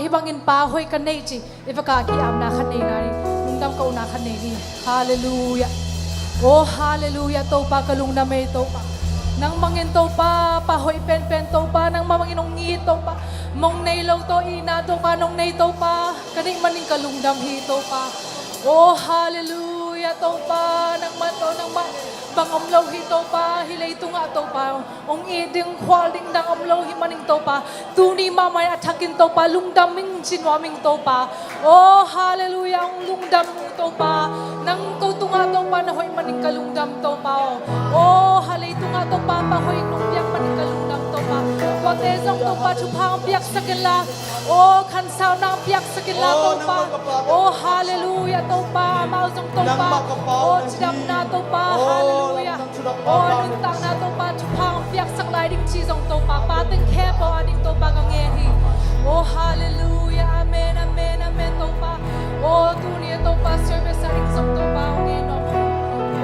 hi bangin pa hoi kan nei chi ivaka ki amna khan nei nari lungdam ko na khan nei ni hallelujah oh hallelujah to pa kalung na may to pa nang mangin to pa hoi pen to pa nang mamangin ong ngi to pa mong nei lo to ina to pa nong nei to pa kani maning kalungdam hi to pa oh hallelujah to pa nang mato nang ma bangom lo hi to pa hilay to nga to pa ong iding kwal ding dang om lo hi maning to pa tu ni mamay atakin to pa lungdam ming sinwaming to pa oh hallelujah ong lungdam to pa nang to nga to pa na hoy maning kalungdam to pa oh halay to nga to pa hoy nung biyak maning kalungdam to pa wate zong to pa chupang biyak sa kila oh kansaw na biyak sa kila to pa oh hallelujah to pa mausong to pa oh chidam na to pa hallelujah oh nintang na to pa chupang biyak sa klay ding chizong to pa pating kepo aning to pa gangehi oh hallelujah amen amen amen to pa oh tuniya to pa service sa ring to pa ngeno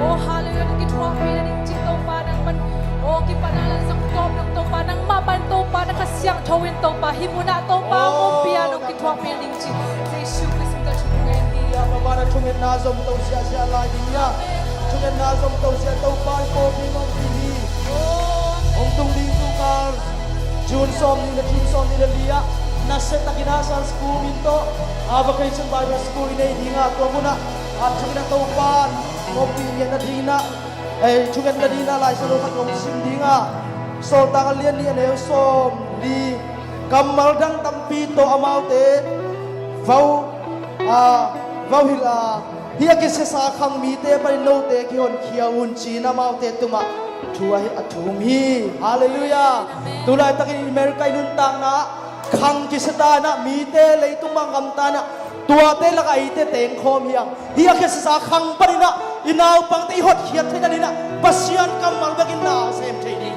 oh hallelujah nang gitwa pila ning chito pa nang man oh kipanalan sa top ng to pa nang mapan to pa nakasyang towin to pa himuna to pa mo piano gitwa pila ning chi sa Yesu Kristo ta chungehi Para chungin na zom to siya lai niya chungin na zom to siya to pa ko bimong pihi ong tung di tukar June som ni na liya na set na kinasan school minto vacation Bible school inay di nga to muna at chungin na to pa ko pinya na di na chungin na di na lai sa lukat ng sindi nga so takalian ni ano som di kamal dang tampito amaute vau hila hiya ke se sa khang mi te pa no te ki hon khia un chi na mau te tuma thua hi athum hi hallelujah tulai takin america nun tang na khang ki se ta na mi te le tung mang gam ta na tua te la kai te teng khom hiya ke se sa khang pa ni na inaw pang te hot khia the na ni na pasian kam mal ga kin na sem the ni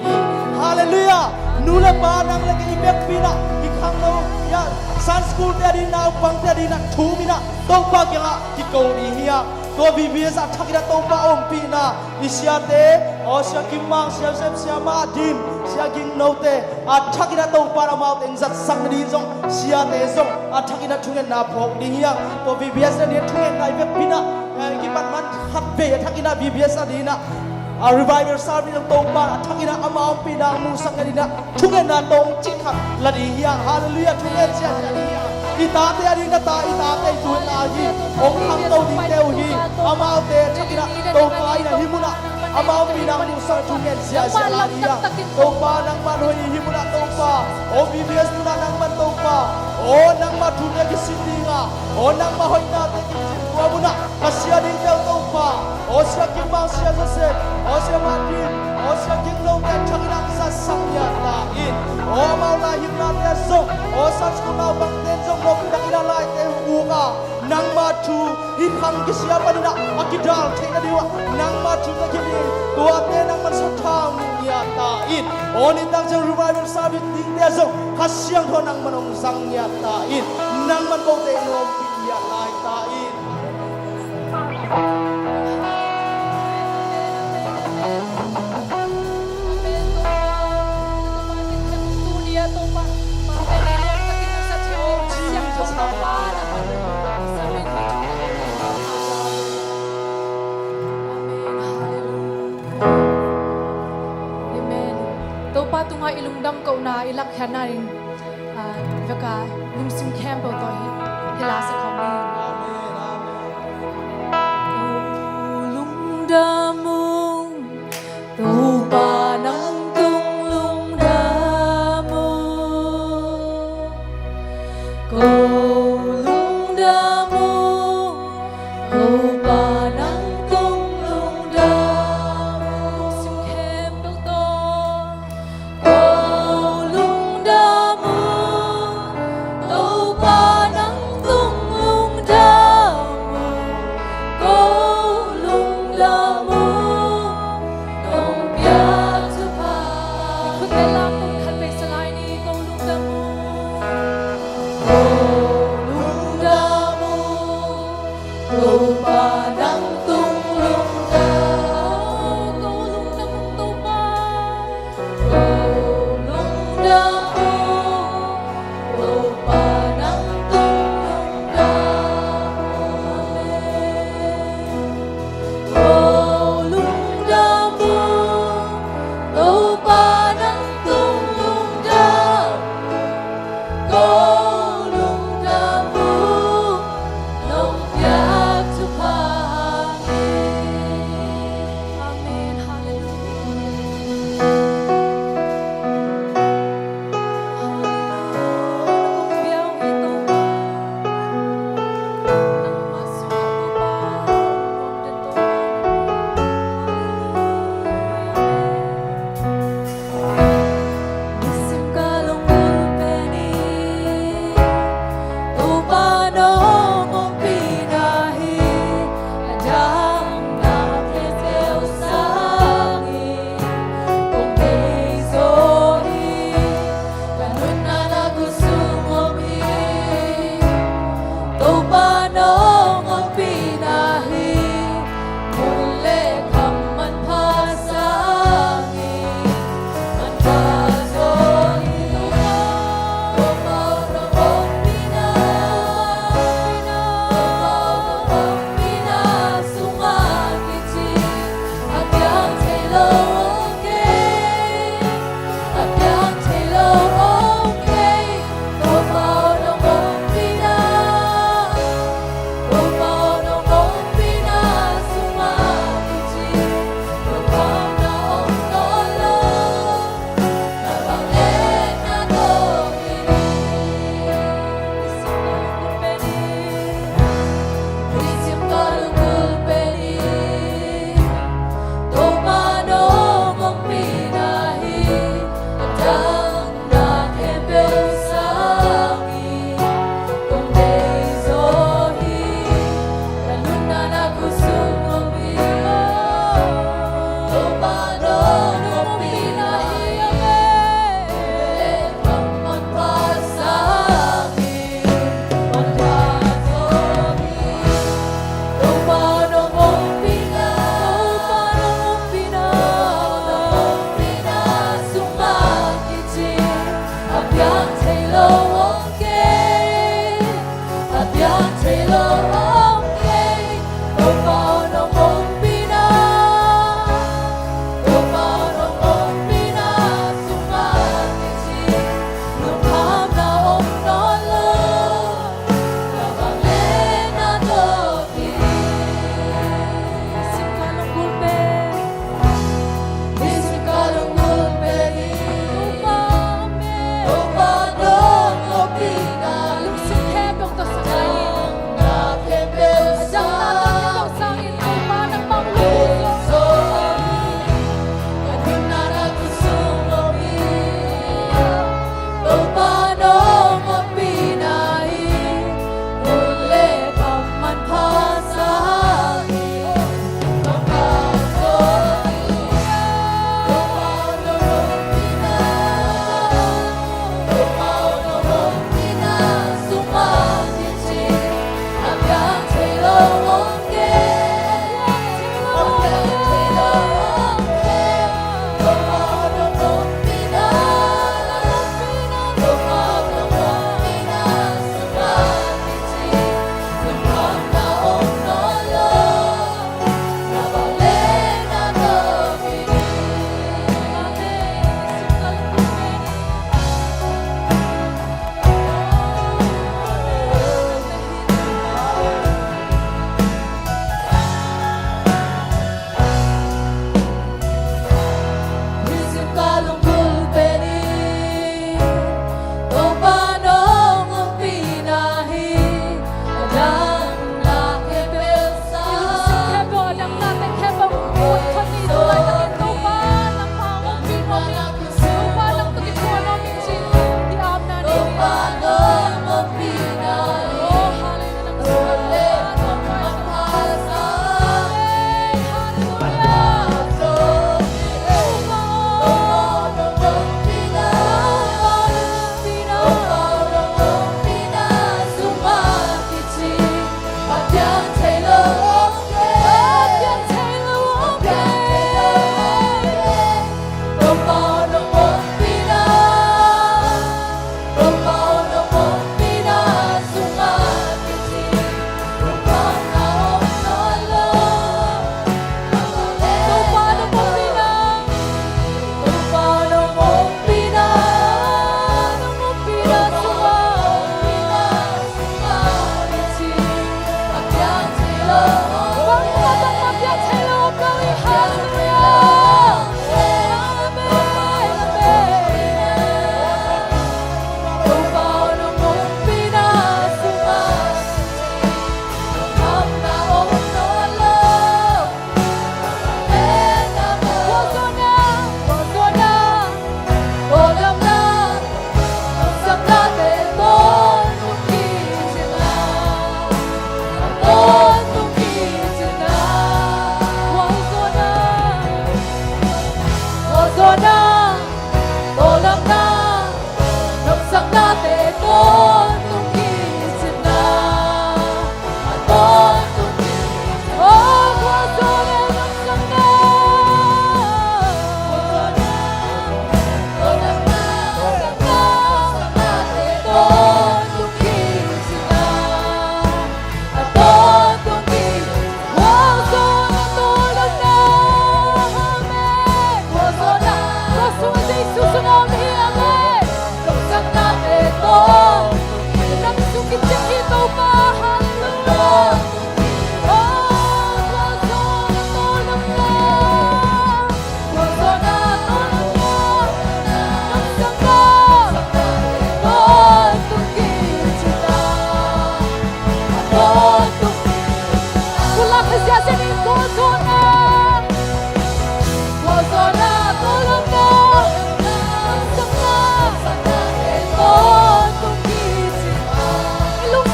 hallelujah nula pa nang le ki bek pi na ki khang no ya san school te di na pang te di na thu mi na to pa kya ki ko ni hiya to BBS athakira to pa om pi na isya te o sia kim mang sia sem sia ma dim sia king no te athakira to pa ra mau ten zat sang ni jong sia te jong athakira thungen na phok ni hiya to BBS ne thungen nai ve pi na ki man man khat be athakira BBS adina revival service to pa athakira amao pi na mu sang ni na thungen na tong chikha la di hiya hallelujah thungen sia hiya ita te ari na ta ita te tu na hi ong khang to di te hi amao te thakira to pa ina himuna amao pi na mu sang thungen sia sia la hiya to pa nang man hoi himuna to pa o BBS na nang man to pa o nang ma thu ne ki sindinga o nang ma hoi na te ki wa muna kasia di te to pa o sia ki ma sia se o sia ma di o sia ki no te thakira sa sang ya ta in o ma la him na te so o sa sku na bang ten so no ki da lai te u ka nang ma thu hi khang ki sia pa na akidal the na diwa nang ma thu na ki ni tua te nang man sa thang ya ta in o ni tang jang revival service ding te so khasyang ho nang manong sang ya ta in nang man ko te no ki ya lai ta in tunga ilungdam ko na ilakya na rin vaka nimsim campbell to hilasa kami lungdamong tupa ng tung lungdamo ko lungdamo tupa ng tung lungdamo sim campbell to Oh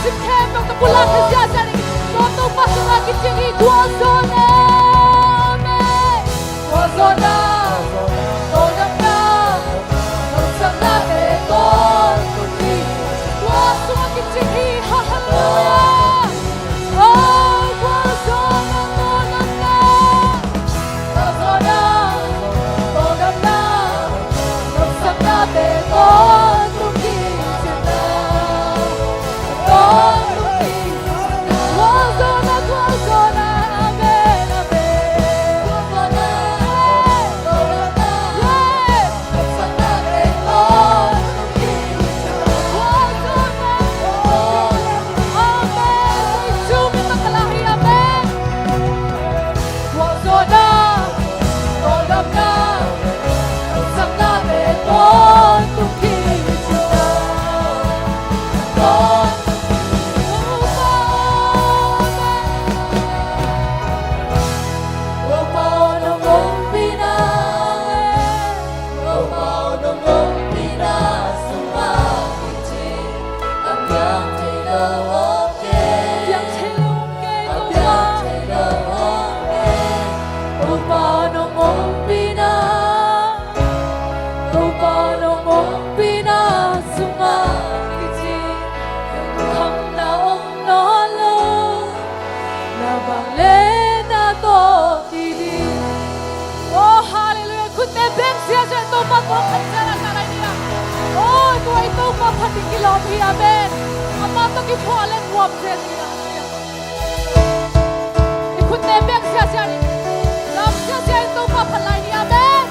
Simkem ng kapulang kasyasan Toto pa sa langit yung ituwazona Wazona Tolong na Nagsang natin Ton Tuti Wazo ang kitsingi Hallelujah Oh Wazona Tolong na Wazona Tolong na Nagsang natin Ton Tuti Ton Tuti Wazona Wazona Amen Amen Wazona Tolong na Nagsang natin Ton Tuti Wazona Amen Sumit ang kalahi Amen Wazona Tolong na Nagsang natin Ton Tuti Ton Oh, hallelujah. Kun te beng sia sia to pa to kan sara sara dia. Oh, tu ai to pa phati kilom hi amen. Ama to ki pholen wap se dia. Kun te beng sia sia ni. Lam sia sia to pa phalai ni amen.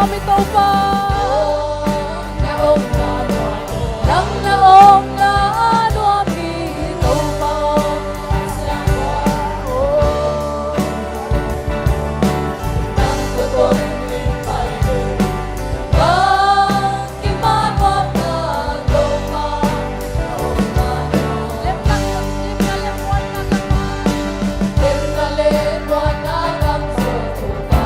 naomi topa naong na nang naong na naomi topa nang tuton limpay bang kimawag na topa naong na lempak lempuan na lempuan na kam sa tupa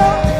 Hey!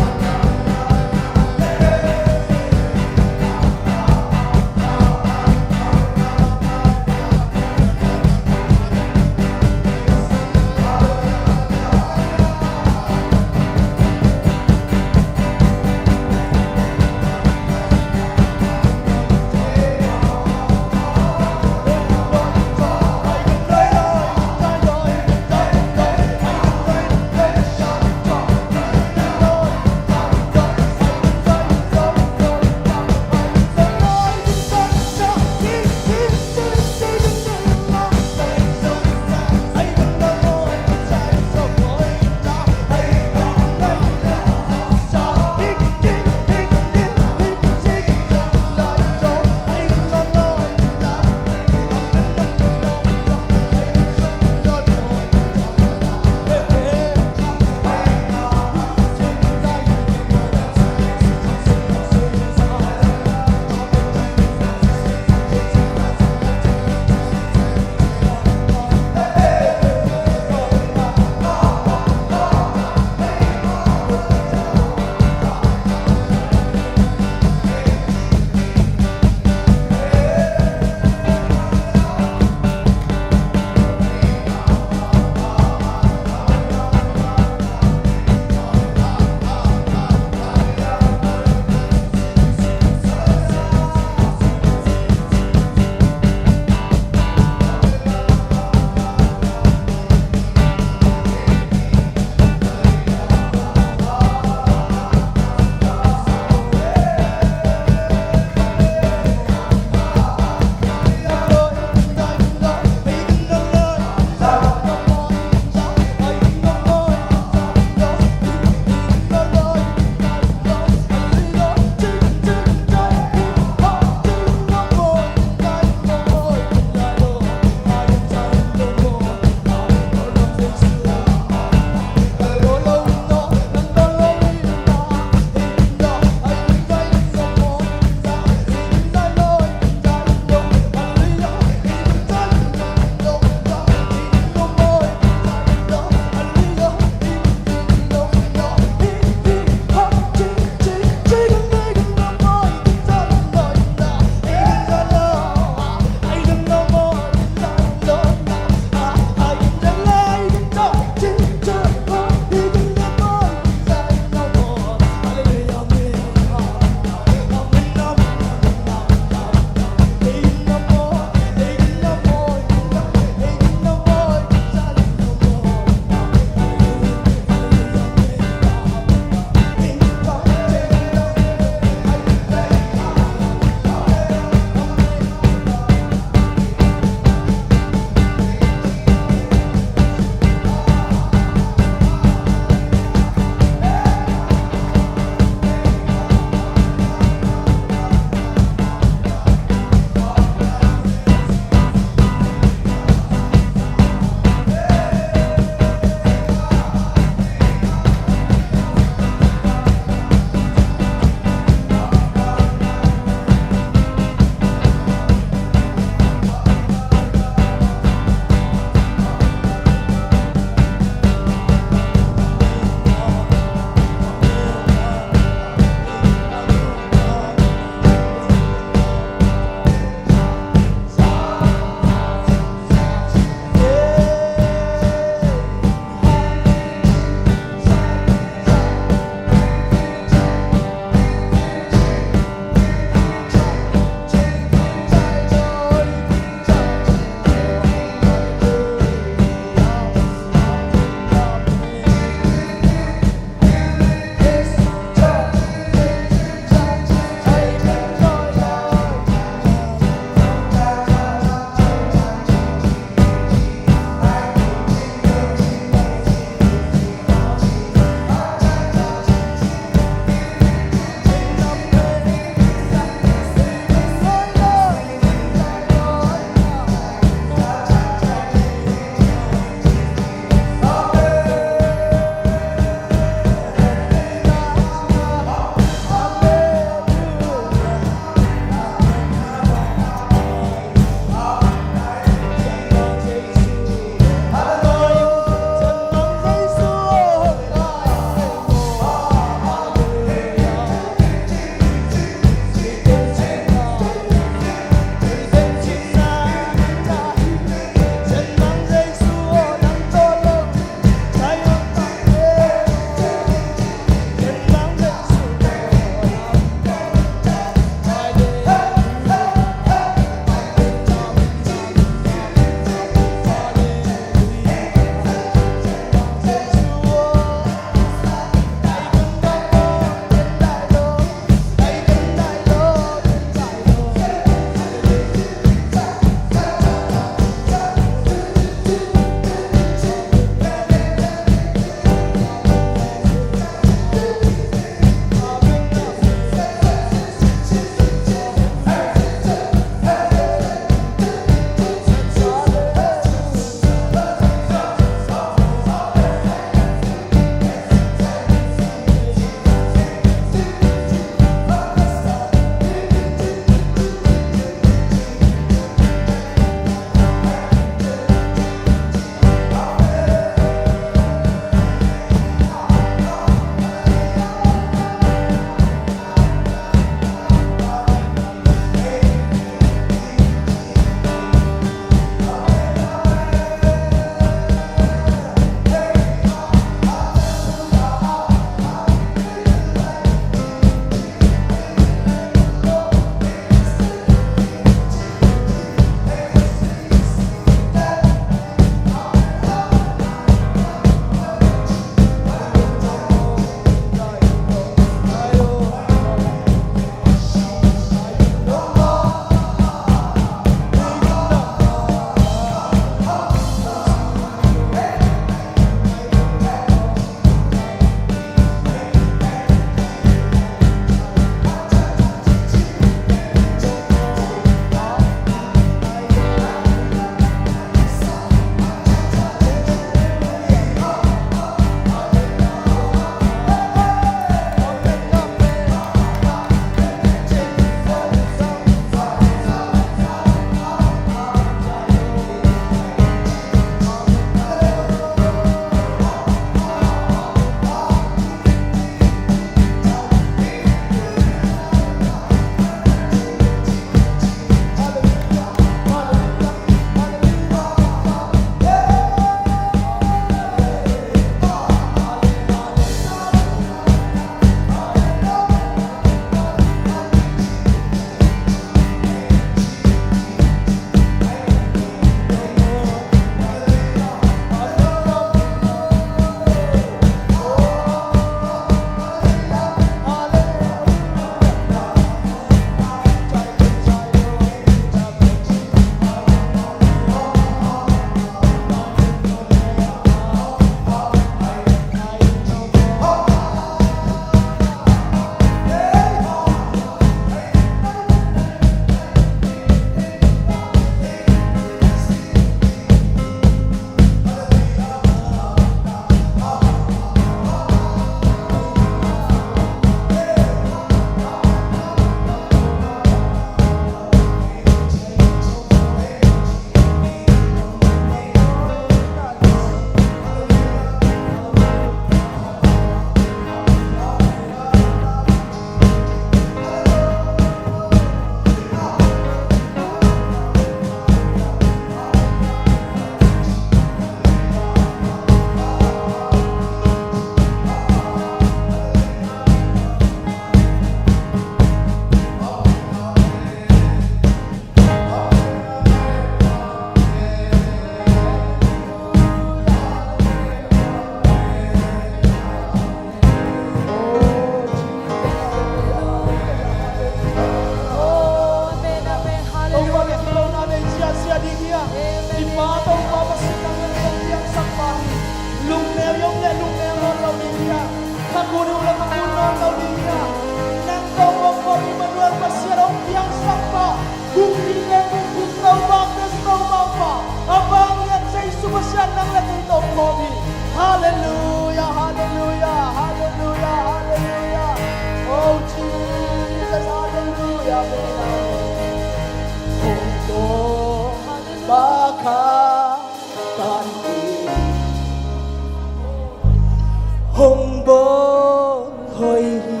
Hồng bồn hồi hì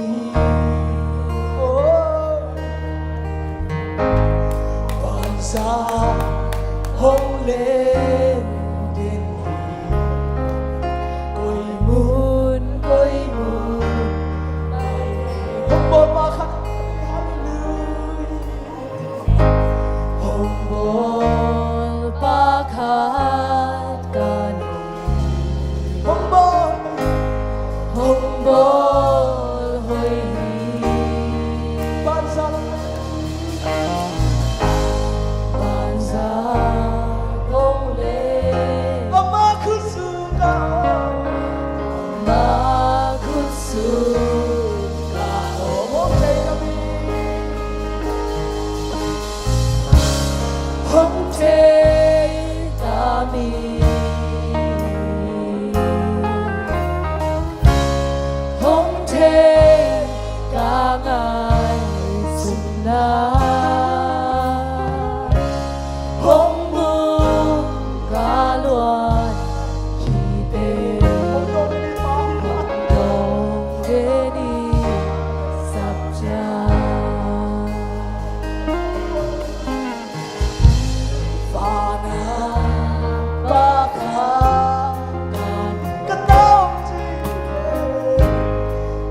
Bàn ra hồng lên đền hì Côi mùn Hồng bồn ba khát Hồng bồn ba khát ca Hồng bồn Hồng bồn hồi hì Bàn ra hồng lên Ama kusuka Ma kusuka Okay kami Hồng thế kami Hồng thế ca ngài xung na Hồng buông ca loạn khi tên Hồng thế đi sắp cha Vana Baka Katong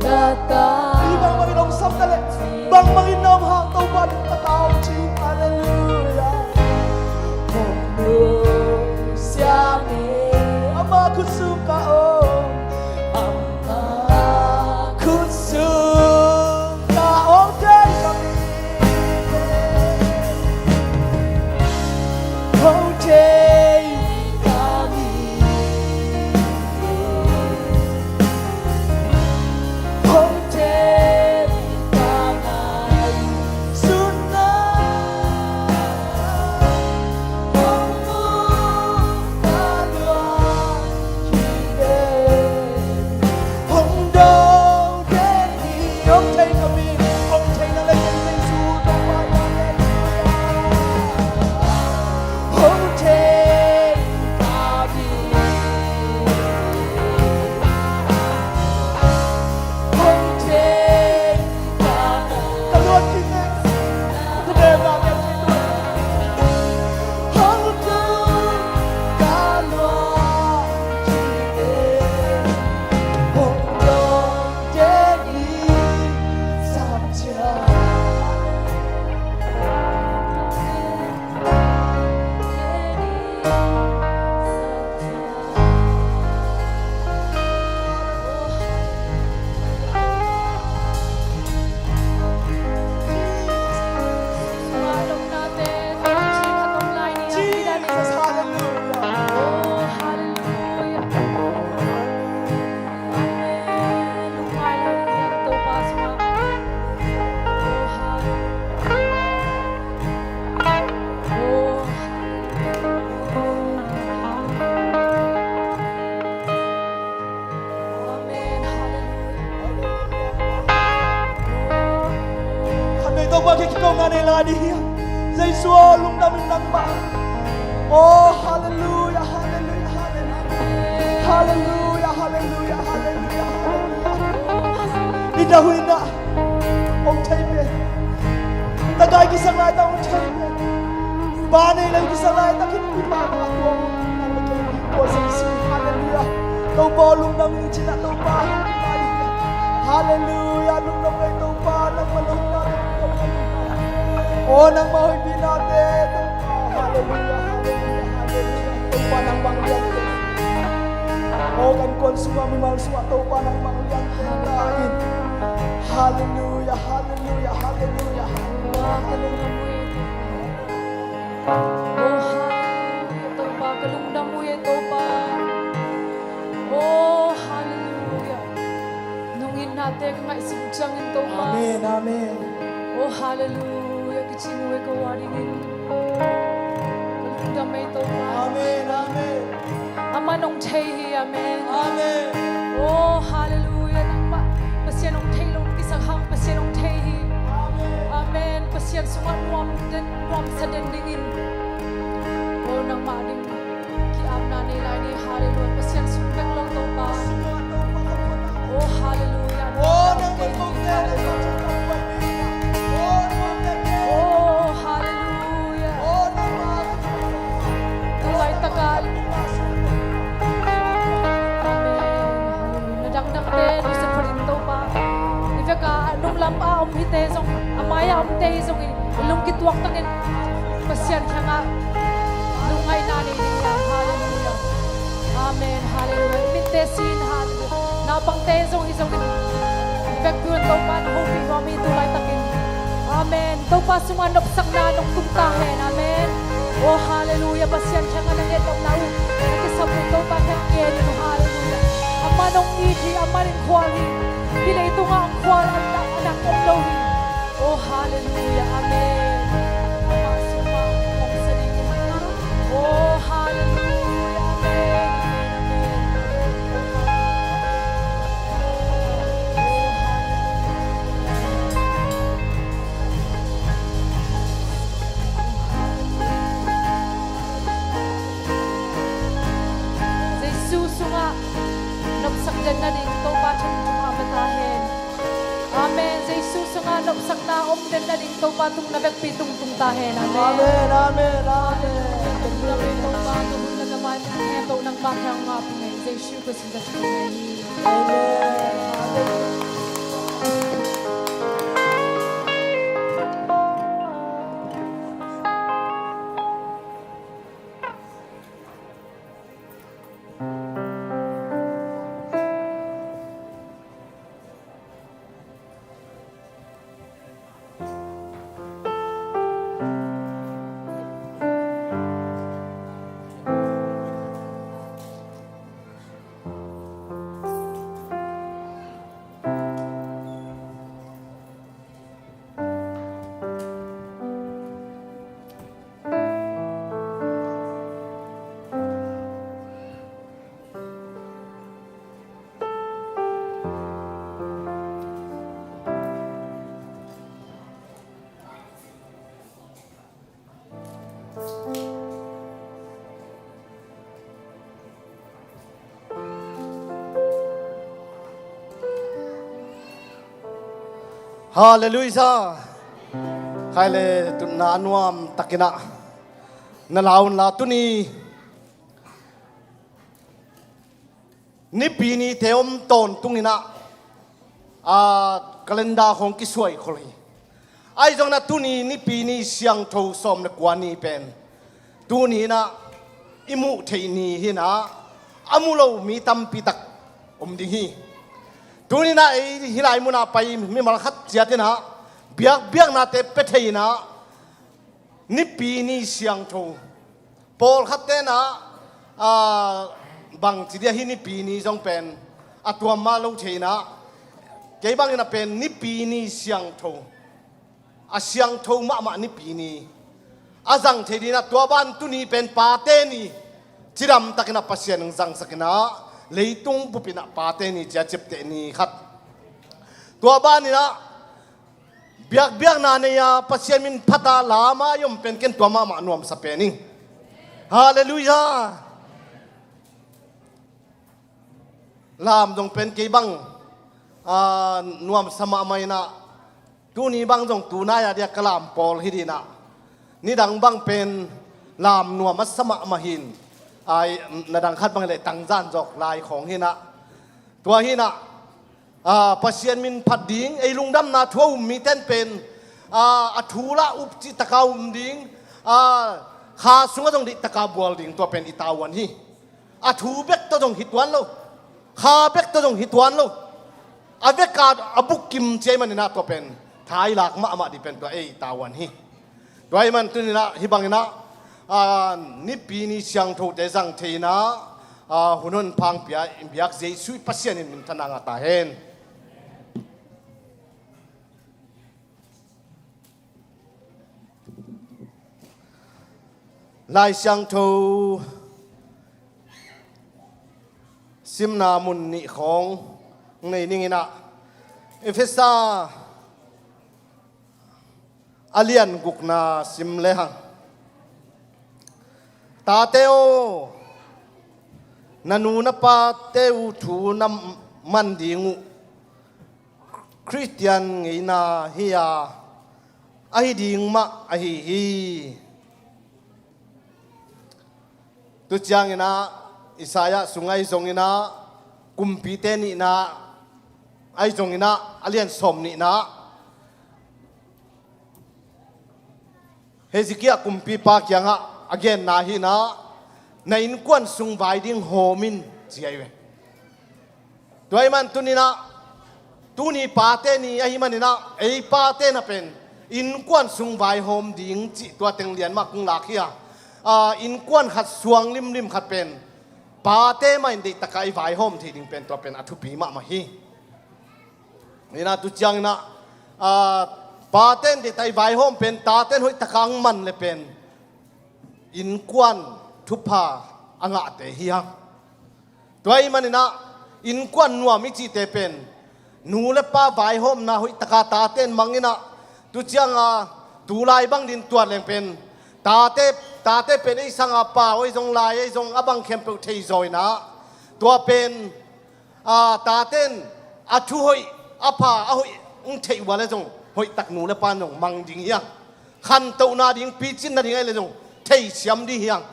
Kata Ibang Manginong sandali Bang Manginom hang tauban Katong Ching Hallelujah Hồng siya Ama kusuka Ama Kusuka Okay kami Okay kami Okay ca ngài Suna Hồng buông ca loạn khi tên Hồng đâu đến đi Ông thầy kami Ông thầy na lên Giê xu trong bài Ông thầy kami Ông thầy ca ngài Kaluan kini Kadeva kami Hồng đâu kaluan kini Hồng đâu đến đi Sắp cha Sumalong natin ang chikatong line niya. Jesus, hallelujah. Oh, hallelujah. Amen. Lumalang niya ito, Pasma. Oh, hallelujah. Oh, hallelujah. Amen. Hallelujah. Kami ito makikikaw nga nila niya. Sa isuolong namin ng ba. Oh, hallelujah, hallelujah, hallelujah. Hallelujah, hallelujah, hallelujah, hallelujah. Idahuin na. Ông thầy mẹ. Tagay kisang lahat ang thầy mẹ. Banay lang kisang lahat ang kinipipag ako. O sa isu. Hallelujah. Tau bolong namin ichina tau pa. Hallelujah. Nung namin tau pa. Nang manong namin. O nang mahoy binate. Hallelujah. Hallelujah. Hallelujah. Tau pa ng mangyan. O kan kon sumami mang suwa tau pa ng mangyan. Kain. Hallelujah. Hallelujah. Hallelujah. Hallelujah. Oh, hallelujah. Nungin natin nga isibutsyangin to pa. Amen. Amen. Oh, hallelujah. Kichinuwe ko waringin. Kalundamay to pa. Amen. Amen. Ama nung tehi, amen. Amen. Oh, hallelujah. Nang pasya nung tehi, nung kisaghang pasya nung tehi. Amen. Amen. pasyan sunga nuam sa dingdingin. O nang mading kiam na nila ni hallelujah. Pasyan sumpek lang to pa. Oh hallelujah. Oh, nang magmungkay na sa chutang pagpina. Oh, nang Oh hallelujah. Oh, nang magmungkay. Tulay tagal. Nadangdang din sa parinto pa. Iba ka nung lamba umhite song amaya umte song ilong kitwak tangin pasyan siya nga lungay nani niya. Hallelujah. Amen. Hallelujah. Mintesin hallelujah. Napang tesong isong infectuan to pa na hoping mami tulay takin. Amen. To pa sumanop sang nanong tungtahin. Amen. Oh hallelujah. Pasyan siya nga nangit ang nau. Nagkasabot to pa kang kaya no hallelujah. Amanong iji, amaning kwali. Bila ito nga ang kwal ang anak ng lohi. Oh, hallelujah. Amen. Masuma kong sarili. Oh, hallelujah. Amen. Jesus nga napsakdan na din ito pa itong tumabatahin. Amen. Jesus nga napsak na din na din ito pa itong nabagpitong tungtahin. Amen. Amen, amen, amen. Nabi ito pa itong nagaman ang ito ng bakang nga pingay. Jesus ko sa pingay. Amen. Hallelujah. Kaile tunna anuam takina. Nalaun la tuni. Nipini teom ton tungina. Kalenda kong kisway koli. Ay jong na tuni nipini siyang to som na kwani pen. Tuni na imu teini hina. Amulo mitam pitak umdingi. Tuni na hilay mo na pay mi malakhat siyatin ha. Biyak na te petay na. Nipini siyang to. Paul khatte na bang tidia hinipini jong pen. Atwa malo china. Kay bang na pen nipini siyang to. Asyang to ma nipini. Azang tedi na tua ban tuni pen pateni. Tiram takina pasyan ng zang sakina. Leitung pupina pateni jajip te ni khat. Tua ban ni na biak na niya pasyan min pata lama yung pen ken tua ma nuam sa pening. Hallelujah. Lam dong pen kay bang nuam sama may na tuni bang dong tunaya dia kalam Paul hidina. Ni dang bang pen lam nuam mas sama mahin. Ay nadangkat bang ilay tangzan jok lay kong hina. Tua hina pasyan min pading ay lungdam na tua umiten pen atula upci takaw umding kasunga jong di takabual ding tua pen itawan hi. Atubek to jong hituan lo. Kabek to jong hituan lo. Avek ka abuk kim chay man ina tua pen. Thai lak ma di pen tua itawan hi. Tua man tu nina hibang ina. Nipini siyang to desang tina hunun pang biyak Jesu pasyan in tanang atahen. Lai siyang to simna mun ni kong ngay ningina Efesa alian gukna sim lehang ta teo nanu na pa teu thu na mandingu Christian ngina hiya ahi ding ma ahi hi tu chiang ina Isaya sungai zongina kumpite ni na ai zongina alian som ni na Hezekiah kumpi pa kyanga again na hi na in kwan sung vai ding homin chiai we toy man tunina tuni pate ni ahi manina ei pate na pen in kwan sung vai hom ding chi tua teng lian ma kung lakhia in kwan khat suang lim lim khat pen pate ma in de takai vai hom thi ding pen to pen athu pi ma ma hi ina tu chang na paten di tay vai hom pen taten hoi takang man le pen in kwan thupa anga te hiang toy manina in kwan nuwa mi chi te pen nu le pa vai hom na hoi taka taten mangina tu chiang tu lai bang din tuat leng pen tate pen ei sanga pa oi jong lai ei jong abang khem pe thei zoi na tua pen taten athu hoi apa hoi ung thei wa le jong hoi tak nu le pa nong mang ding hiang khan to na ding pi chin na ding ai le jong thei siam di hiang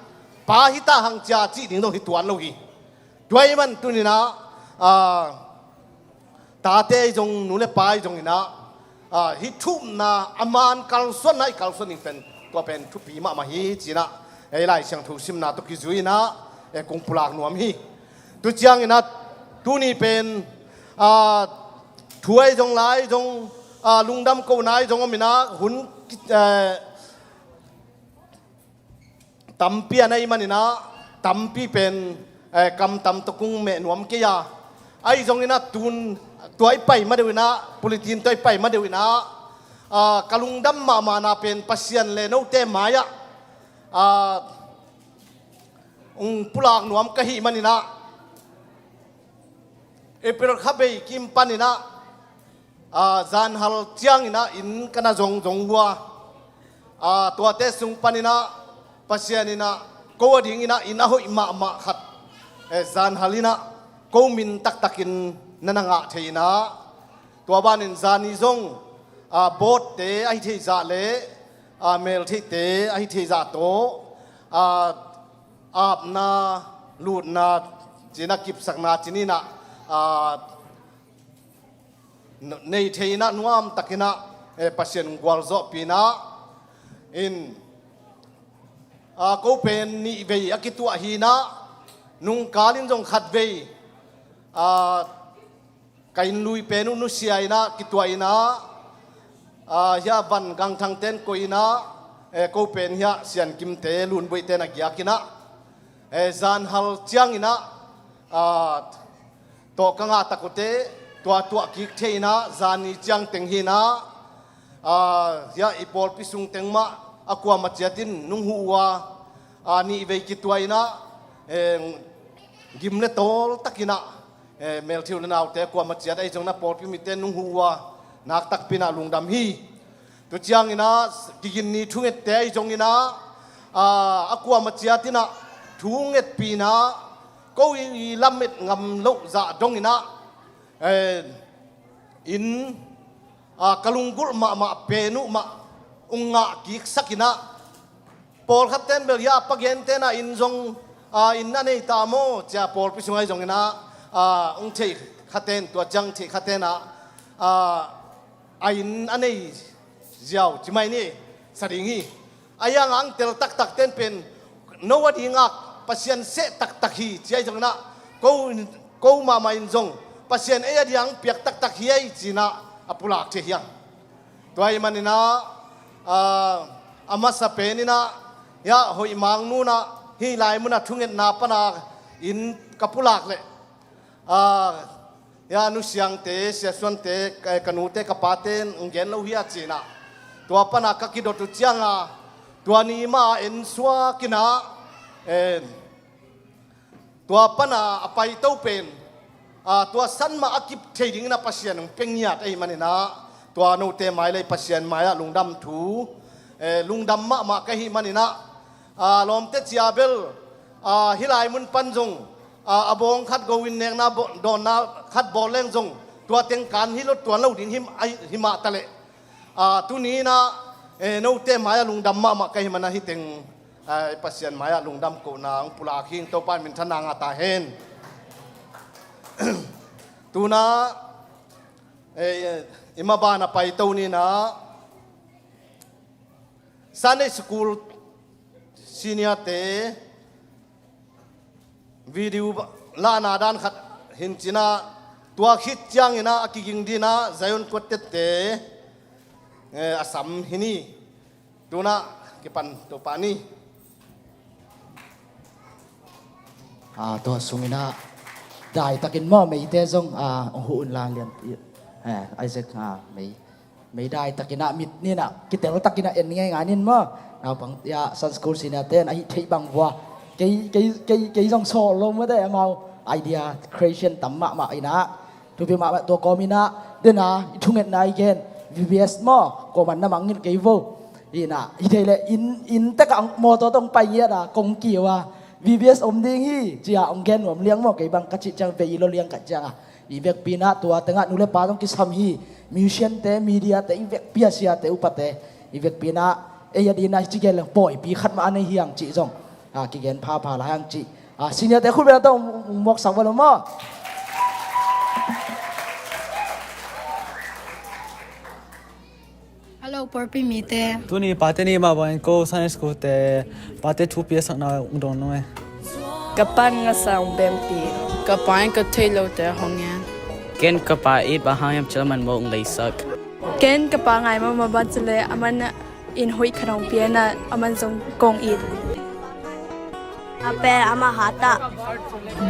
pa hi ta hang cha chi ding do hi tuan lo hi doi man tu ni na ta te jong nu le pa jong ina hi thum na aman kal son nai kal son ning pen to pen thu pi ma ma hi chi na ai lai siang thu sim na to ki zui na e kong pulak nuam hi tu chiang ina tu ni pen thuai jong lai jong lungdam ko nai jong amina hun tampi anai manina tampi pen kam tam to kung me nuam ke ya ai jong ina tun toy pai ma dewina politin toy pai ma dewina kalungdam ma na pen pasian le no te maya pulak nuam ka hi manina epir khabe kim panina zan hal chiang ina in kana jong hua tua te sung panina pasian ina ko ding ina ina hoi ma khat zan halina ko min tak takin nananga theina tua banin zani jong bot te ai thei za le mel thei te ai thei za to ap na lut na china kip sakna chinina nei theina nuam takina pasien gwalzo pina in ko pen ni ve akitua hina nung kalin jong khat ve kain lui penu nu siaina kitua ina ya van gang thang ten ko ina ko pen ya sian kim te lun boi ten agya kina zan hal chiang ina to kanga takote tua ki theina zani chiang teng hina ya ipol pisung tengma akwa machiatin nung huwa ni ve kitwaina gimle tol takina mel thiu na naw te akwa machiat ai jong na pol pi miten nung huwa nak tak pina lungdam hi tu chiang ina digin ni thunget te ai jong ina akwa machiatina thunget pina ko i lamet ngam lo za dong ina in kalunggul ma penu ma unga ki sakina pol khaten bel ya pagente na in jong in na nei ta mo cha pol pi sungai jong ina ung thei khaten to jang thei khatena in anei jiao chimai ni saringi ayang ang tel tak ten pen no wadi ngak pasien se tak hi chai jong na ko ma in jong pasien e adiang piak tak hiai china apulak the hiang toy manina ama sa penina ya hoi mang nu na hi lai muna thunget na pana in kapulak le ya nu siang te sia suan te kanu te kapaten ungen lo hia china tua pana kakido tu chianga tua ni ma en swa kina tua pana apai to pen tua san ma akip thading na pasien pengyat ai manina ตัวนูเตไม้เลยปัสยันไม้ลุงดำถูลุงดำมะกะฮิมันนะลมเตจิอาเบลฮิลายมุนปันจงอบงคัดโกวินเนงนาโดนนาคัดบอลเล่งจงตัวเต็งการฮิลตัวเล่าดินหิมะตะเลตุนี้นะนูเตไม้ลุงดำมะกะฮิมันนะฮิเต็งปัสยันไม้ลุงดำกูนางปุลาคิงตัวปานมินทนางอาตาเฮนตูนะอิมาบานาไปตัวนี้นะซันเดย์สคูลซีเนียเตวิดีโอลานาดานขัดหินจินะตัวคิดจังอินะกิกิงดีนะใจยนกดเตเตอาสัมหินีตัวนะกิปันตัวปานีตัวสุงินะได้ตะกินหม้อไม่เตะจงหุ่นลาเลียนไอเซกไม่ได้ตะกินะมิดนี่นะกิเตเราตะกินะเอ็นง่ายๆนี่มั้งเอาบางยาสันสกูลสินะเต้นไอที่บางวัวกี่จงโซลงมาได้เอาไอเดีย creation ตั้มมาไอ้นะทุกปีมาตัวกอมินะเดินนะทุ่งเงินนายเกน VBS มั้งก็มันน้ำมันเงินกี่โวอีน่ะอีเทเลอินแต่กับมอตัวต้องไปเยอะนะกงเกี่ยว VBS อมดิ้งฮีจีอาองเกนผมเลี้ยงมั้งกี่บางกัจจิจังไปอีโลเลี้ยงกัจจังอีเวกปีนะตัวแต่งานนุเลปาต้องกิสามฮีมิวเซียนเตมีเดียเตอีเวกเปียเสียเตอุปเตอีเวกปีนะยดีนะจิเกลปอยปีขัดมาอันนี้เฮียงจีจงกิเกนพาลายงจีซีเนียแต่คุณเวลาต้องมกสังวรมั้ง Hello, Porpi Mite. Tu ni pate ni ma bain ko science ko te pate thu pia sang na ung don no e. Kapan nga sang bempi. Kapan ka telo te hongyan. Ken kapa it bahayam chaman mo ang laysak. Ken kapa ngay mo mabatsule aman in hui kanong pia na aman zong kong it. Ape ama hata.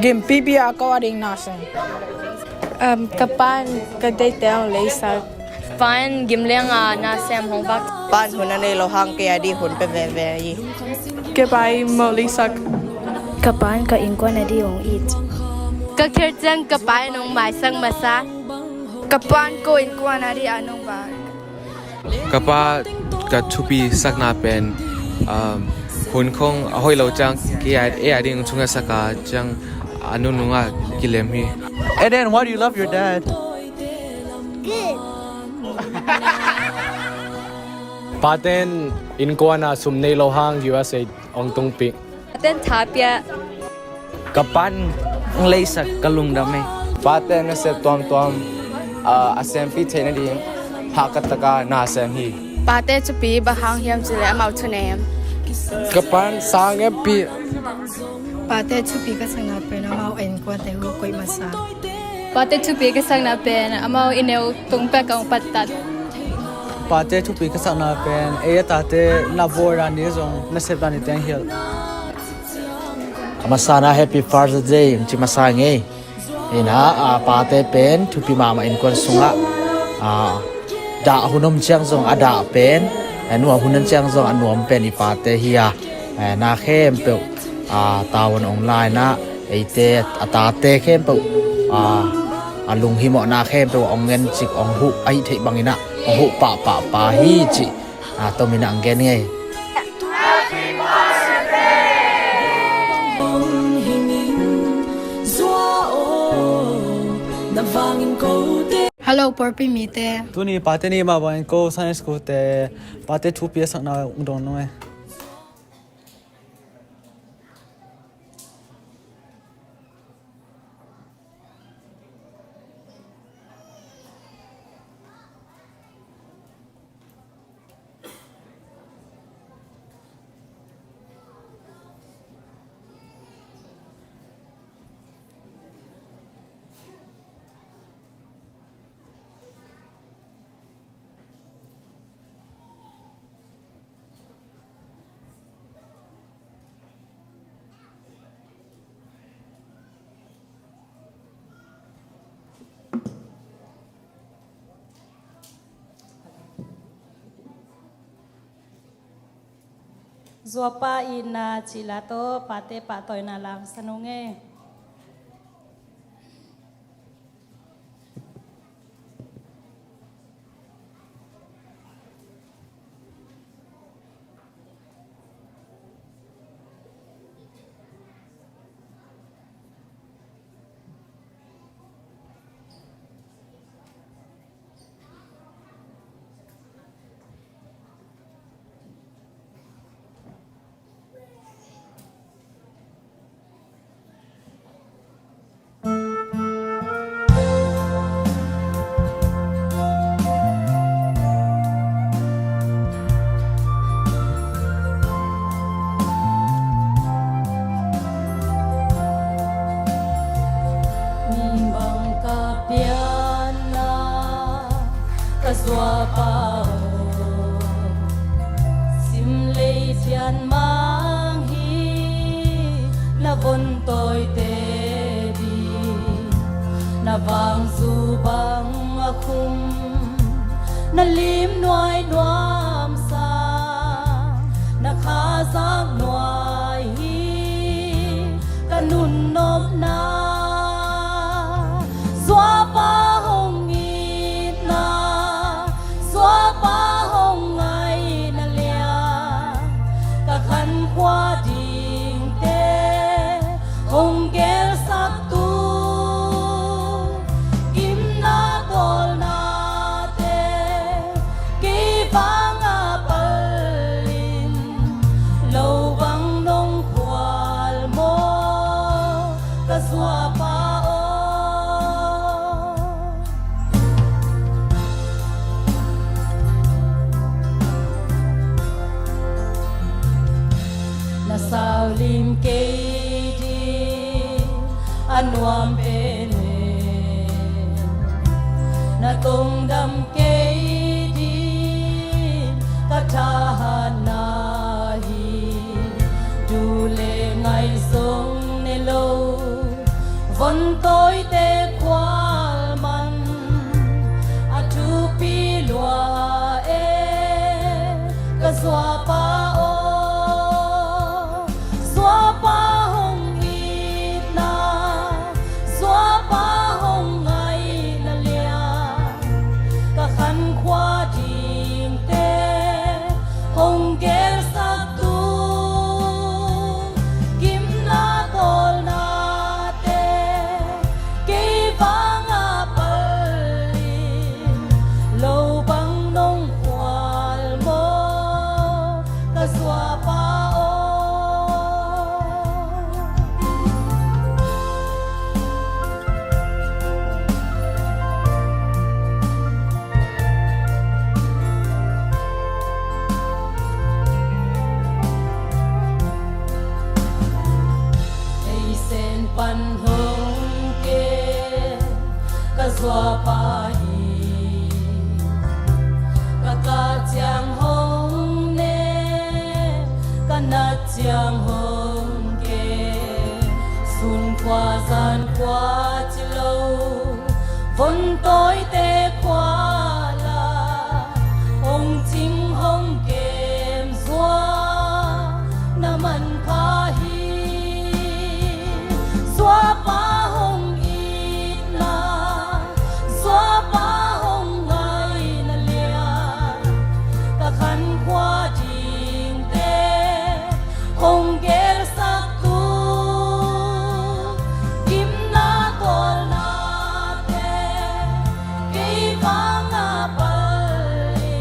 Gimpi pia ako aring nasan. Kapan ka day te ang laysak. Fan gimleng na sem hong bak. Pan hunan ay lohang kaya di hun pe ve yi. Kapay mo laysak. Kapan ka inkwa na di ong it. Kakirtang kapay nung may sang masa. Kapan ko inkwa na di anong ba. Kapa ka chupi sakna pen hun kong ahoy lo chang kaya ading chunga saka chang anu nunga kilem hi. And then why do you love your dad? Paten inkwa na sumnei lohang USA ong tungpi. Aten tapia. Kapan ang laysak kalung dami. Pate na se tuam asem pi te na di hakataka na asem hi. Pate chupi bahang hiam chile amaw chunem. Kapan sange pi. Pate chupi ka sang na pe na amaw inkwa te hu koy masa. Pate chupi ka sang na pen amaw ineo tungpa kang patat. Pate thu pi ka sang na pen e ta te na bora ni zong na se ni tang hial. Masana happy Father's Day mchi masange ina pate pen thupi mama in kon sunga da hunom chiang zong ada pen anu hunan chiang zong anuam pen ipate hiya na khem pe tawon online na eite atate khem pe alung himo na khem pe ongen chik ong hu ai thei bangina ong hu pa hi chi to mina angen nge Hello, Porpi Mite. Tu ni pate ni ma bain ko science ko te pate thu pia sang na ung don no e. Zuapa ina chilato pate patoy na lang sanunge. คุมนลิมนวยนวมสานาคาสักหน่วยกันนุนนบนาสวาปาหงอีนาสวาปาหงไงนาเลียกะขันควาดิ่งเตหงเกลสักตูกิมนาตอลนาเตกีฟังอาปลินโลวังนงควาลโมกะสวาปาสาวลิมเกดีอันวามเป็นนาตงดำเกดีกะทาหานาฮีดูเลไงทรงในโลฝนตอยเตควาลมันอาทุปีลัวเอกะสวาปาโอปันหงเกกะสวาปาฮีกะกะเจียงหงเนกะนัดเจียงหงเกสุนควาซานควาจิโลฝนตอยเตควาลาหงจิงหงเกมสวานามันคาฮีสวาปาหงอีนาสวาปาหงไงนาเลียกะขันควาดิ่งเตหงเกลสักตูกิมนาตอลนาเตกีฟังอาปลิ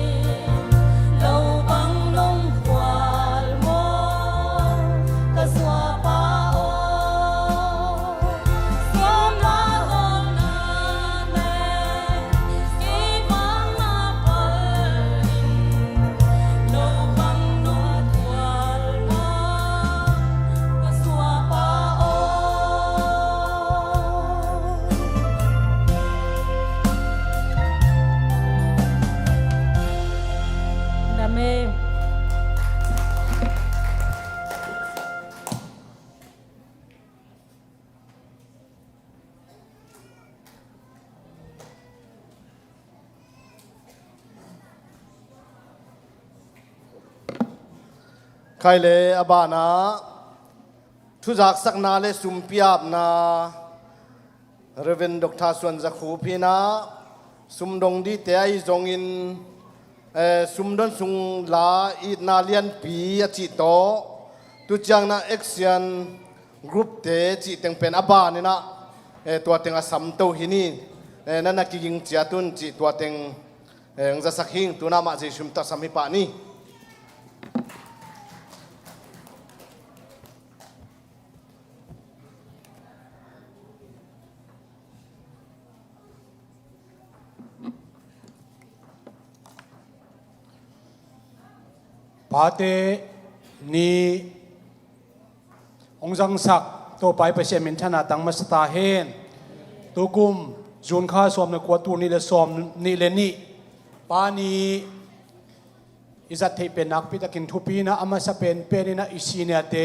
โลบังนงควาลโมกะสวาปาใครเลยอบานาทุจักสักนาเลสุมพิอาบนาเรเวนดอกทาส่วนจักขูพีนาสุมดงดีเตยจงอินสุมดนสุงลาอีนาเลียนปีอจิโตตุจังนาเอ็กเซียนกรุ๊ปเตจิเต็งเป็นอบานี่นะตัวเต็งอาสัมโตหินีนั่นนักกิงเจียตุนจิตัวเต็งจะสักหิงตัวนามาจิชุมตัสมิปานีปาเตนีองจังสักตัวไปเปเชมินชนะตังมัสตาเฮนตุกุมจุนข้าสวมในกวตูนี่เลสวมนี่เลนี่ปานีอิจัดที่เป็นนักพิทักษ์ทุปีนะอามาสเป็นเป็นนะอิสิเนเต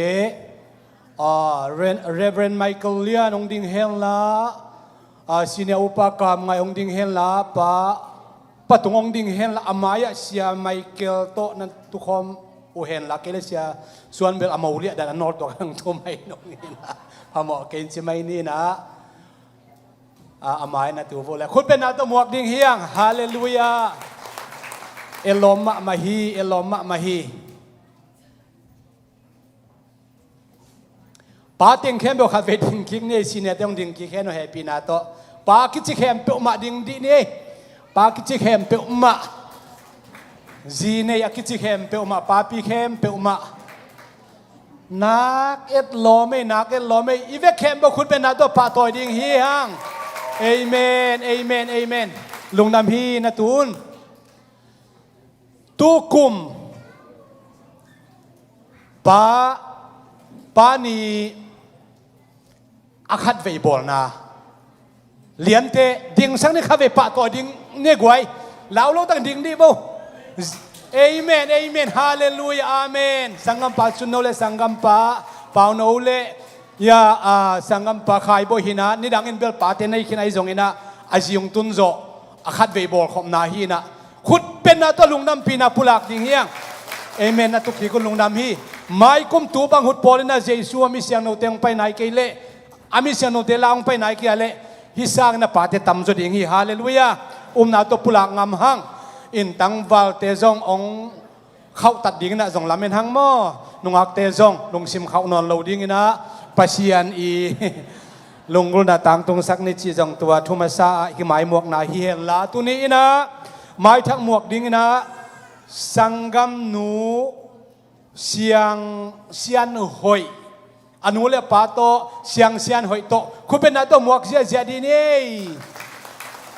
เรเวนไมเคิลเลียนองดิงเฮลลา sine upa kam ngai ong ding hen la pa patung ong ding hen la amaya sia Michael to nan tu khom u hen la kele sia suan bel amaulia dan nor to kang to mai nong ni na amo ken si mai ni na amai na tu vo la khut pen na to muak ding hiang hallelujah eloma mahi pa ting khem bo kha ve ding king ne sine tong ding ki khen no happy na to pa ki chi khem pe ma ding di ni pa ki chi khem pe ma zi ne ya ki chi khem pe ma pa pi khem pe ma nak et lo me i ve khem bo khut pe na to pa toy ding hi hang amen lung nam hi na tun tu kum pa ni akhat ve bol na lian te ding sang ni kha ve pa to ding ne gwai lao lo tang ding di bo amen hallelujah amen sangam pa chun no le sangam pa pau no le ya sangam pa khai bo hina ni dang in bel pa te nei khin ai zong ina ajiung tun zo akhat ve bol khom na hi na khut pen na to lung nam pi na pulak ding hiang amen na tu ki ko lung nam hi mai kum tu bang hut polina jesu ami siang no teng pai nai ke le ami siang no te laung pai nai ke ale hi sang na pa te tam zo ding hi hallelujah na to pulak ngam hang in tang wal te zong ong khau tat ding na zong lamen hang mo nungak te zong lung sim khau non lo ding ina pasian i lung ru na tang tung sak ni chi zong tua thumasa hi mai muak na hi hen la tu ni ina mai thak muak ding ina sangam nu sian hoi anu le pa to sian hoi to khupen na to muak sia di ni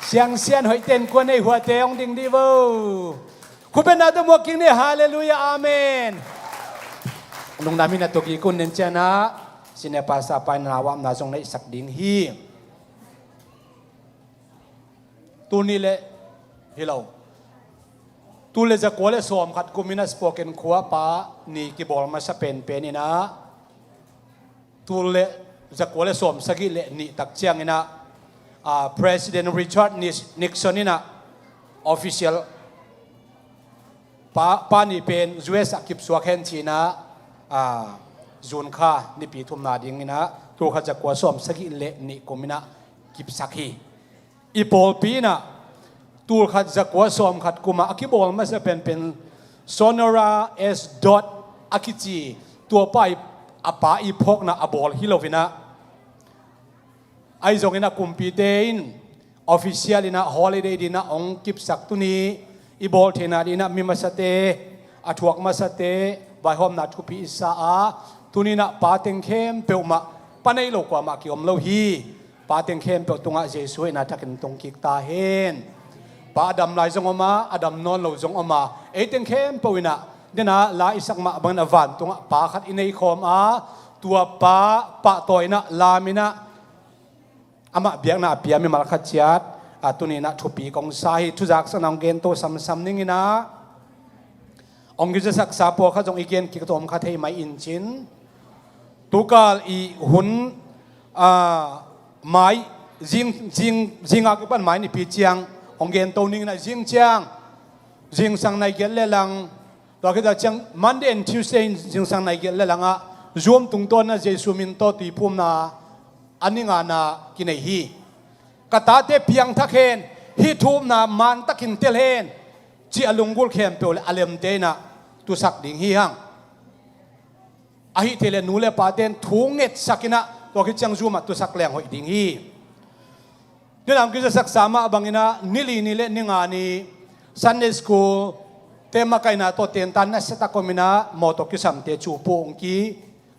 sian hoi ten ko nei hua te ong ding di bo khupen na to muak king ni hallelujah amen lung namin na to ki kun nen chana sine pa sa pa na wam na jong nei sak ding hi tu ni le hello tu le za ko le som khat kumina spoken khwa pa ni ki bol ma sa pen ni na tu le za ko le som sagi le ni tak chiang ina President Richard Nixon ina official pa ni pen US akip suak hen china zun kha ni pi thum na ding ina tu kha za ko som sagi le ni komina kip sakhi ipol pi na tur khat zakwa som khat kuma akibol ma sa pen sonora s dot akichi tua pai apa i phok na abol hilovina ai zong ina kumpitain official ina holiday dina ong kip sak tuni ibol thena dina mimasate athuak masate vai hom na thupi sa a tunina pateng khem peuma panai lo kwa ma ki om lo hi pateng khem pe tunga jesu ina takin tong kik ta hen pa adam lai zong oma adam non lo zong oma eteng khem powina dena la isak ma bang na van tunga pa khat inei khom a tua pa toina lamina ama biak na pia mi mal khat chiat atuni na thupi kong sai thujak sanang gen to sam ningina ong gi sak sa po kha jong igen ki tom kha thei mai in chin tukal i hun mai jing a ki pan mai ni pi chiang ong gen to ning na jing sang nai gel le lang to ke da chang Monday and Tuesday jing sang nai gel le lang a zoom tung ton na jesu min to ti pum na aninga na kinai hi kata te piang thakhen hi thum na man takin tel hen chi alungul khem pe alem te na tu sak ding hi hang ahi tele nule paten thunget sakina to ki chang zuma tu sak leng hoi ding hi dinam ki sak sama bangina nili ninga ni Sunday school tema kaina to ten tan na seta komina moto ki samte chu pong ki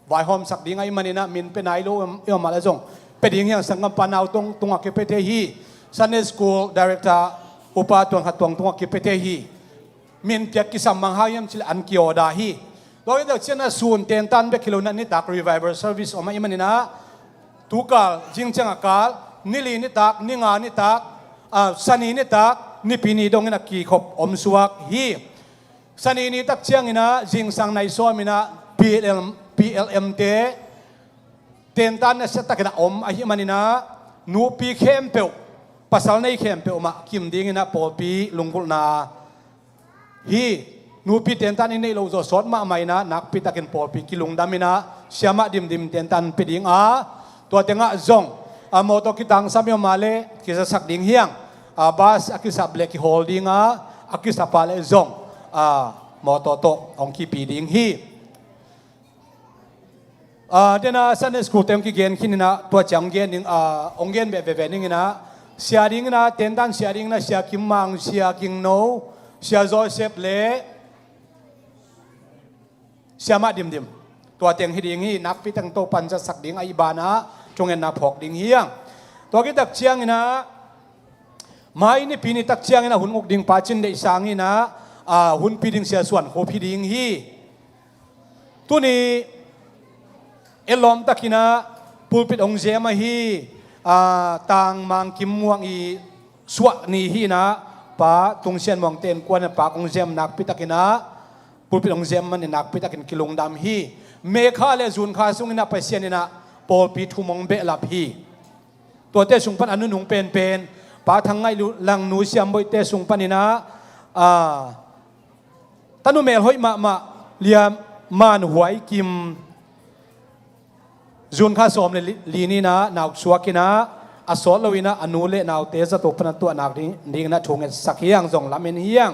vai hom sak ding ai manina min pe nai lo em mala jong pe ding yang sangam panaw tong tunga ke pe te hi Sunday school director upa tuang hatwang tunga ki pe te hi min piak ki samang hayam chil an ki oda hi lo ida chena sun ten tan be kilona ni tak revival service oma imanina tukal jingchang akal nili ni tak ninga ni tak sani ni tak ni pini dong na ki khop om suak hi sani ni tak chiang ina jing sang nai so mina PLM te ten tan na setak na om ahi manina นูปีเข้มเปียวภาษาในเข้มเปียวมากิมดิ้งนะปอปีลุงกุลนาฮีนูปีเตียนตันนี่เราจะสอนมาใหม่นะนักปีตะกินปอปีกิลุงดามินะเสียมาดิมเตียนตันปีดิ้งตัวเต็งจงโมโตกิตังสามีมาเลกิจะสักดิ้งเฮียงบาสอากิสับเล็กโฮลดิ้งอากิสับปาเลจงโมโตโตองคีปีดิ้งฮีเดน่าสันนิสกูเต็มกี่เกณฑ์ขินนะตัวจังเกณฑ์นึงองเกณฑ์แบบนึงนะเสียดิ้งนะเต็นตันเสียดิ้งนะเสียกิมมังเสียกิงโนเสียโจเซฟเล่เสียมาดิมตัวเต็งฮิดิ้งฮีนักพิทังโตปันจะสักดิ้งไอบานะจงเงินนาพอกดิ้งเฮียงตัวกิตักเชียงนะไม่นี่ปีนี้ตักเชียงนะหุ่นอกดิ้งปาจินได้สางนี่นะหุ่นปีดิ้งเสียส่วนโคปีดิ้งฮีตัวนี้เอลอมตะกินะปูปิดองเจมาฮีต่างมังกิมม่วงอีสวนีฮีนะป้าตรงเชียนมองเต็นกวนปากองเจมนักปิตะกินะปูปิดองเจมมันนักปิตะกินกิลงดำฮีเมฆาเลจุนคาสุงนะไปเชียนนะปอปิทุมงเบลับฮีตัวเตสุงปันอนุหนุงเป็นป้าทั้งไงลังนูเซียมบอยเตสุงปันนี่นะตนุเมลหอยมาเลียมานหวยกิมจุนข้าสอมเลยลีนี่นะนาวชัวกินะอสอลวินะอนุเลนาวเตสตุปนัตัวนักนี้นะชงเงินสักเฮียงส่งลำเงินเฮียง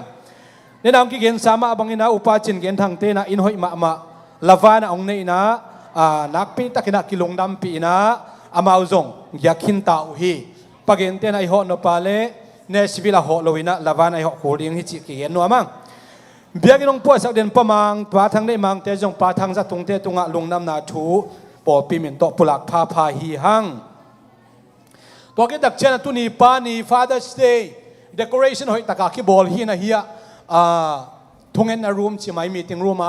ในนามกิเกณฑ์สามารถบังอินะอุปาจินเกณฑ์ทางเตนะอินหอยมาลาวานะองเนนะนักปีตะกินะกิลงดำปีนะอามาอุจงอยากขินตาอุฮีปะเกณฑ์เตนะไอหอนปาเลเนสวิลาหอลวินะลาวานะไอหอโคดิงฮิจิกิเกณฑ์นัวมั้งเบียกินงปวดสักเดือนประมังปาทางได้มังเตจงปาทางจะตรงเตตุงะลงน้ำนาทูปอปีมินโตปุลักพาพาฮีหังตัวกิดักเจนตุนีปานี Father's Day decoration หอยตะกาคิบอลฮีนะเฮียทุงเงินรูมชิมัยมีติงรูม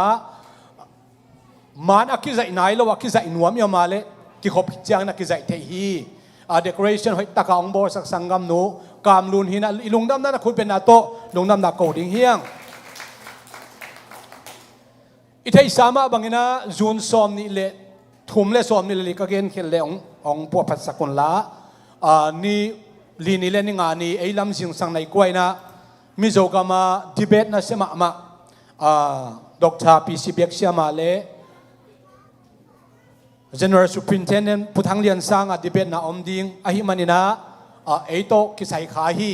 มันอักกิใจไหนแล้วอักกิใจหนวมยามาเลยกิขบจางนักกิใจเทฮีdecoration หอยตะกาองบอสักสังกัมโนกามลุนฮีนะลุงดำนั่นคุณเป็นนาโตลุงดำนักโกดิงเฮียงอิทัยสามะบังนะจูนซอมนี่เลทุ่มเล่สอมนี่เลยก็เกณฑ์เขียนเล่องพวกพัสกุลละนี่ลีนี่เล่นงานนี่ไอ้ลำสิงสังในกล้วยนะมิโซกามาดีเบตนะเสมาดอกชาปีซีเบียกเสียมาเล่ General Superintendent ผู้ทั้งเรียนสร้างดีเบตนะอมดิงอหิมันินะไอ้โตกิสัยขาฮี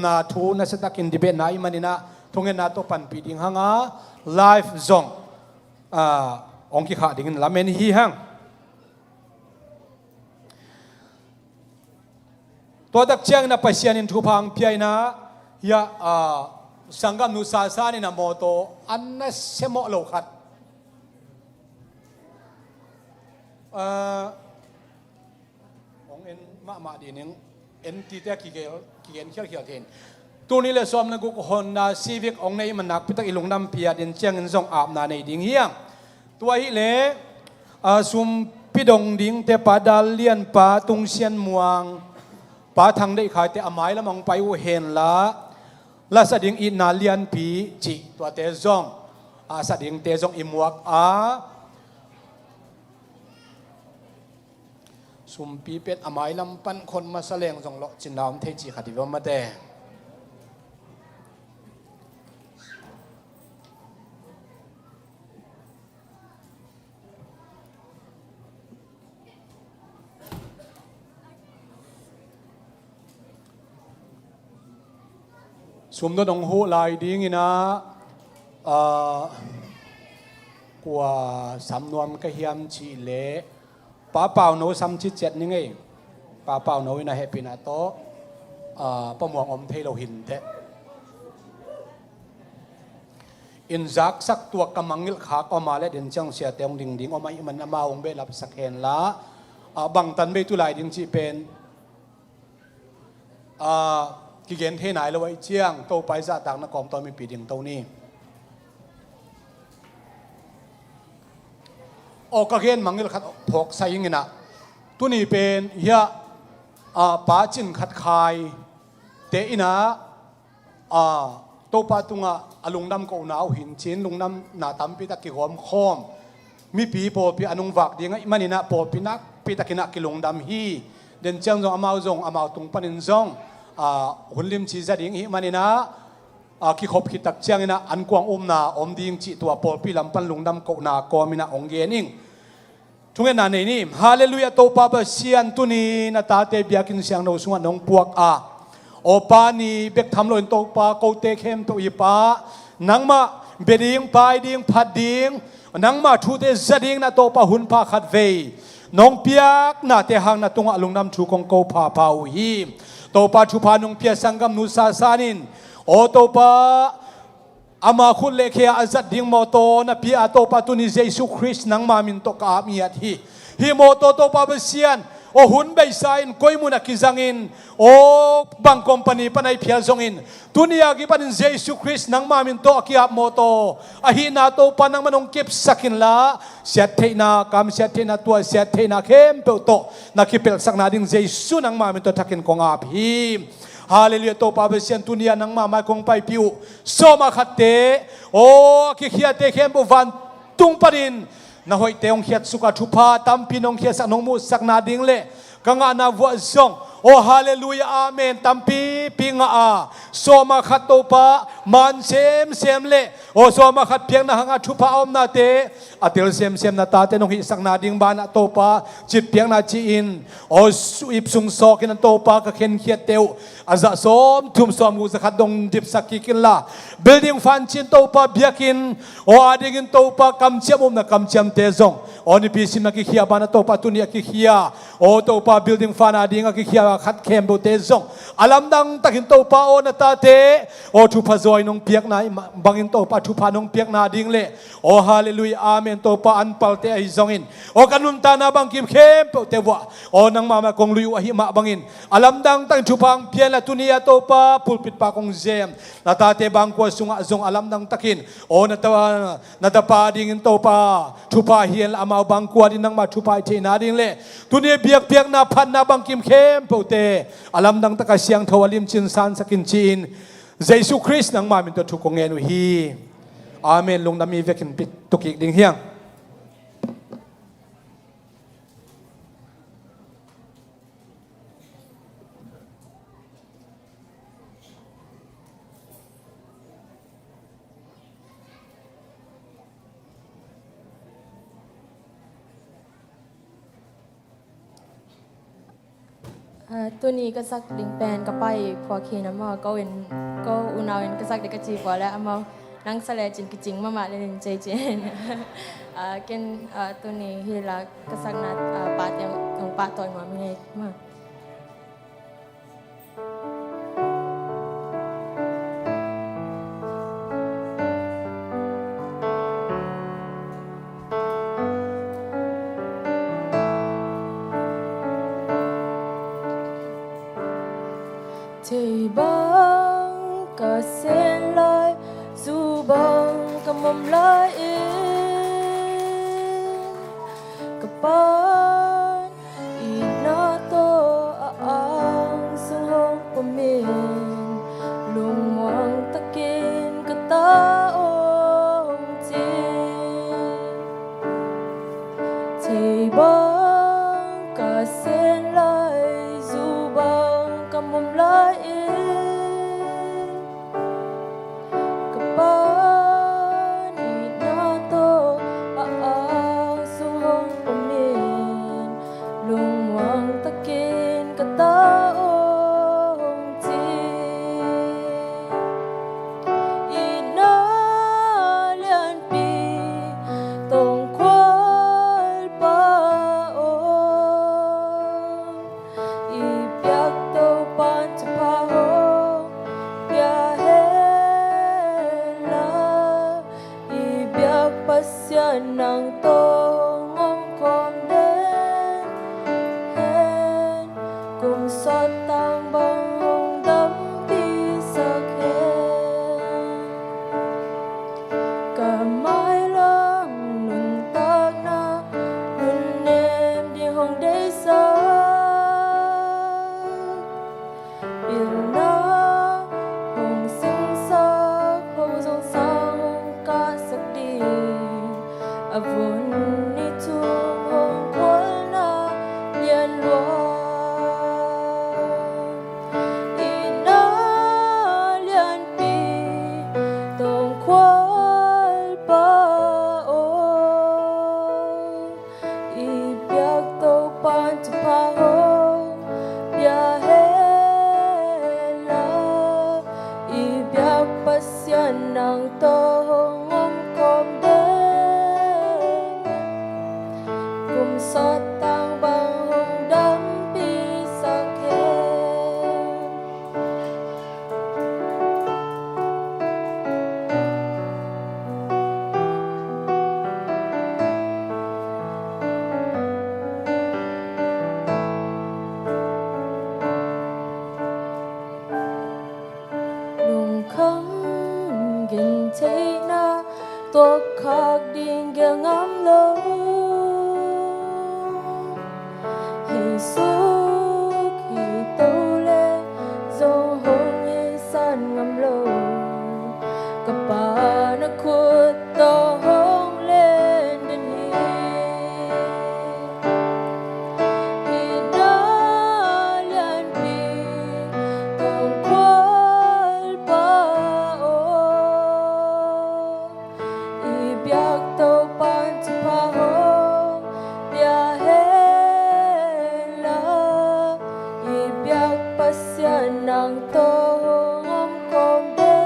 นาทูนะสตักินดีเบตนะอหิมันินะทงเงินนาโตปันปีดิงฮังไลฟ์ซององค์กิขาดิ่งละเมนฮีฮังตัวดักเชียงนะไปเชียนินทุพังเพียนะยาสังกัมนุสาสานินะโมโตอันนั้นเสมอโลกัดองเอ็นมาดีนึงเอ็นตีเตะกี่เกลเขียวเทนตัวนี้เลยซ้อมนะกูฮอนด้าซีวิกองในมันนักพิทักษ์อิลุงน้ำเพียดินเชียงเงินส่งอาบนาในดิ่งเฮียงตัวฮิเลสุมพิดงดิ่งเตปาดาลเลียนปาตุงเชียนมวงปาทางได้ขายแต่อไม้ละมองไปอุเห็นละสดิ่งอินาเลียนปีจิตัวเตจงสดิ่งเตจงอิมวกสุมปีเป็ดอไม้ลำปันคนมาแสลงส่งเลาะจินดาวเทจิขัดิวมาแต่สมดนองหูลายดิ้งนะกว่าสำนวนกระเฮียมชีเล่ป้าเป่าโน้ซ้ำชิดเจ็ดนี่ไงป้าเป่าโน้นะเฮปินาโตป้าหมวงอมเทโลหินเทอินซักสักตัวกำมังงิลขาก็มาและเดินจังเสียเตียงดิ่งดิ่งออกมามันมาองเบลับสักเห็นละบังตันเบตุลายดิ่งชีเป็นกิเกนเทไหนแล้วไว้เชียงโตไปซาต่างนักกอมตอนมีปีดิ่งโตนี่ออกกระเกนมังงิลขัดพกใส่ยังไงนะตัวนี้เป็นเฮียป้าจินขัดคายเตอินะโตปาตุงลุงดำกูหนาวหินชิ้นลุงดำหนาตั้มปีตะกิหอมคอมมีปีโปปีอนุวักดีไงมันนี่นะโปปีนักปีตะกินักกิลุงดำฮี เดินเจียงจงอามาจงอามาตุงปันินจงหุ่นลิมชีจะดิ้งหิมันนี่นะคิขบคิตักเจียงนะอันกวางนะดิ้งจีตัวปอลปีลำปันลุงดำกนาโกมินะองเกนิงทุกเงินนั่นนี่ฮาเลลูยาโตปาเบเซียนตุนีนาตาเตบียกินเสียงโนสุงนงปวกโอปานีเบกทำลอยโตปาโกเตเข้มโตอีปานังมาเบดิ้งปายดิ้งพัดดิ้งนังมาทูเตจะดิ้งนาโตปาหุ่นพาขัดเวน้องเปียกนาเตหังนาตุงอลุงน้ำชูกงโกพาพาอุฮีโตปาชูพาน้องเปียสังกัมนุสาสานินโอโตปาอามาคุณเลขีอาจัดดิ้งโมโตนะพี่อาโตปาตุนิเยซูคริสต์นังมามินโตกามีอัตฮีโมโตโตปาเบเซียนโอหุ่นใบไซน์ก้อยมุนักกิจังอินโอบางคอมพานีปนัยเพียรซงอินตุนียากิปันเยซูคริสต์นังมามินโตอากิอาโมโตอาหินาโตปานังมันองเก็บสักินละเสียเทนากามเสียเทนาตัวเสียเทนาเข้มเปโตนักกิเปลสักนาดิงเยซูนังมามินโตทักินกองอาพีฮาเลลูยาโตปาเบเซียนตุนียานังมาไม่คงไปปิวโซมาขัดเตโอกิเขียเตเข้มบุวันตุงปานินna hoi teong khiat suka thupa tampi nong khia sak nong mu sak na ding le kanga na wa zong oh hallelujah amen tampi pinga soma khato pa man sem le oh soma khat piang na hanga thupa om na te atil sem na ta te nong hi sak na ding ba na to pa chit piang na chi in oh ip sung so kin to pa ka khen khiat teu aza som thum som gu zakhat dong dip sak ki la building fan chin to pa biakin oh ading in to pa kam chiam na kam chiam te zong oh ni pisim na ki khia ba na to pa tu ni ki khia oh to pa building fan ading ki khia khat khem bo te zong alam dang takin to pa o na ta te oh thu pha zoi nong piak na bangin to pa thu pha nong piak na ding le oh hallelujah amen to pa an pal te ai zong in oh kanun ta na bang kim khem po te wa oh nang mama kong luyu hi ma bangin alam dang tang thu pang pian la tunia to pa pulpit pa kong zem na ta te bang ko sunga zong alam dang takin oh na ta pa ding in to pa thu pa hiel ama bang ko din nang ma thu pa te na ding le tunia biak na phan na bang kim khem po te alam dang taka siang thawalim chin san sakin chin Jesu Christ nang ma min to thu kong enu hi amen lung nami vekin pit tukik ding hiangตัวนี้ก็สักดิงแปนก็ไปพอเคนะมาก็เว้นก็อุณาเว้นก็สักเด็กก็จีกว่าแล้วมานั่งแสลจินกิจิงมาเลยใจเจนเกนตัวนี้ฮิลาก็สักนัดปาดยังของปาดต่อยมาไม่ได้มา thì băng cả sen lai dù băng cả mầm lai cả ban ina to ang sung hong của mình lung hoàng ta kinh cả ta ôm thì băng cả sen lai dù băng cả mầm lai nang to ngom kom đến hen cùng xót tang băng hồng đắm đi sắc hen cả mái lắm nung ta na nung em đi hồng đế sa biển na hồng sinh sắc hồng dòng sao hồng ca sắc đi avun ni tu hong kwal na yan wa สดต่างบางหงดำปีสักแค่ลุงคำกินเทน่าตัวขากดิ่งเกี่ยงามโลให้สุขให้โตเลจงหงให้สั้นงามโลกับป่านักขุดต่อหงเล่นดินฮีดาเลียนปีต้องควal pa o ibyak to pan pa ho dia hela ibyak pasyan nang to ngam kong de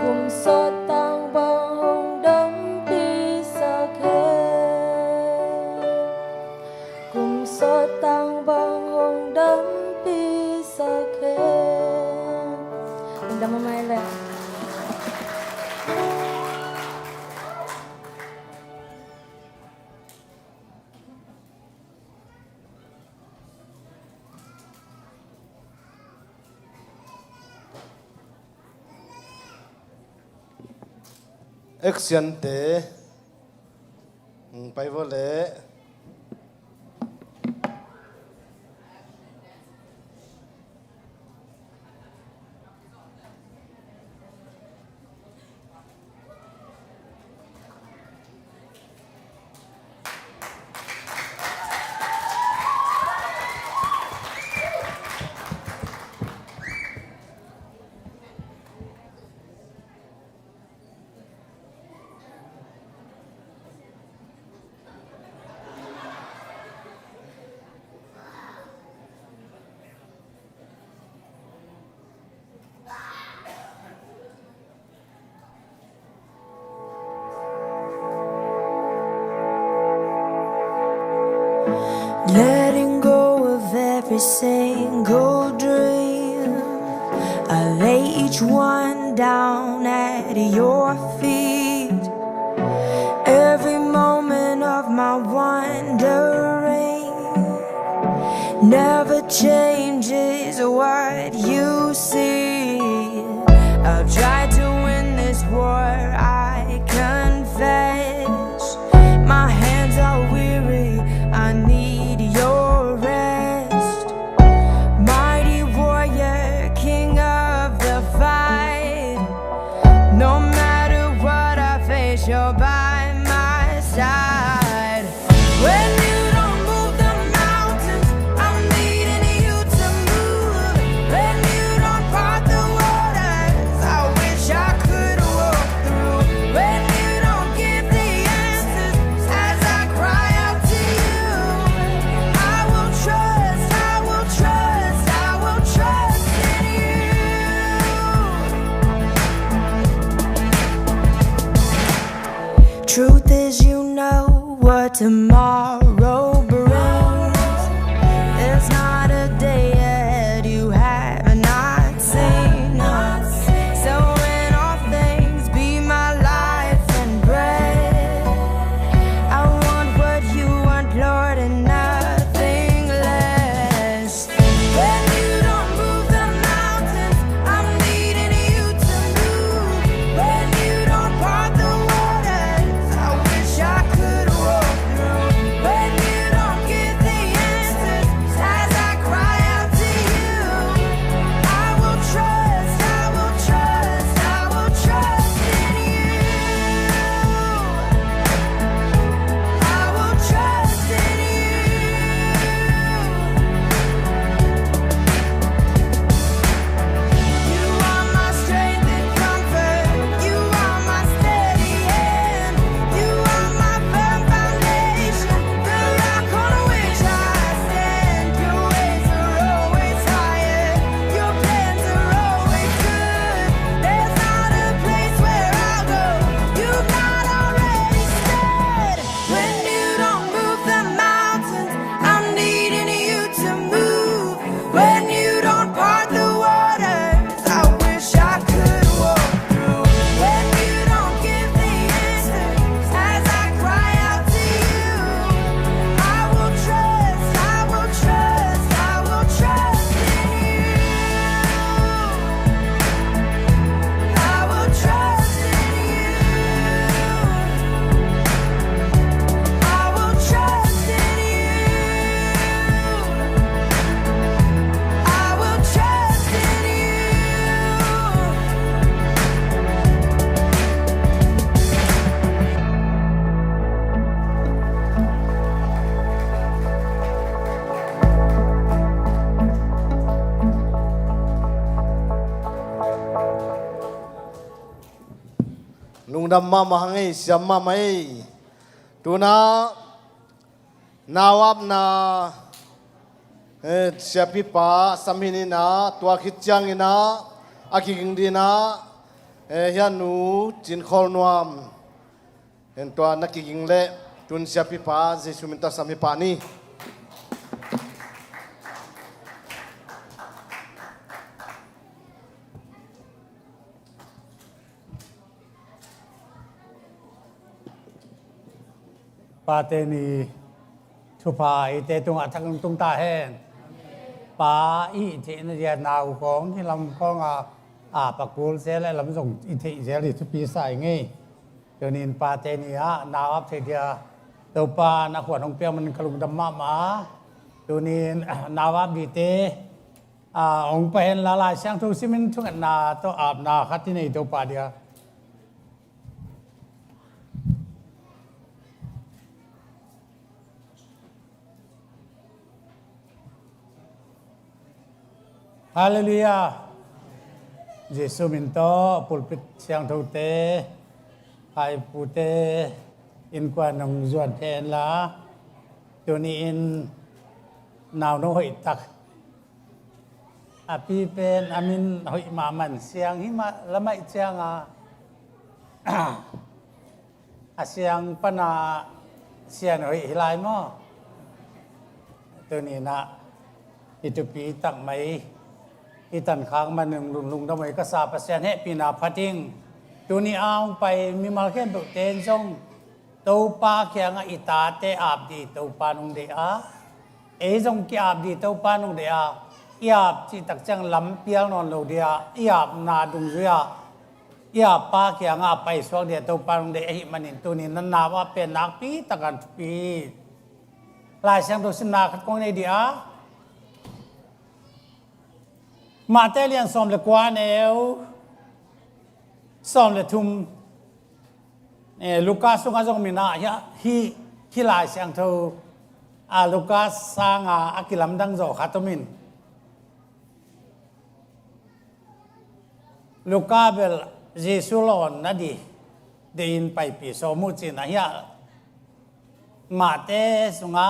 kum so tang bang hong dam pi sa khe kum so tang bang hong dam pi sa khe dam mai le action te pai vole Letting go of every single dream, I lay each one down at your feet. Every moment of my wandering never changes what you see. I'll try to win this war, I confess. My hands are weary, I need your rest. Mighty warrior, king of the fight. No matter what I face, you're by my side. When you don't move the mountains, I'm needing you to move. When you don't part the waters, I wish I could walk through. When you don't give the answers as I cry out to you, I will trust, I will trust, I will trust in you. Truth is, you know what tomorrow brings. There's not a day yet you have not seen. So in all things, be my life and bread. I want what you want, Lord, and nothing less. When you don't move the mountains, I'm needing you to move. When you don't part the waters, I wish I could walk through. When you ดำมาหังไอเสียมมาไม่ตัวน่านาวบนาเสียพิปาสามีนี่นะตัวคิดจังนะอากิงดีนะยันนูจินคอลนวมเห็นตัวนักกิงเล่ตุนเสียพิปาเจสุมินตาสามีปานีปาเตนีทุพายเตตุงอัทังตุงตาแห้งปาอีเทนเดียนาวของที่ลำของปะกูลเสียและลำส่งอิเทเสียลิทุปีใส่งี้เดี๋ยวนี้ปาเตนีนาวอัพเทเดียตัวปานักหัวน้องเปียมันกลุงดำมาเดี๋ยวนี้นาวอัพดีเตองไปเห็นละลายช่างทุกสิมินทุกนาตัวอาบนาคัดที่นี่ตัวปาเดียฮาเลลูยาเยซูมินโตปุลปิดเสียงทูเตไอปูเตอินกว่านงจวนเทนละตัวนี้อินนาวโนหอยตักอาปีเป็นอามินหอยมามันเสียงหิมะละไม่เสียงเสียงปนาเสียงหอยลายมั้งตัวนี้นะอิตุปีตักไหมอีตันค้างมาหนึ่งลุงทำไมก็3%ให้ปีนาพัดทิ้งตัวนี้เอาไปมีมาเขียนตัวเต็นส่งตัวปลาเขียงอีตาเตอาบดีตัวปลานุงเดียส่งกี่อาบดีตัวปลานุงเดียอาบที่ตักจังลำเปียงนอนโลเดียอาบนาดุงเรียอาบปลาเขียงไปสวงเดียตัวปลานุงเดียมันนี่ตัวนี้นั่นนาว่าเป็นนักปีตะกันปีลายเสียงตัวสินาขัดกงในเดียมาเตเลียนสอมเลกวานเอวสอมเลทุมลูกาสุงาจงมินาฮิลายเสียงเธอลูกาสางอากิลัมดังโจขัตมินลูกาเบลเยซูลอนนัดีเดินไปปีสมุจินะฮิมาเตสุงา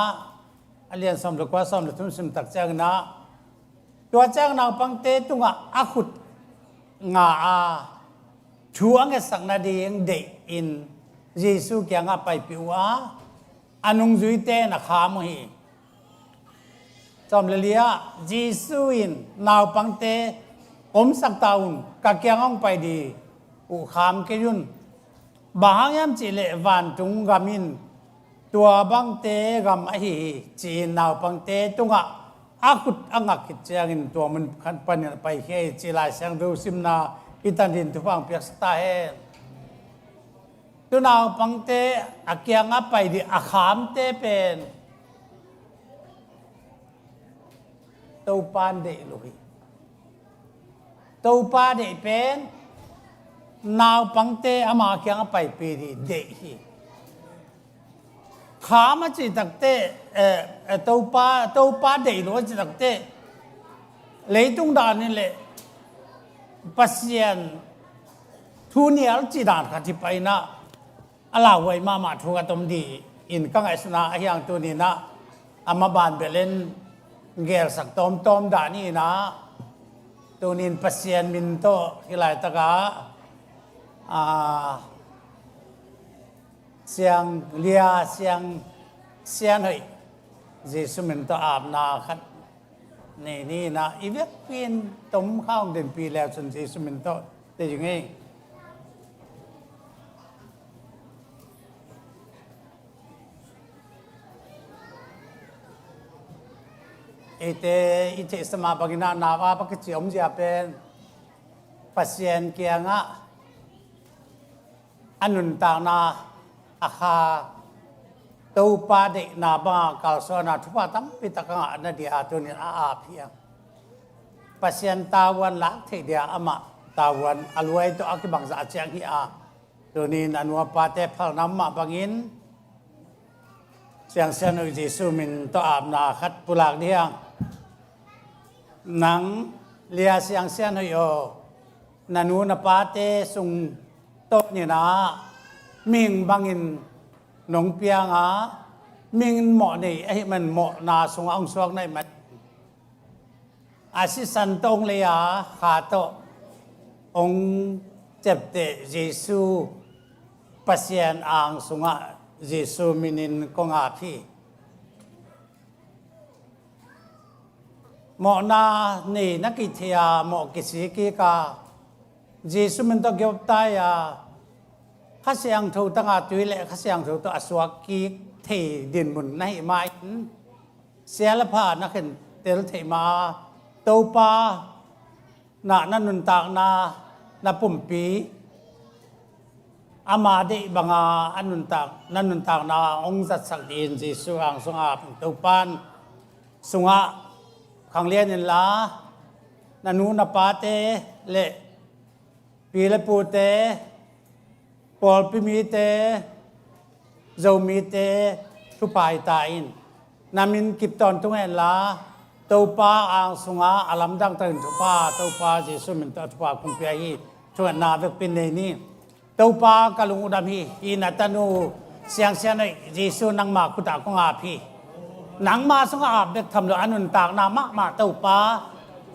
เลียนสอมเลกวาสอมเลทุมสิมตักเจงนะตัวเจ้าหน้าปังเตตุงอาขุดงาช่วงสักนาดีงเดอินเยซูเกียงไปปิวอันุงจุยเตนะขามหีจอมเลียเยซูอินนาวปังเตอมสักตาอุนกักเกียงไปดีอุขามเกยุนบางยามจิเลวันตุงกามินตัวบังเตกามหีจีนาวปังเตตุงakut angak kitjangin tua men kan pan pai he chilai sang do simna itan din tu pang piak sta he tu naw pangte akyanga pai di akham te pen to pan de lui to pa de pen naw pangte ama kyanga pai pi di de hiขามาจิตักเตตัวป้าเด็กหรือว่าจิตักเตเลยตุงดานนี่แหละปัสยานทุนี่อัลจิดานขัดที่ไปนะอะไรไว้มาทุกข์ตมดีอินกังไอสนาอย่างตัวนี้นะอามาบานเบลนเกลสักตอมดานี่นะตัวนี้ปัสยานมินโตที่ไรตะกาเสียงเลียเสียงเฮ้ยเยซูมันต้องอาบนาคัดนี่นะอีเวกปีนต้มข้าวเดินปีแล้วจนเยซูมันต้องได้ยังไงอีเตสมาปกินานาว่าปกิจิอมจะเป็นปัสยานเกียงอันนุนตานาอาคาตัวปาเดนาบากาลสนาทุพาตั้มปิตกังอันเดียตัวนี้อาเพียงปัสยันตาวันลักเทเดียอามาตาวันอรวยตัวอักบังจะเจียงฮีอาตัวนี้นันว่าปาเตพลน้ำมาบังอินเสียงเสียงอุจิสุมินตัวอาบนาคัดปุลากเดียงหนังเลียเสียงเสียงหอยนันูนปาเตสุงโตนี่นะ มิงบางอินหนองเปียงมิงเหมาะนี่ไอ้มันเหมาะนาสงองสวกในมันอาศิสันตงเลยขาโตองเจ็บเตเยซูปัสยานอ่างสงเยซูมินินกงอาพี่เหมาะนานี่นักกิจยาเหมาะกิสิกิกาเยซูมันต้องเก็บตายข้าเสียงถูกตั้งอาตุยเละข้าเสียงถูกตัวอสวกิเทดินมุนในไม้เสียละผ่านักเห็นเตลเทมาเตาปาหน้านั่นนุนตากนาปุ่มปีอามาเดบังอันนุนตากนั่นนุนตากนาองค์สัตสักดินจีสุอังสงอาเตาปานสงอาขังเลียนินลานานูนาปาเตเละปีละปูเตปอลปิมีเตโจมีเตทุปายตาอินนามินกิบตอนตุงเอ็นลาเตาปาอ่างสุงาอลัมดังเตินทุปาเตาปาเจสุมินเตทุปาคุมเปียฮีช่วยนาเวกปินเนนี่เตาปากะลุงอุดามีอินาตานูเสียงเสียงในเจสุนังมาคุตากงอาพีหนังมาสงอาเวกทำโดยอนุนตากนามะมาเตาปา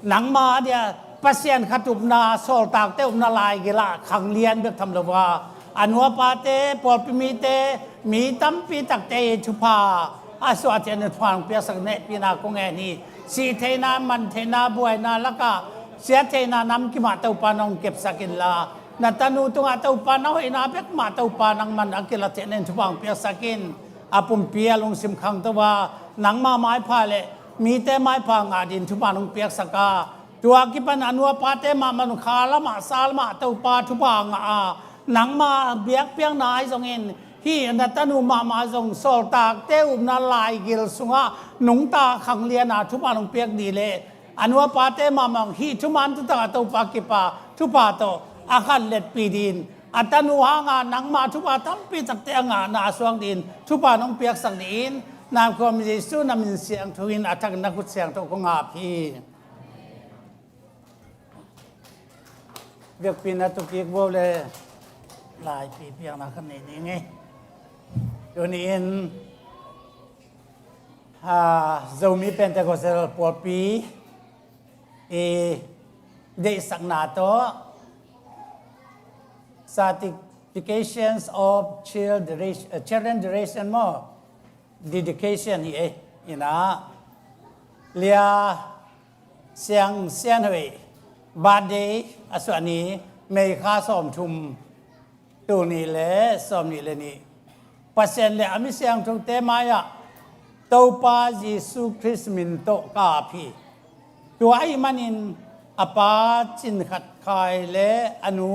หนังมาเดียปัสยันขัดอุบนาโซลตากเตอุบนาลายกิละขังเลียนเวกทำโดยว่าอันวปาเตปอลปิมีเตมีตั้มปีตักเตชุพาอาสวาเจนฟังเปียสักเนปีนากงแอนี่สีเทนามันเทนาบวยนาละกะเสียเทนานำกิมาเตาปานองเก็บสักินลานาตานูตุงอาเตาปานเอาเอนาเบกมาเตาปานังมันอักิละเจนชุฟังเปียสักินอาปุ่มเปียลงสิมขังตัวหนังมาไม้พาเลมีแต่ไม้พางาดินชุปานองเปียสักาตัวกิปันอันวปาเตมามันคาละมาซาลมาเตาปาชุปางาหนังมาเบียกเปียงนายทรงเอ็นที่นัตนูมาทรงโซลตากเต้อุมนาลายกิลสุงะหนุงตาขังเลียนาทุปาลงเปียกดีเลยอันว่าปาเต้มามังฮีทุมันตุตาตุปากิปาทุปาโตอาคันเล็ดปีดินอัตนูหางานหนังมาทุปาตั้มปีจักเตงานาสวงดินทุปาลงเปียกสังดินนามความเยซูนามินเสียงทุินอัตนักกุศเสียงโตกงาพีเวียกปีนัตุกิกโบเลยหลายปีเพียงนักขณีนี้ไงตัวนี้จะมีเป็นแต่ก็เสร็จปวดปีได้สักนาโต certifications of children duration more dedication นี่นะเลียเสียงเสียนหวยบาดเดย์อส่วนนี้ไม่ค่าสอมชุมตัวนี้เลยสอมนี้เลยนี่ปัสเซนเลยอามิเสียงทุกเตมายะเต้าปาเยซูคริสต์มินโตกาพีตัวไอ้มันอินอปาจินขัดคายและอนุ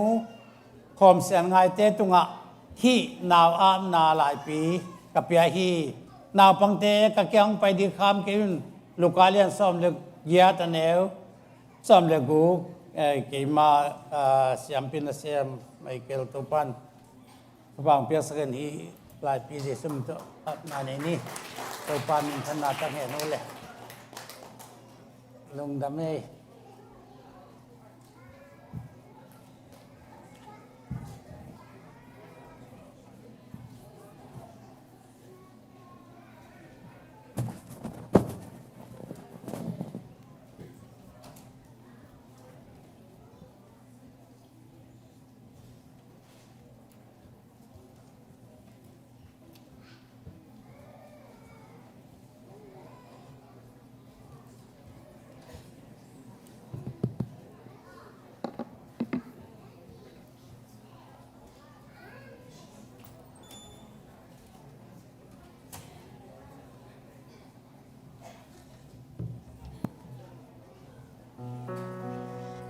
คอมเสียงไงเตตุงะฮีนาวอามนาหลายปีกับเปียฮีนาวปังเตกะเกียงไปดีคำกินลูกกาเลียนสอมเล็กเยียตันเอวสอมเล็กกูเกี่ยมาเสียมปินเสียมไม่เกี่ยวตุปันบางเปียสักนี้หลายปีที่สมตัวมาในนี้ตัวปามินธนาตั้งแห่นู้นแหละลงดำเอ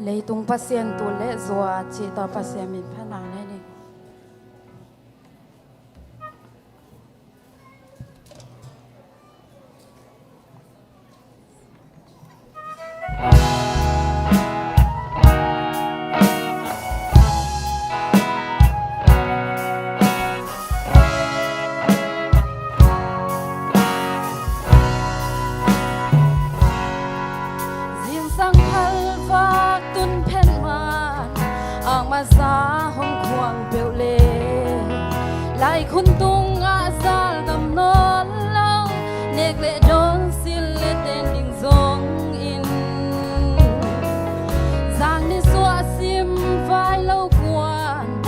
lấy tung pasien tu lệ zua chỉ tao pasien mình phát nào này đi sang hal va tun pen man ang maza lại khôn tung ngã xa tầm non lâu nét lệ đón xin lệ tên đình dòng in giang đi xóa sim vai lâu quan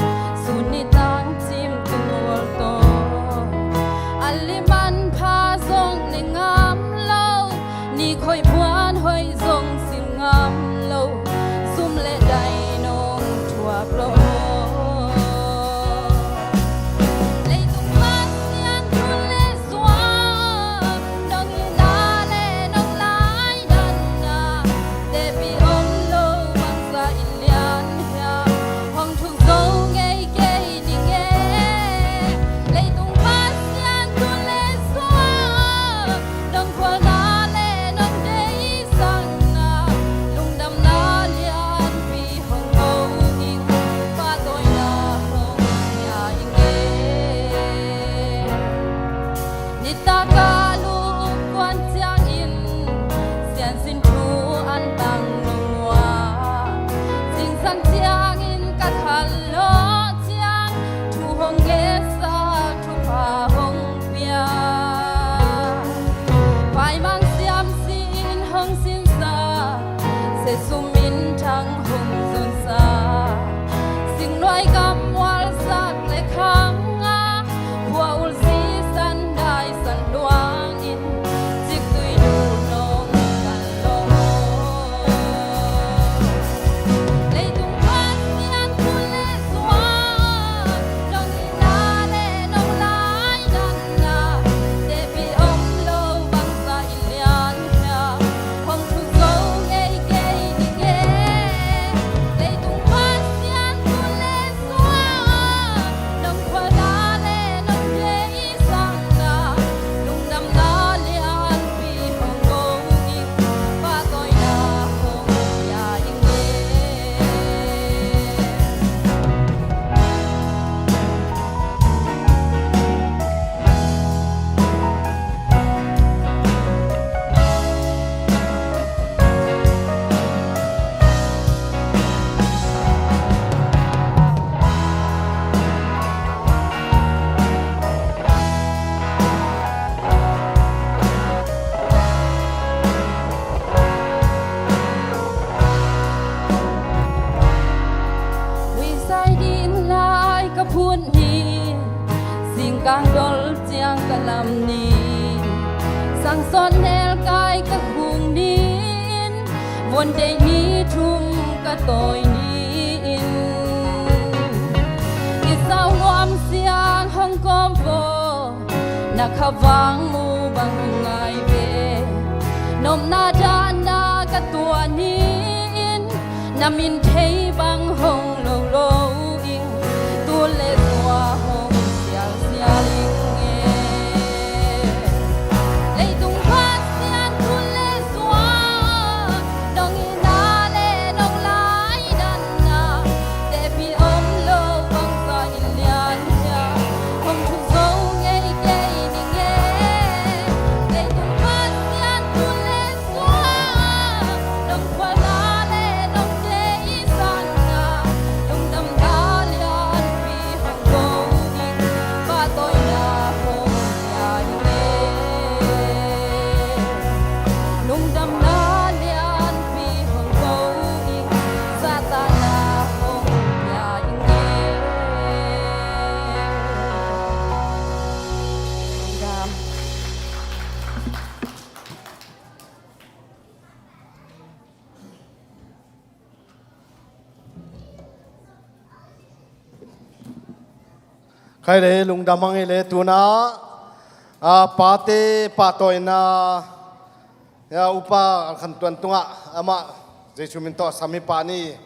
xuân đi tan chim tuột to aliman pha dòng nên ngắm lâu ni khơi buồn hơi dòng xin ngắm lâu zoom lệ đầy nông thua lâu khai le lung damang le tuna pate patoina ya upa khan tuan tunga ama jesu min to sami pani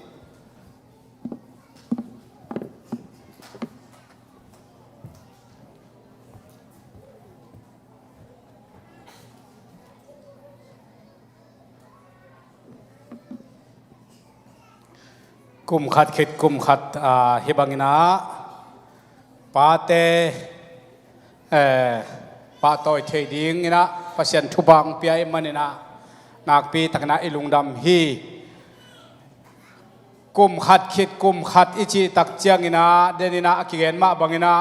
kum khat khit kum khat hibangina pate patoi thei ding ina pasien thubang piai manina nakpi takna ilungdam hi kum khat khit kum khat ichi tak chiang ina denina akigen ma bangina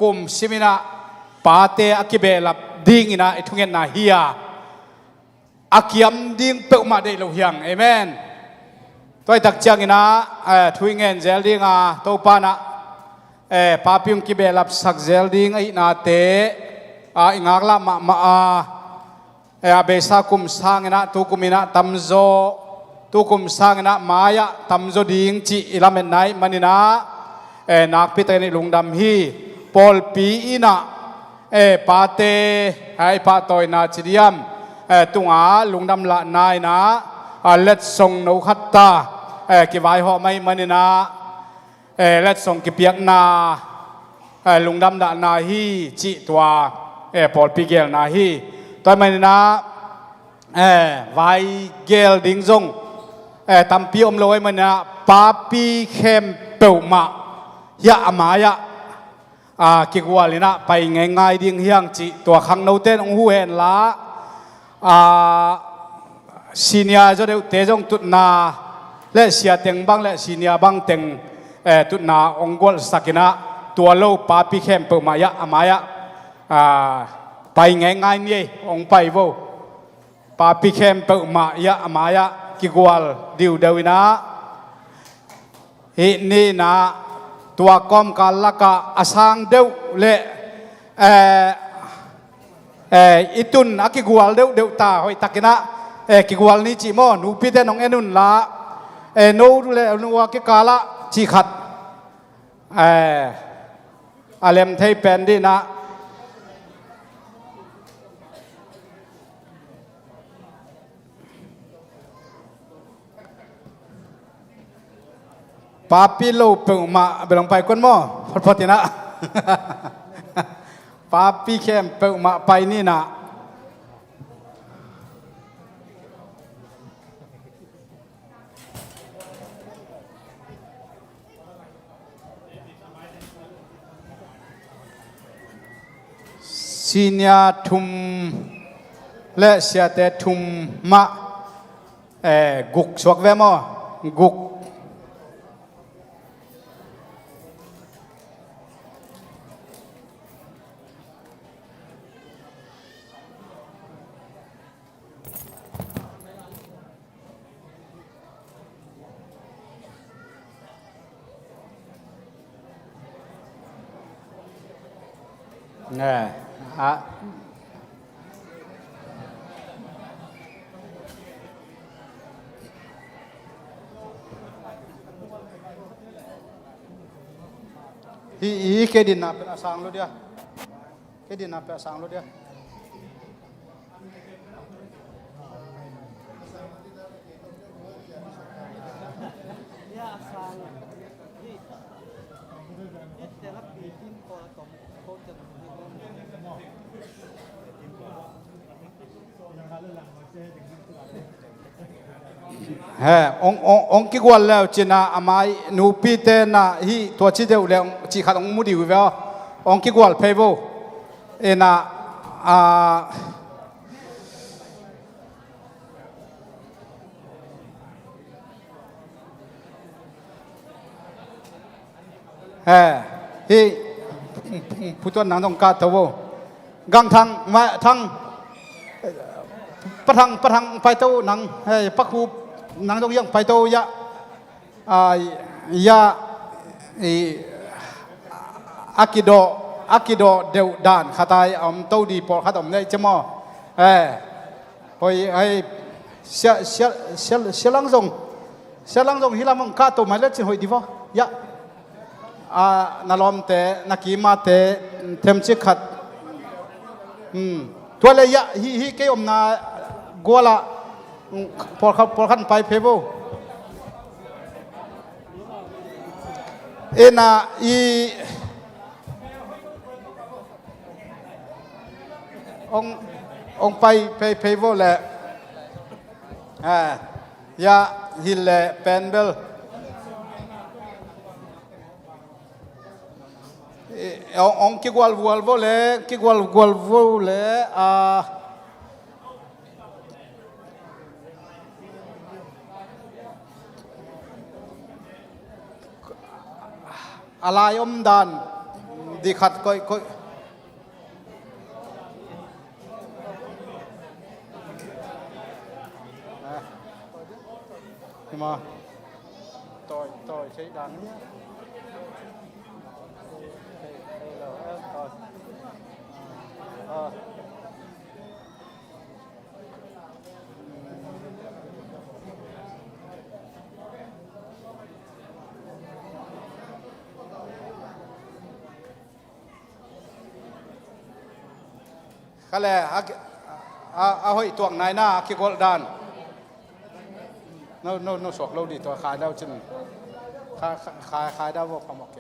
กุมสิมินะปาเตอกิเบลับดิ้งนะไอทุงเงินนาเฮียอากิยมดิ้งเปิดมาได้เราเฮียงเอเมนตัวตักจังนะทุงเงินเจลดิ้งตัวปานะปาพิมกิเบลับสักเจลดิ้งไอนาเตอิงากละมาเบสากุมสางนะตุกุมินะตัมโซตุกุมสางนะมายะตัมโซดิ้งจีอิลาเมนไนมันนี่นะนักพิเตนิลุงดำฮีปอลปีอินะปาเตไอปาตอยนาจิเดียมตุงอาลุงดำละนายนะเล็ดส่งนูขัตตากิวายหอไม่มันนี่นะเล็ดส่งกิเปียกนาลุงดำละนาฮีจิตัวปอลปีเกลนาฮีตัวมันนี่นะไวเกลดิงซงตัมปีอมลอยมันนะปาปีเข้มเปิลมายะอามายะกิกวาลินะไปง่ายๆดิ้งเฮียงจีตัวขังโนเต้นองหูเห็นละซีเนียจะเดือดเตจงตุนาและเสียเต็งบังและซีเนียบังเต็งตุนาองกวลสักินะตัวโลปาปิเข้มเปิลมายะอามายะไปง่ายๆนี่องไปโวปาปิเข้มเปิลมายะอามายะกิกวาลดิวเดวินะนี่นะตัวกอมกาลกะอาสังเดวเลอิตุนอากิกวาลเดวตาหอยตักนะกิกวาลนี่จิโมนูพิเตนองเอนุนละโนดูเลนูวากิกาละจิขัดอาเลมไทยเป็นดีนะปาปิโลเปิงมาเบลงไปก้นหม้อพอดีนะปาปิเข้มเปิงมาไปนี่นะซีเนียทุมและเสียแต่ทุมมากุกสวกเวมอกุกฮีเคดินนับเป็นอาสังรู้เดียเคดินนับเป็นอาสังรู้เดียองกิกวาลแล้วจีน่าอามายนูปีเตน่ะฮีตัวชีเดียวแล้วจีขัดองมุดิวิเวลองกิกวาลเพย์โวน่ะฮีผู้ตัวนังต้องการตัวกังทังมาทังปะทังไปโตนังปักคูนังต้องยังไปโตยะอากิโดเดวดานขัดไอโตดีปอขัดได้จมอพอยเสียลังซงฮิลามังกาโตมาเล็ดสิหอยดีวะยะนาลอมเตนักกีมาเตเทมชิขัดตัวเลยยะฮีเกี่ยมนากัวละพอขันไปเพโบน่ะองไปเพโบแหละยะฮิลเลเปนเบลองกิกวาลวัลโวเลกิกวาลโวเลอะไรดาน ดีขัดก้อยมาต่อยใช้ดันเนี่ยก็เลยเอาให้ตัวไหนหน้าคิดว่าดันโน้สวกเราดีตัวขายได้จริงขายได้ว่าความโอเค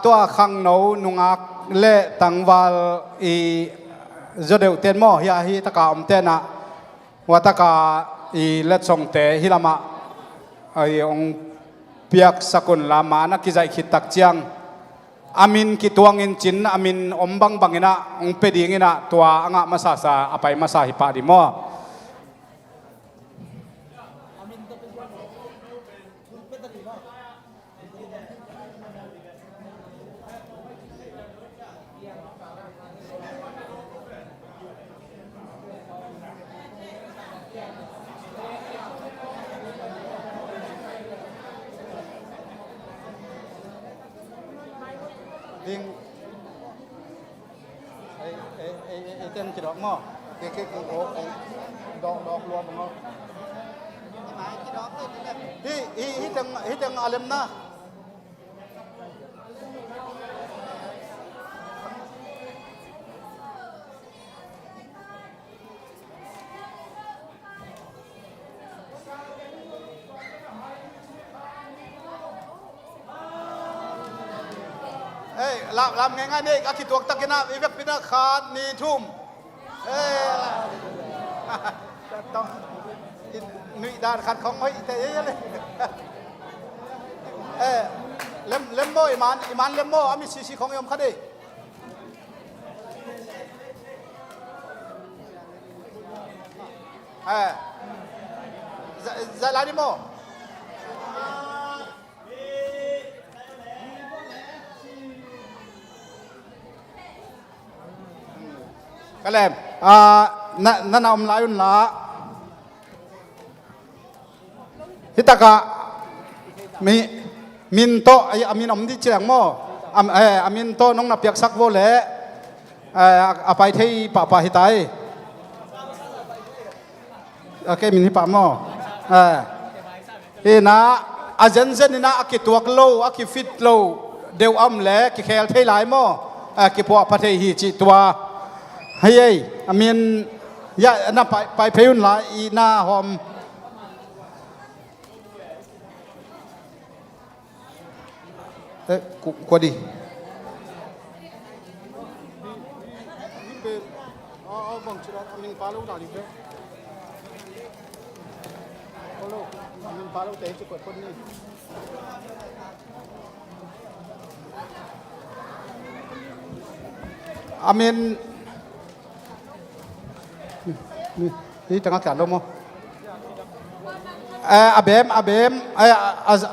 ตัวขังหนูนุงักเละตังวาลอีจะเดือดเต้นมั่วเฮียฮีตะกาอมเต้นนะว่าตะกาอีเล็ดส่งเตะฮิลามะไอองเปียกสกุลลามานักกิจคิดตักเจียงอามินกิตัวงินจินอามินอมบังบังอินะองเปดีงินะตัวอ่างมาซาซาอภัยมาซาฮิปาดิมั่วดิงไอ้เต้นกี่ดอกมั่วเก๊กโอ้ดอกรวมมั้งฮิตังอาเลมนะลำง่ายๆนี่อาคิดตัวตะกินาอีเวกพินาคาดนีทุ่มต้องนุยดานขัดของไม่แต่ยังเลยเลมโบอิมานเลมโบอามิซีของยมขัดดิจะลาดิโมก็เลยนั่นเอามาลายุนละฮิตากะมินโตไออามินอมที่เชียงโมอามินโตน้องนับเปียกสักโวเล่อาไปที่ป่าฮิตายโอเคมินฮิป่าโมนะอาเจนเซนนะอากิตัวกโลอากิฟิตโลเดียวอัมเล่กิเคลเทไลโมกิพวกประเทศฮิจิตัวเฮ้ยอามินยะน่าไปเพยุนละอีน่าหอมกว่าดีบังชิราอามินพาลูกด่าดิเบ้พาลูกอามินพาลูกเตะจุดกดคนนี้อามินนี่จังหวะการลงมั้งอาเบม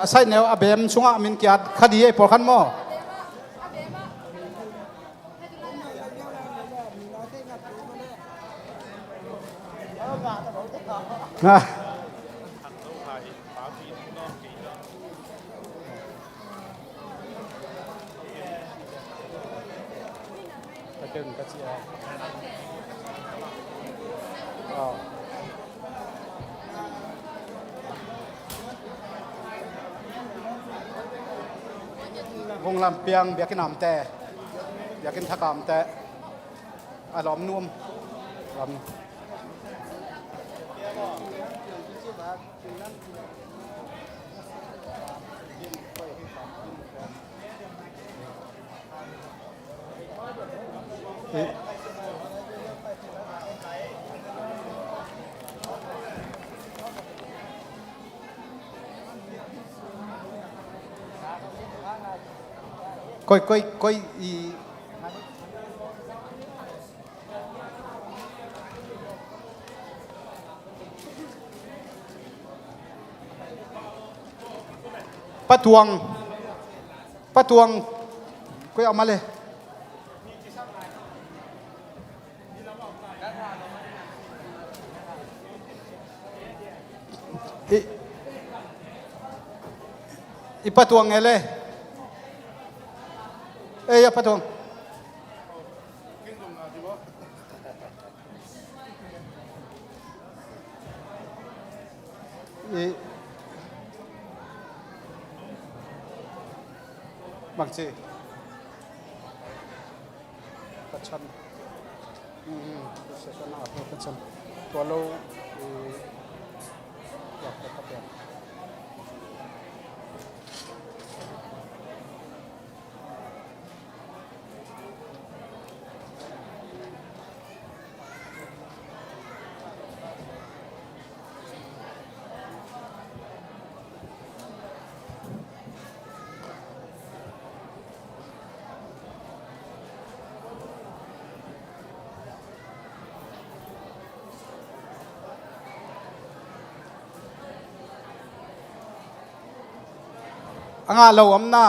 ใส่แนวอาเบมช่วงอามินเกียรติคดีไอ้พอขันมั้งเดินกระเจียวงลำเปียงเบียกินน้ำแต่อยากกินทักกามแต่อารมณ์นุ่มลำก้อยอี ปะทวงก็เอามาเลยอีปะทวงไงเลยอย่าปะทวงบางทีกระชันเสร็จแล้วนะกระชันตัวเราอยากจะกระเบียดnga lo amna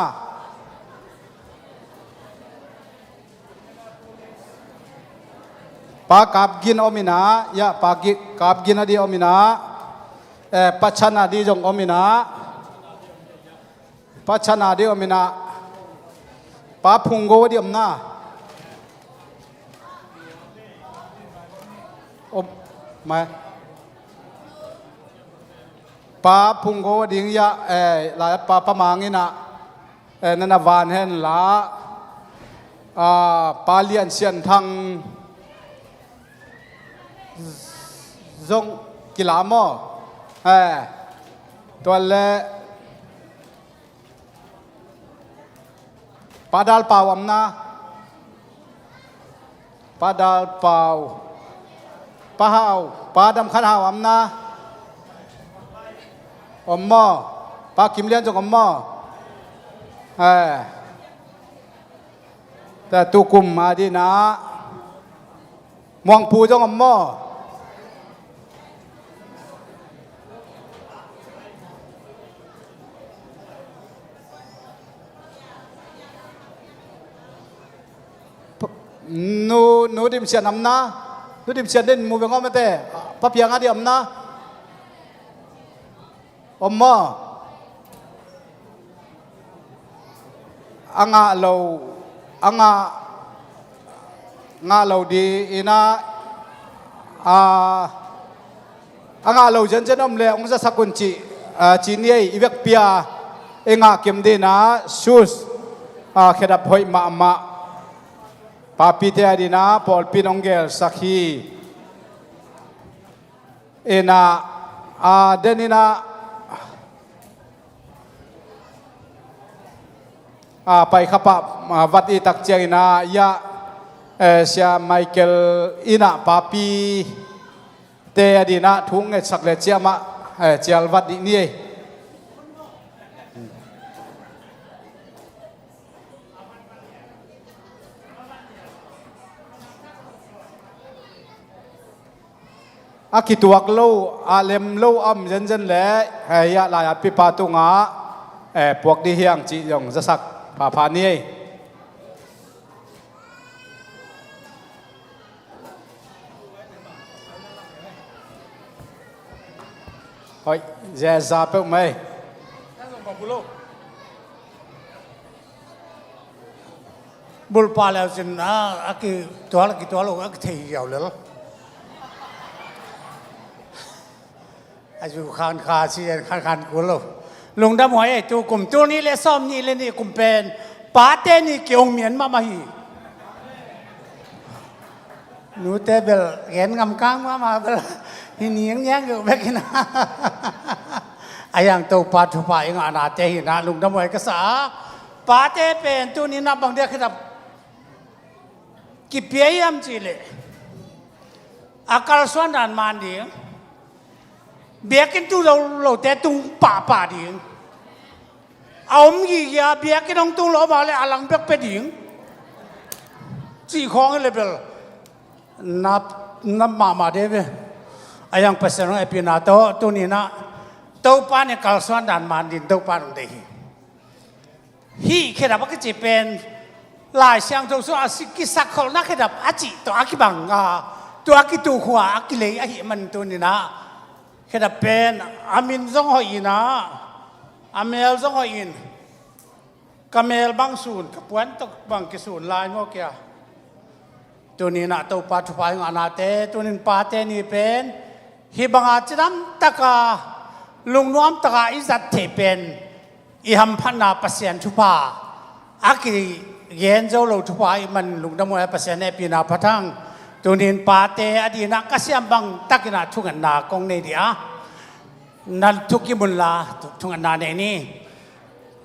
pa kapgin omina ya pa kapgin adi omina pachana di jong omina pachana di omina pa phungo di amna om mai pa phungo ding ya la pa mangina nana van hen la pa lian sian thang zong kilamoตัวเลปาดาลเปล่าอำนาปาดาลเปล่าปาหาวปาดำขันหาวอำนาอมมอปากิมเลียนจงอมมอแต่ตุกุมมาดีนะมองปูจงอมมอนูดิมเสียนอำนานูดิมเสียนเด่นมูเวงอมเตะปะเพียงอาดีอำนาอมมอangah lo di ina angah lo jen om le ong sa sakunci cini iwek pia enga kemde na sus khedap hoi ma papi te adina pol pinonggel sakhi ena deninaไปขับวัดอีตักเจียงนะยะเสียไมเคิลอินะปาปีเตอดีนะทุ่งสักเลเจียมาเจียลวัดนี้อากิตัวกลูอาเลมลูอัมเจนเล่ยะลายปิปาตุงะพวกดีเฮียงจียงจะสักพานี้เฮ้ยเจ้าซาเปิลไหมบุลปาแล้วสินะอากิตัวลูกอากิเที่ยวเลยอายุขันขาเสียขันกูลูกลงดำหอยไอ้ตัวกลุ่มตัวนี้เลยซ้อมนี่เลยนี่กลุ่มเป็นปาเต้นี่เกี่ยวเหมียนมาฮีหนูเต้เบลเห็นกำกลางมาเบลหินยังยังอยู่แบบนี้นะไอ้ยังตัวปาทุพายงอาณาเตหินะลงดำหอยกษาปาเต้เป็นตัวนี้นับบางเดียคือแบบกิเปียยมจีเลยอากาศส่วนด้านมันดีเบียกินตู้เราแต่ตุ้งป่าดิ่งเอามีกี่ยาเบียกินน้องตุ้งเรามาเลยอลังเบียกไปดิ่งจีคองเลยเปล่านับมาเด้เว้ยไอ้ยังภาษาไอ้พี่นาโตตัวนี้นะโตป้าเนี่ยกาลสวนด่านมันดินโตป้าตรงเดีย ฮีเคดับก็จะเป็นลายเสียงทุกส่วนสิกิสักคนนักเคดับอาจิตัวอากิบังตัวอากิตูหัวอากิเลยอาหิมันตัวนี้นะเคดับเป็นอามินซงหอยนะอาเมลซงหอยนกาเมลบางส่วนกับวันตกบางกิส่วนลายโมเกียตัวนี้นะตัวปัจจุบันงานเตตัวนี้ปาเตนี่เป็นฮิบังอาจนั้นตะกาลุงน้อมตะกาอิจัดเทเป็นอิฮัมพันนาปัสยันทุพาอากิเย็นเจ้าเราทุพามันลุงดำมวยปัสยันเนปีนาพัทังตัวนี้ปาเตอดีนักกัสยัมบังตะกินาทุกันนากงเนดีอานั่นทุกิมุลลาทุกันนาเนนี่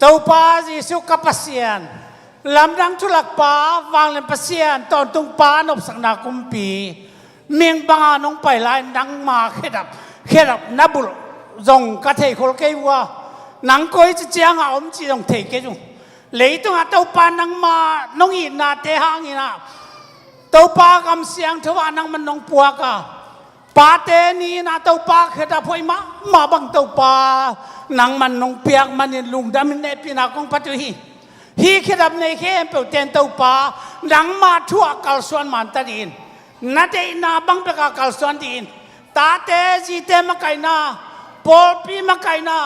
ตัวปาจิสุกับปัสยันลำดังทุลักป้าวางเลนปัสยันตอนตุงป้านบสังนาคุมปีเมียงบางน้องไปลายนังมาเคดับนับุลจงกระเทยคนเกวัวนังก้อยจะเจียงอาอมจีจงเทเกจุเลยตัวตัวป้านังมาน้องอินนาเตหังอินาตัวป้ากำเสียงทว่านังมันน้องปัวกะป้าเตนีนาตัวป้าเคดับพอยมาบังตัวป้านังมันน้องเปียกมันลุงดำเนปีนากงปัตุฮีเคดับในเข้มเปิดเต็นตัวป้านังมาทั่วกัลส่วนมันตัดินนาเตนาบังเปกากัลส่วนดินตาเตจีเตมาไกนาปอลปีมาไกนา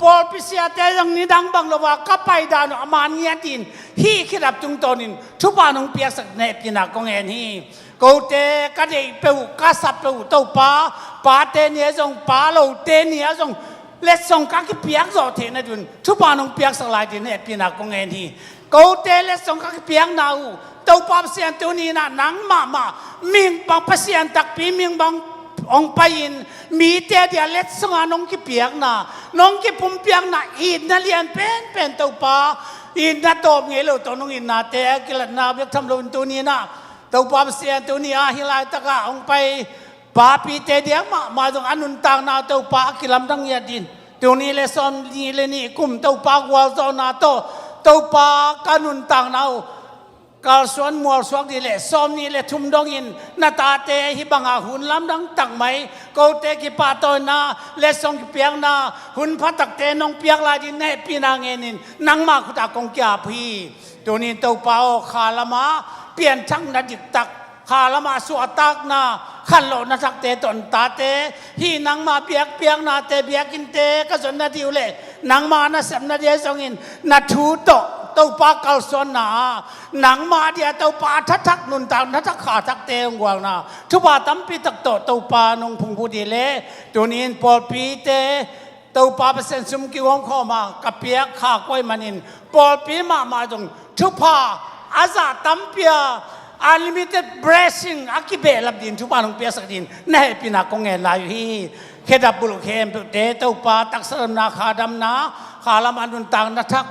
ปอลปีเสียเตยังนิดังบังละว่ากับไปดานอามานียดินฮีคิดรับจุงตอนินทุบานงเปียสักเนปินากงเอ็นฮีกูเตกัดเอเปวกัสเปวตัวป้าเตเนียจงป้าเราเตเนียจงเล็ดส่งกักเปียกจอเทนดุนทุบานงเปียกสักลายดินเนปินากงเอ็นฮีกูเตเล็ดส่งกักเปียกนาอูตัวป้าเสียนตัวนี้นะนังมามิงบังเสียนตักปีมิงบังองไปอินมีเตเดียเล็ดสงาน้องกิเปียกนะน้องกิปุ่มเปียกนะอินนั่นเลียนเป็นตัวป้าอินนั่นตัวเงี้ยเราตัวน้องอินนะเตะกิลนาเบียกทำลงตัวนี้นะตัวป้าเสียตัวนี้ฮิลายตะกะองไปป้าปีเตเดียมาตรงอนุนตังนาตัวป้ากิลำดังยาดินตัวนี้เลยซ้อนนี่เลยนี่กุมตัวป้ากวาลโซนาตัวป้ากันุนตังนากาลส่วนมัวสวกดีเลยซ้อมนี่เลยทุ่มดองอินนาตาเตฮิบังอาหุ่นลำดังตักไหมกูเตกิปาตอยนาเลสองกิเปียงนาหุ่นพัดตักเตนองเปียกลายดินเนปีนางเงินินนังมาคุตากงกียพีตัวนี้ตัวเปล่าขาละมาเปลี่ยนช่างนาดิกตักขาละมาสวตักนาขันโลนาทักเตตนตาเตฮีนังมาเปียกนาเตเปียกินเตก็สนนาดิวเลยนังมานาเสมนาเดียสองอินนาทูโตตัวปากกัลสนาหนังมาเดียตัวปาทักนุนตามทักขาทักเตงกวางนาทุบาตั้มปีตักโตตัวปานงพุงพูดีเล่ตัวนี้ปอลปีเตตัวปาเปอร์เซ็นต์ซุมกิวงข้อมากับเปียกขากล้วยมันินปอลปีมาตรงทุบาอาซาตั้มเปียunlimited blessing อากิเบลับดินทุบานงเปียสักดินแน่ปีนักกงเงินลายฮีเคดับบุรุษเข้มเตตัวปาตักเสริมนาขาดำนาขาละมันนุนต่างนัทัก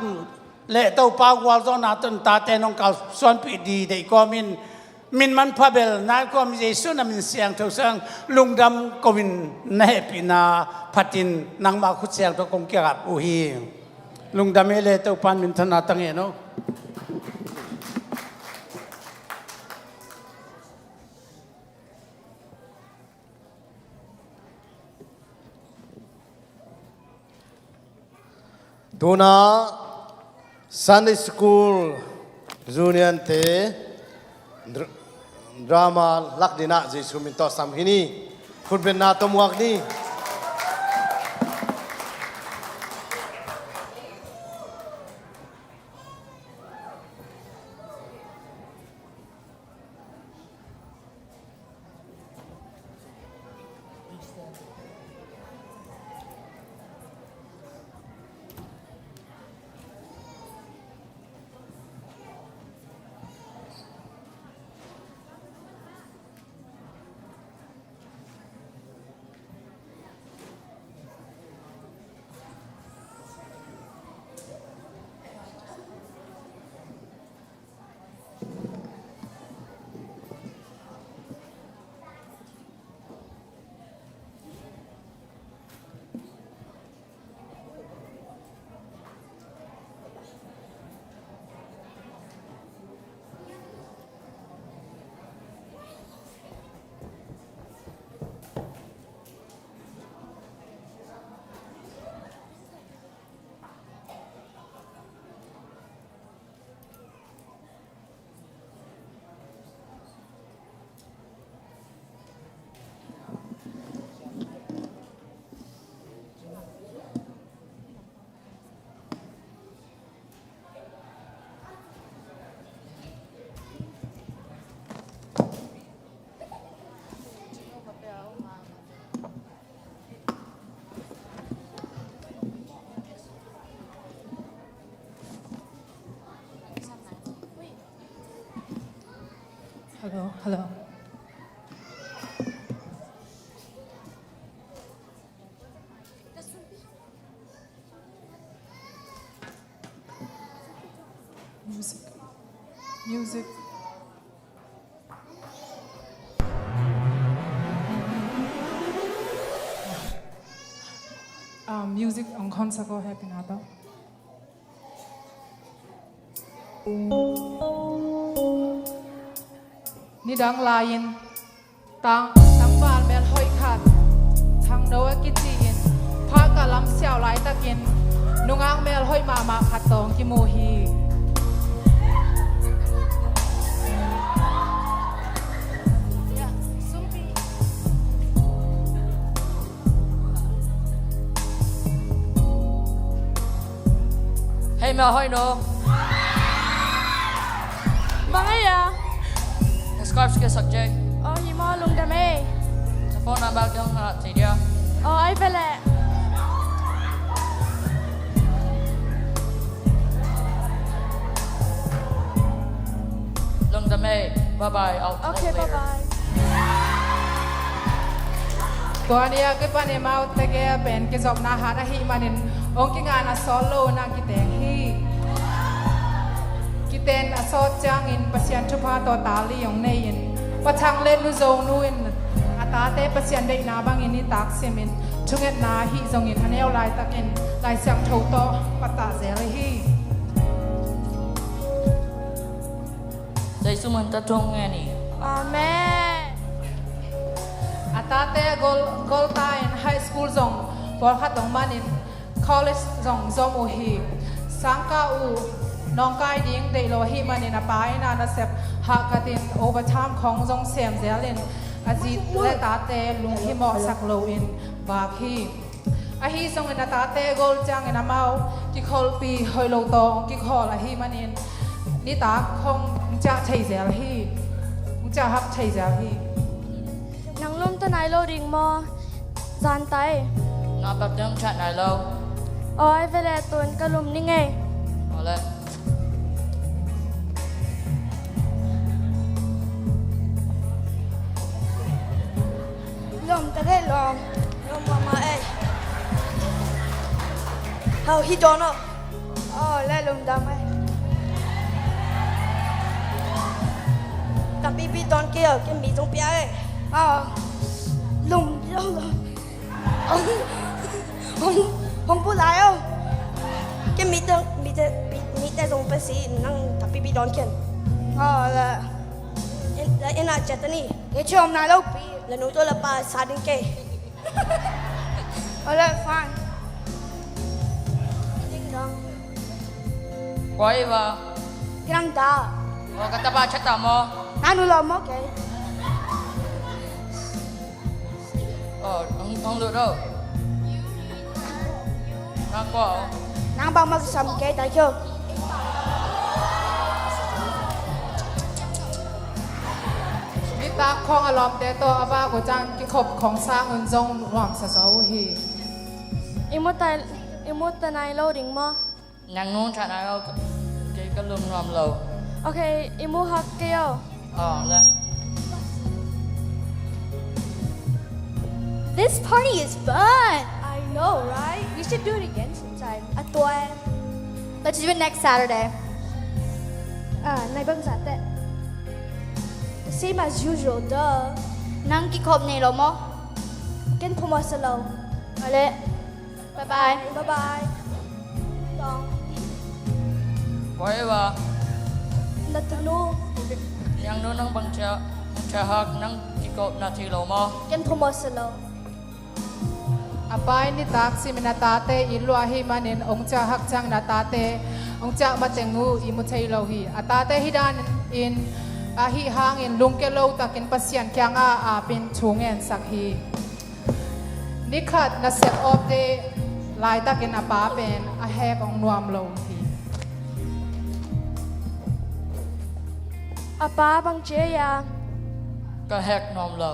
เละตัวปากวาลโซนาตนตาเตนองเก่าส่วนปีดีเด็กก็มินมันพะเบลนั่นก็มีเสุนัมินเสียงทุกเสียงลุงดำก็มินเนปินาพัดินนางมาคุดเสียงตัวกงเกียบอุฮีลุงดำเอเลตัวปันมินธนาตังเอโนตัวน่าSunday School Junior te drama lakdina Jesu minto samhini khutben na tomwak ni hello music music on concert ko happy na ba ni dang lain tang ban mel hoi khat thang no ki chin pha ka lam xiao lai takin nungang mel hoi ma khat tong ki mo hi Hey mèo hơi nô. Bang ya. Scarf ke sak jay. Oh hi mo lung da me. Sa phone na bag dong na ti dia. Oh ai vele. Lung da me. Bye bye. I'll Okay, bye bye. ตัวเนี้ยก็ปานมาแต่แกเป็นกิจอบนาหาหิมันองค์กิงานอสโลนากิแตงฮีกิเตนอสอจางอินปัสยันชุพาตัวตาลียงในอินปัจจังเล่นนุโจนูอินอาตาเตปัสยันได้นาบังอินนี่ตักเซมินชุงเอ็ดนาฮีจงอินอันเอวลายตักอินลายเสียงทูโตปัตตาเซลฮี Dây su mình ta trung nghe nè. Amen. Atate gol ta in high school zong por khatong manin college zong zom u hi sangka u nong kai ding dei lo hi manin a pai na na sep ha katin overtime khong zong sem zelin ajit le ta te lung hi mo sak lo in ba khi a hi zong in ta te gol chang in a mau ki khol pi hoi lo tong ki khol a hi manin ni ta khong cha thai zel hi cha hap thai zel hi Nang lum ta nai lo ding mo. Zan tai. Ngap bag dong chat nai lo. Oh ai vele tun ka lum ni nge. Ole. Lum ta dei lom. Lum mama ai. How he don't know. Oh le lum da mai. Tapi bi don kia ke mi jong pia ai. Lùng không bố lại không cái mi ta dùng bác sĩ năng tập bị đón kiện là em là chết ni cái chuyện hôm nay đâu là nói tôi là bà sa đinh kê là fan ding dong Quay vào. cái năng ta Kata ba chat mo. nanu lo mo kê Không được đâu. Nang ko. nang bang magsam kê tại chưaมิตาของอารมณ์แต่ตัวอาบ้าก็จังกิขบของสร้างเงินจงรวมสะเสาฮี imut ta nai lo ding mo Nang nung chat nai lo. Cái lum ram lo. okay imu hak keo Le. This party is fun. I know, right? We should do it again sometime. Let's do it next Saturday. Này bưng giả tệ. The same as usual, duh. Nang ki khop nei lo mo. Ken puma sa lo. Ale. Bye bye. Bye bye. Tong. Quay vào. Natunu. Yang nu nang bang cha hak nang kikop na thi lo mo. Ken puma sa lo. อาไปนี่ตักสิมินาตาเตอิลัวฮิมันเนองจ่าฮักจังนาตาเตองจ่ามาเจงูอิมุชัยโลฮีอาตาเตฮิดานอินอาฮิฮางอินลุงเกโลตักินปัสยันแกงอาเป็นชงเงินสักฮีนิขัดนาเซตออฟเดลายตักินอาป้าเป็นอาแหกองนวมโลฮี Apa bang Jaya? Cái hẹt nom lo.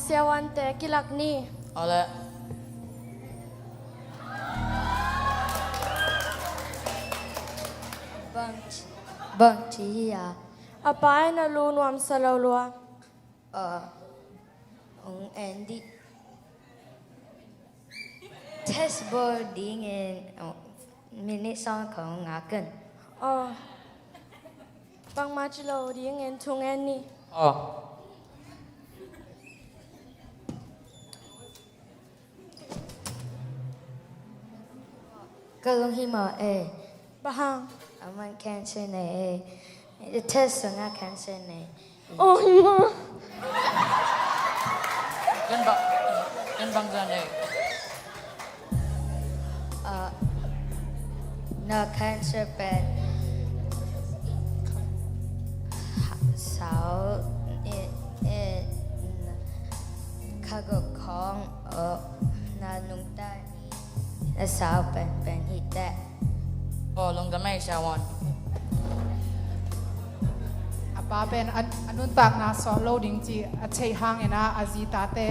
Siawan te kilak ni. Ole. Bang Jaya. Apa na lunuam sa lawlua? Andy test boarding in minute song ของงาเกิน Pang machilo di ngin tungen ni. อ๋อ ก็ลงหิมะBahang. มันแคนเซนเทสสงาแคนเซน Oh hima. Kan bang jane นาแคนเซเป็นสาวข้าก็ของนานุ่งได้สาวเป็นอีแต่ อ๋อลงดำไม่ชาวอน Apa ben anun tak na so loading chi a chei hang ena azi ta te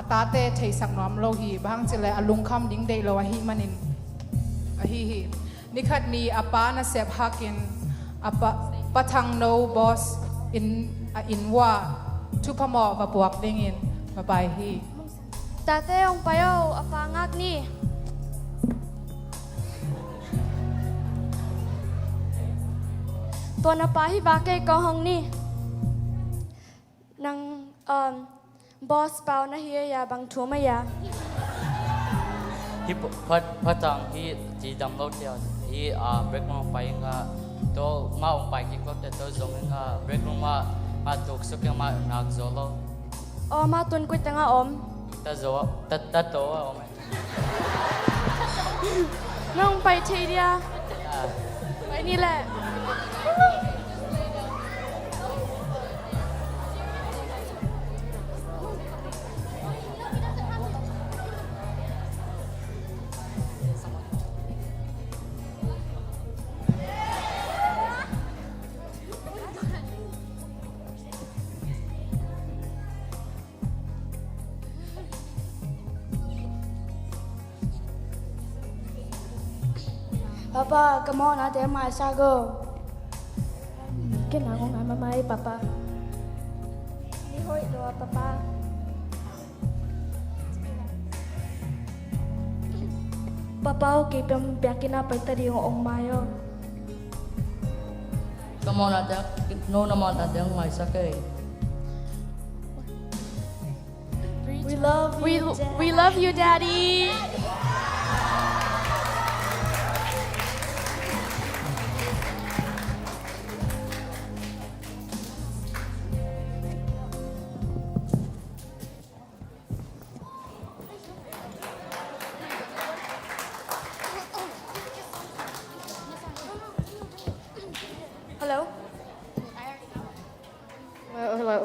atate chei sak nom lo hi bang chile alung kham ding dei lo hi manin a hi nikhat ni apa na sep hakin apa pathang no boss in wa tu pamo ba buak dingin ba bai hi Tate ong payo apa ngak ni. Tuan apa hi bakai ko hong ni. Nang boss pau na hiya ya bang thua ma ya. ที่พอจังที่จีดำรถเดียวที่เบรกลงไปก็ตัวมาลงไปกี่ก็แต่ตัวจงก็เบรกลงมาถูกสุกยังมาหนักโซโล่ Ma tuan kuit tanga om. แต่โซแต่ตัวอ๋อ Nang pai thei dia. Pai ni le. Papa, come on, ate mai sago. Cái nào con ngài mamai papa. Ni hoi lo papa. Papa okay pem biakin apa tadi ong mayo. Come on, ada no naman ada yang may sakay. We love you, Daddy. Hello. Hello.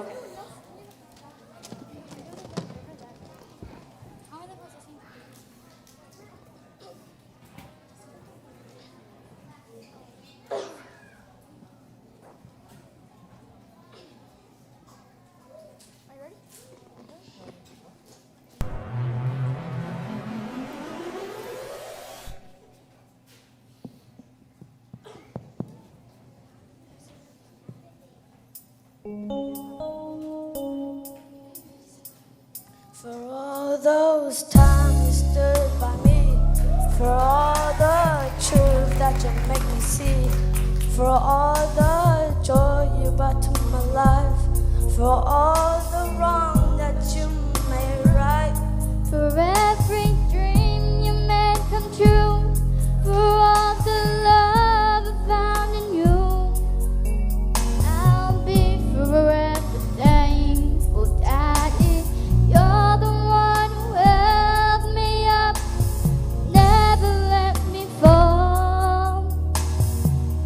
For all those times you stood by me, for all the truth that you make me see, for all the joy you brought to my life, for all the wrong that you made right, for every dream you made come true, for all the love I found in you. I'll be forever thankful, Daddy. You're the one who held me up, never let me fall.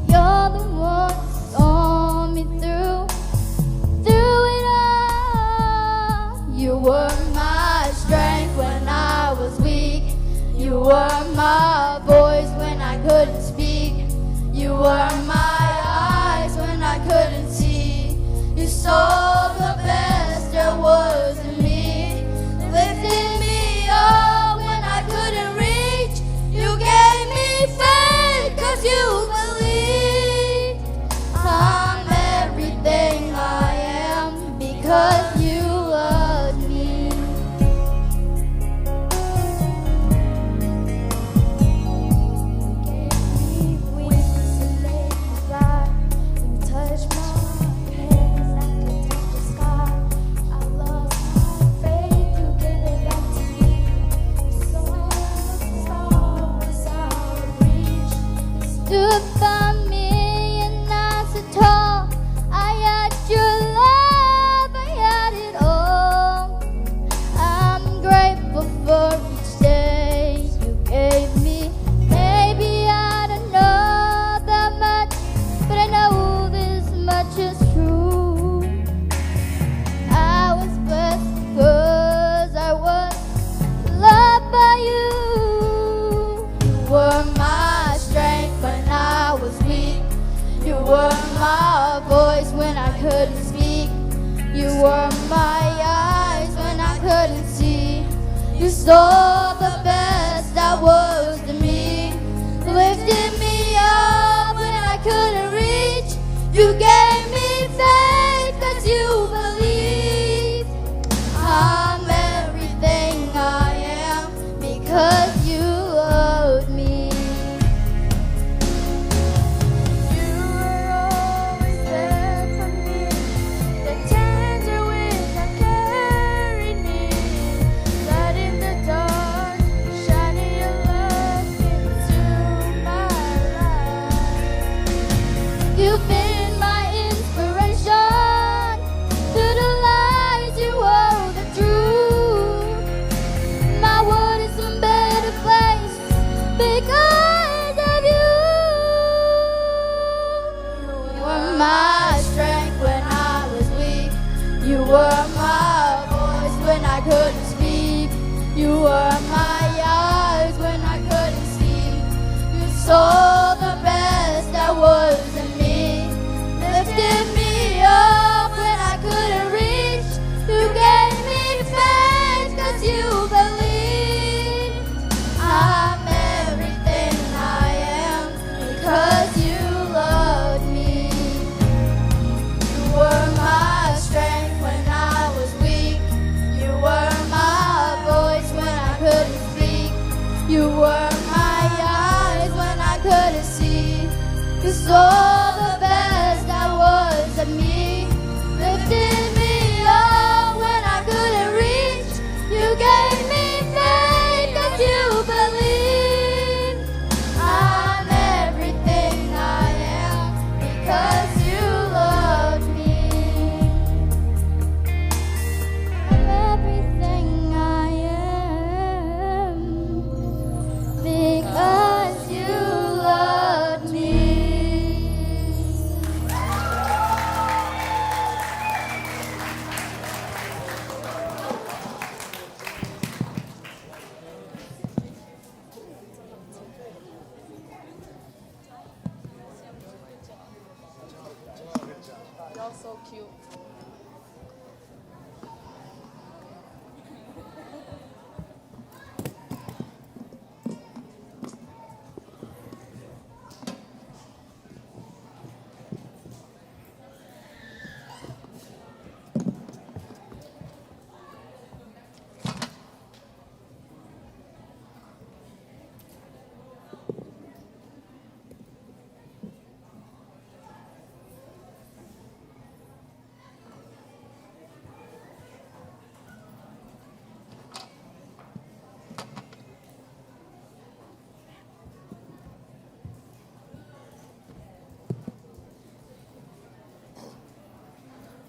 You're the one who saw me through it all. You were my strength when I was weak. You were my voice when I couldn't speak. You were my eyes when I couldn't see. You saw the best there was in me, lifting me up when I couldn't reach. You gave me faith 'cause you believed. Amen. Stood by me and I said, "Oh, I had your love, I had it all. I'm grateful for each day you gave me. Maybe I don't know that much, but I know this much is true. I was blessed because I was loved by you. You were my strength when I was weak. You were my voice when I couldn't speak. You were my eyes when I couldn't see. You saw the best that was in me. Lifted me up when I couldn't reach. You gave me faith 'cause you believed. I'm everything I am because you loved me. You were always there for me. The tender wind that carried me. Light in the dark, shining your love into my life. You've been my inspiration. To the lies you were the truth. My world is a better place because of you. You were my strength when I was weak. You were my voice when I couldn't speak. You were my eyes when I couldn't see. You saw the best that was in me. Lifted me up when I couldn't reach. You gave me faith 'cause you believed. I'm everything I am because you loved me. You were my strength when I was weak. You were my voice when I couldn't speak. You were my eyes when I couldn't see. You saw the best that was in me. Lifted me up when I couldn't reach. You gave me faith 'cause you believed. I'm everything I am because you loved me. I'm everything I am because you loved me. Y'all so cute.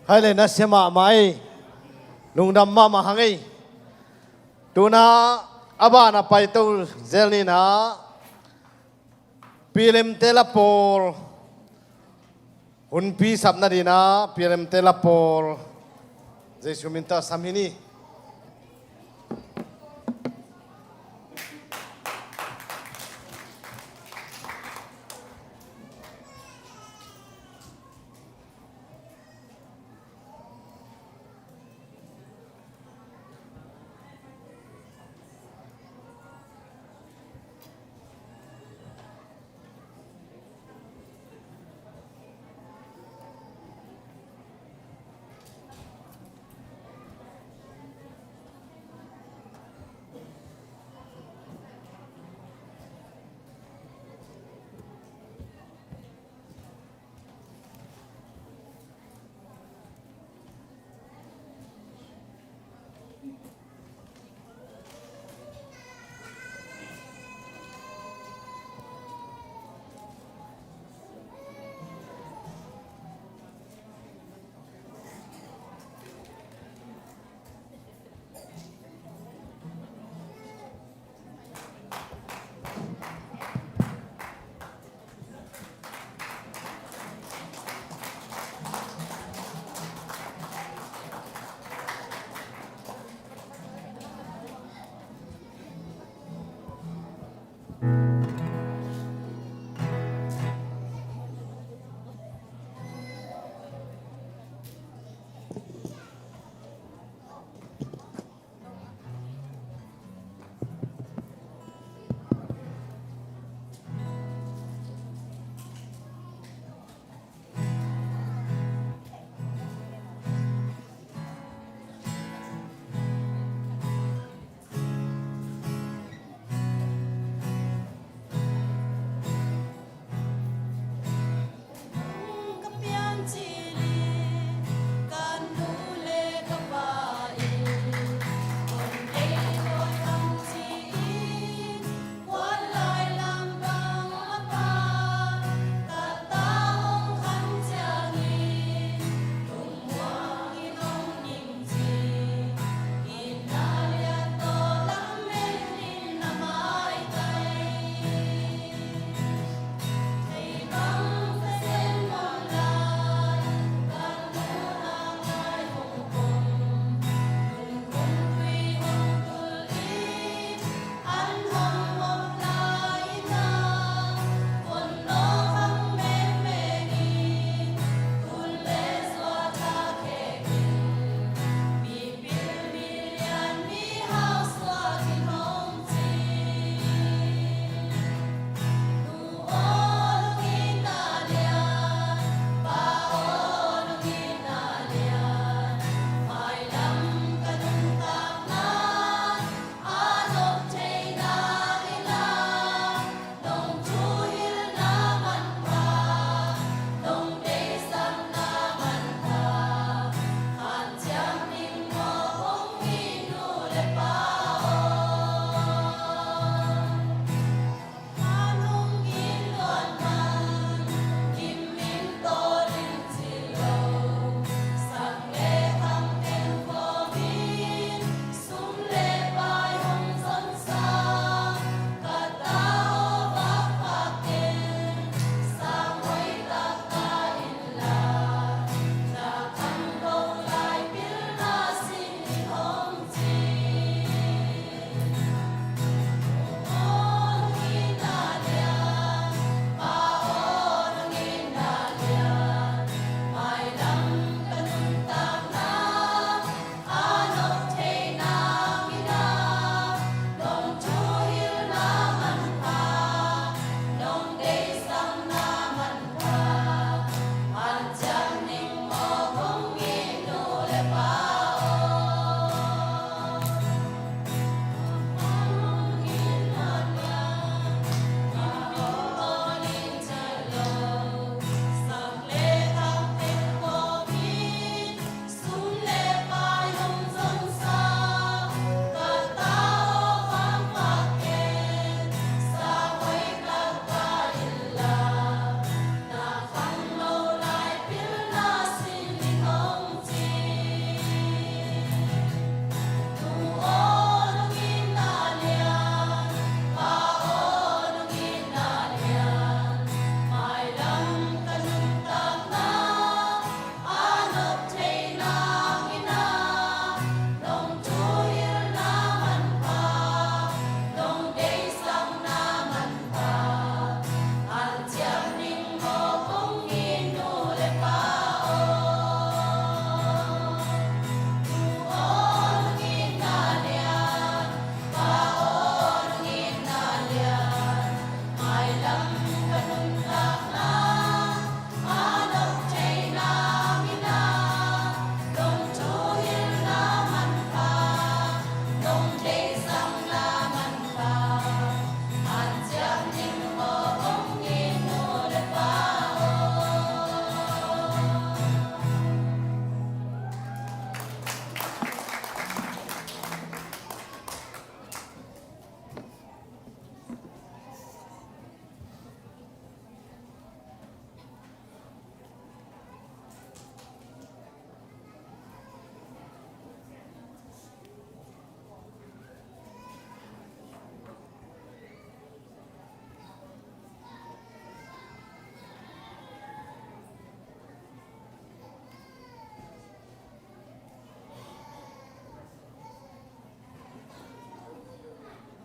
Hai le na sema mai lung dam ma ma hangai tuna aba na pai to zelni na pilem telapol hun pi sap na dina pilem telapol jesu minta samhini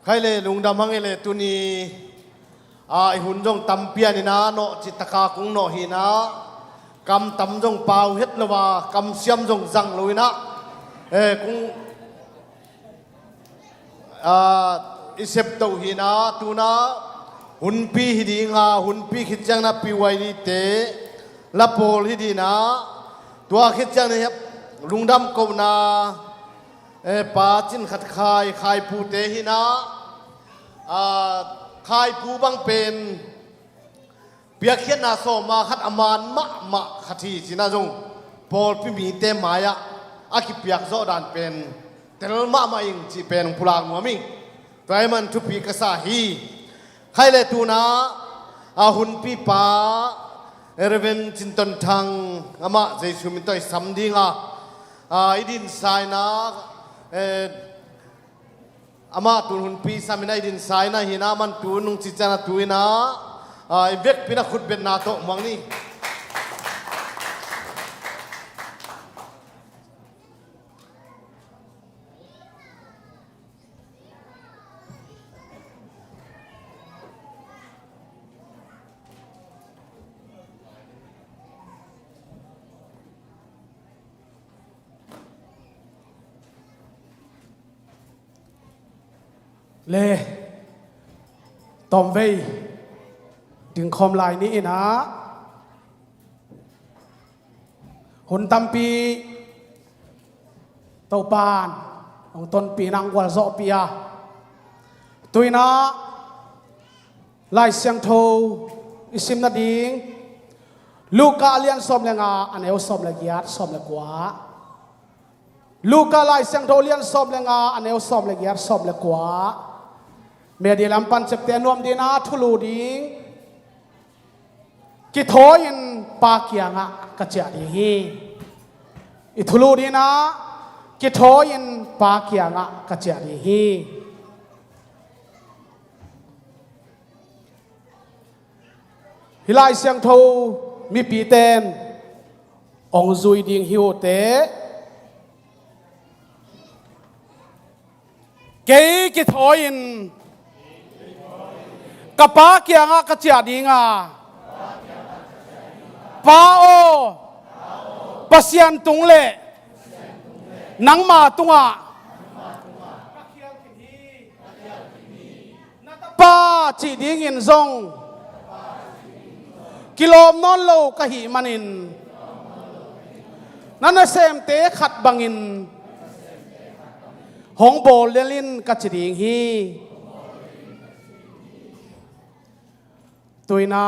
ใครเลยลุงดำมังเลยตุนีไอหุ่นจงตำเปียนี่นะโนจิตตะกากุงโนฮีนะกำตำจงเปล่าเฮ็ดละว่ากำเสียมจงจังลุยนะกุงอิเซปโตฮีนะตูนะหุ่นปีฮิดีงาหุ่นปีขิดจังนะปีไวดีเตละโพลฮิดีนะตัวขิดจังเนี่ยลุงดำกูนะปาจินขัดคายปูเตหินะคายปูบังเป็นเปียกเขียนนาโซมาขัดอมานมะขัดทีสินะจงโพลพิมีเตมายะอากิเปียกโซดานเป็นแต่ละมะมาอิงจีเป็นพลางมัวมิงไตรมันทุปีกษาฮีใครเลยตูนะหุ่นปีปาเรเวนจินตันทังอามาใจชุมินตัวสัมดิงอิดินไซนะอามาตุนหุ่นปีสามินอิดินไซนะหินามันตุนุงจิจานะตุยนะเวกปีนักขุดเป็นนาโตมังนี่เลตอมเวถึงคอมลายนี้นะหุ่นตำปีเต้าปานของต้นปีนางวัลโซปียตุยนะลายเสียงโทอิสิมนาดิงลูกกาเลียนสมเลงาอันเอวสมเลกียดสมเลกว่าลูกกาลายเสียงโทเลียนสมเลงาอันเอวสมเลกียดสมเลกว่าเมื่อดีลำปันเจ็บเตียนวมดีนะทุลูดิงกิโถยินปาเกียงะกระเจดีฮีอิทุลูดีนะกิโถยินปาเกียงะกระเจดีฮีฮิลายเสียงโทมีปีเตนองซุยดิงฮิวเตเกยกิโถยินกับปาเกียงะกระเจดีงาปาโอปัสยันตุงเล่นังมาตุงะปาจีดิงินซงกิโลมนอนโลกะหิมันินนั่นเซมเตขัดบังอินหงโบเลลินกัจดิงฮีตุยนา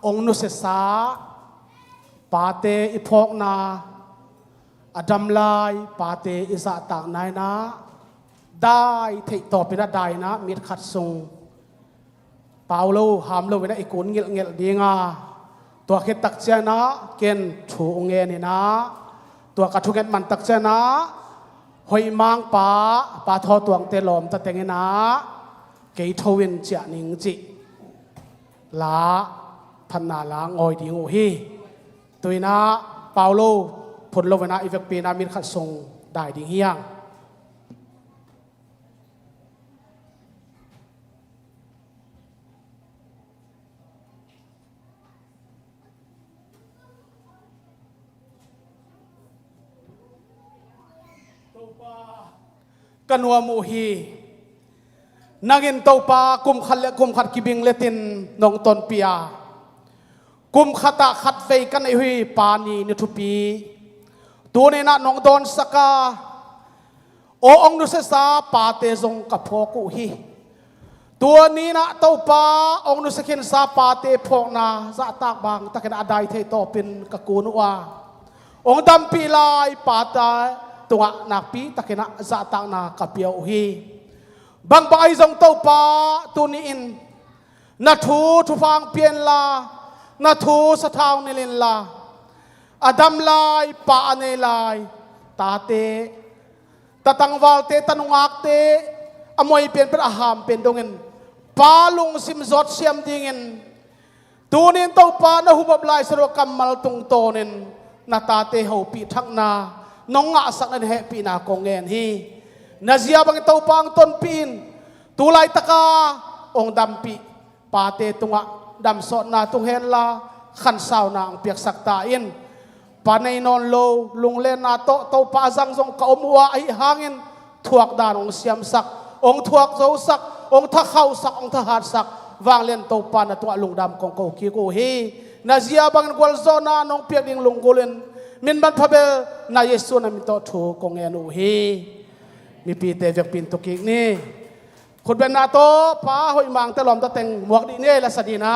องนุเสสาปาเตอิพอกนาอดัมลายปาเตอิสะต่างนายนะได้เทต่อไปได้นะมิดขัดทรงเปาโลหามโลเวนะอีกุนเงลดีงาตัวเขตตักเจนะเกณฑ์ถูงเงนี่นะตัวกระทุกเกณฑ์มันตักเจนะหอยมังปาทอตัวงเตลอมตะเตงนะเกยทวินเจนิงจิลาพันนาลางอยดิงโอฮีตัวนะเปาโลผลโลเวนะอีเวกปีนามิดขัดทรงได้ดิงเฮียงกันวัวมูฮีนักินเตาปากุมขัดเละกุมขัดกิบิงเลตินนองตนปียกุมขัดขัดเฟยกันไอหุยปานีนุทุปีตัวนี้นะนองโดนสกาโอองดุเสสาปาเตจงกับพอกุฮีตัวนี้นะเตาปาองดุสกินสาปาเตพอกนาจะตากบางตะกันอดายเทโตเป็นกกูนว่าองดำปีลายปาตาตัวนักปีตะกินะจะตากนากับเปียวฮีบางใบจงเตาปาตัวนี้อินนัทูทุฟังเพียนลานาทูสะท้าวนิลินลาอดัมลายปาเนลายตาเตตะตังวาลเตตะนุงักเตอมวยเปลี่ยนเป็นอาหารเป็นดงเงินปาลุงซิมจดเสียมดิเงินตูนินเต้าปานะหุบลายสโรกัมมัลตุงโตนินนาตาเตหูปีทักนาน้องงะสักนันเหปีนากงเงินฮีนาเซียบังเต้าปางต้นปีนต tu lai taka ong dampi pate tunga dam so na tung hen la khan sao na ang piak sakta in panay non lo lunglen na to pa zang zong ka omwa ai hangin thuak dan ong siam sak ong thuak zo sak ong tha khau sak ong tha hat sak wang len to pa na to lungdam kong ko ki ko he na zia bang gwal zona nong piak ding lunggulen min ban phabel na yesu na mi to thu kong enu he mi pi te vek pin to ki ni khut ben na to pa hoi mang te lom ta teng muak di ne la sadina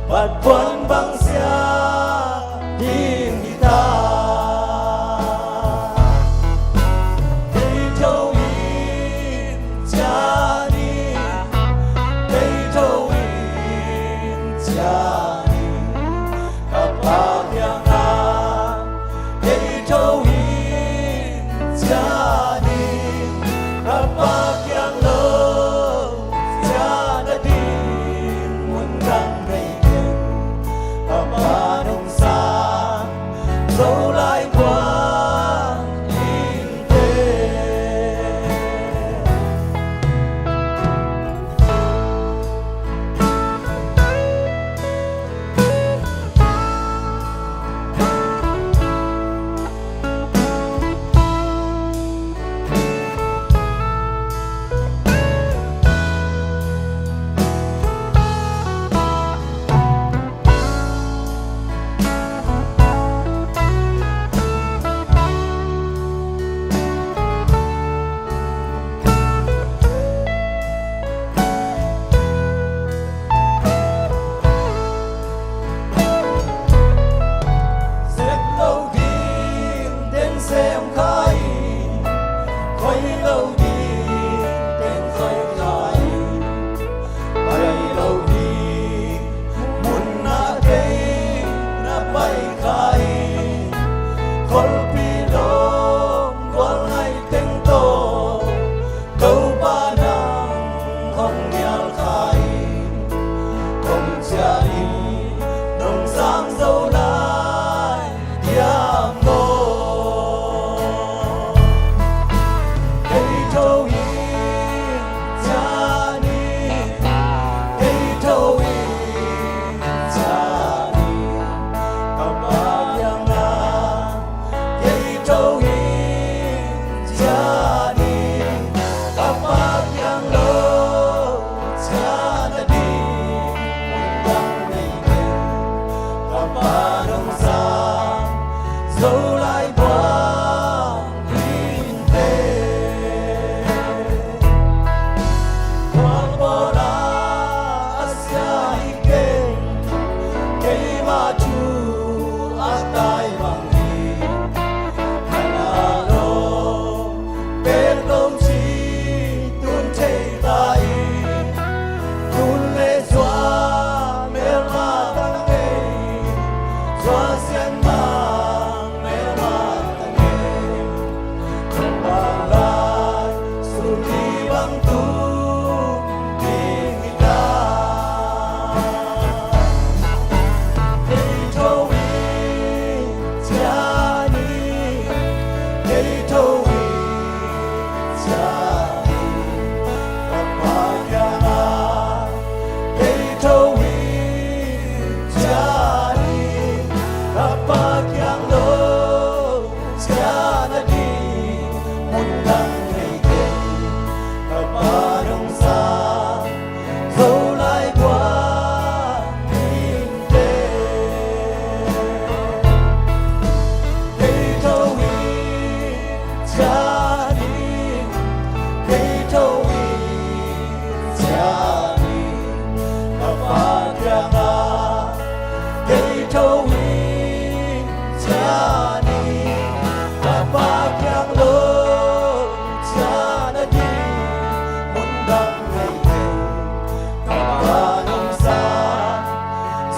Papa lòng nghèo khai không cha đi nông sang dâu lại diam ngô cây trâu yên cha đi cây trâu yên cha đi kapag yang na cây trâu yên cha đi kapag yang lo cha na đi đang ngày đêm kapag ang sa dấu lại quang in tê quang bò la asya hiken cây ma chu atai mang hi hanalo bên công chi tuôn chảy tai tuôn lệ xóa mel ma tăng ngày xóa xiên mang mel ma tăng ngày trong ba lai sun đi băng tu đi ta cây trâu yên cha đi cây trâu yên cha đi kapag yang na cây trâu yên cha đi kapag yang lo cha na đi mundang ngày đêm kapag ang sa dấu lại quang in tê cây trâu yên cha đi cây trâu yên cha đi kapag yang na cây trâu yên cha đi kapag yang lo cha na đi mundang ngày đêm kapag ang sa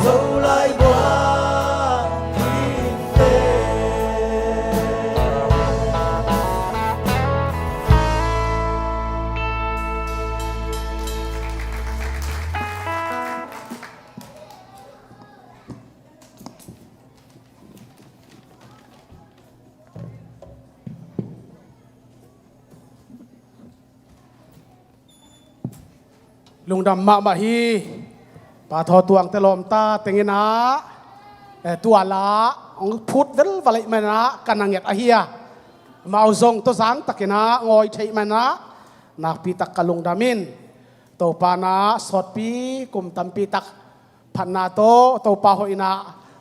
dấu lại quang in tê lung dam ma ma hi pa tho tuang te lom ta tengina tua la ong phut vel valai mana kananget ahia mau zong to sang takina ngoi thei mana nak pi tak kalung damin to pa na sot pi kum tam pi tak phanna to pa ho ina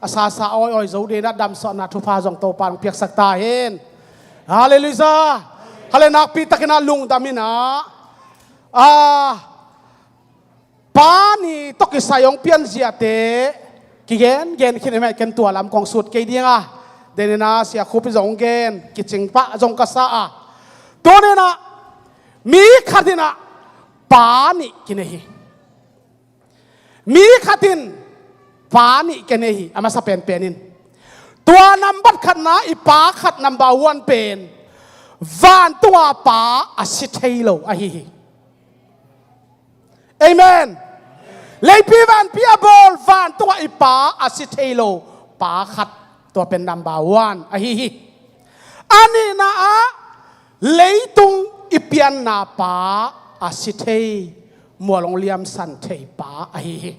asa sa oi oi zo de na dam so na thu pha zong to pan piak sak ta hen hallelujah hale nak pi takina lung damina pani to ki sayong pian ziate ki gen khin mai ken tua lam kong sut ke dinga denena sia khupi zong gen ki chingpa zong ka sa a to ne na mi khadina pani kinehi mi khatin pani kenehi ama sa pen penin tua number khatna ipa khat number 1 pen van tua pa asithelo ahi amen leipi van pia bol van tua ipa asithelo pa khat tua pen number 1 ahi ani na a leitung ipian na pa asithei mualong liam san thei pa ahi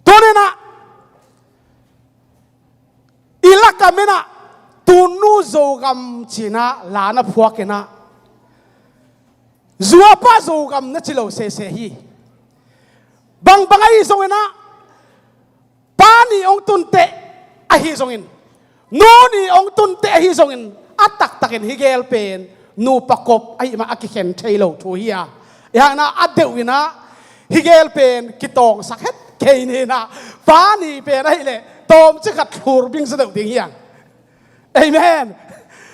tonena ilaka mena tunu zogam china lana phuakena zuapa zogam na chilo se hi bang bangai zongena pani ong tunte ahi zongin noni ong tunte ahi zongin atak takin higel pen nu pakop ai ma akikhen thailo thu hiya ya na adewina higel pen kitong sakhet keini na pani pen ai le tom chikat thur bing sa deu ding hiang amen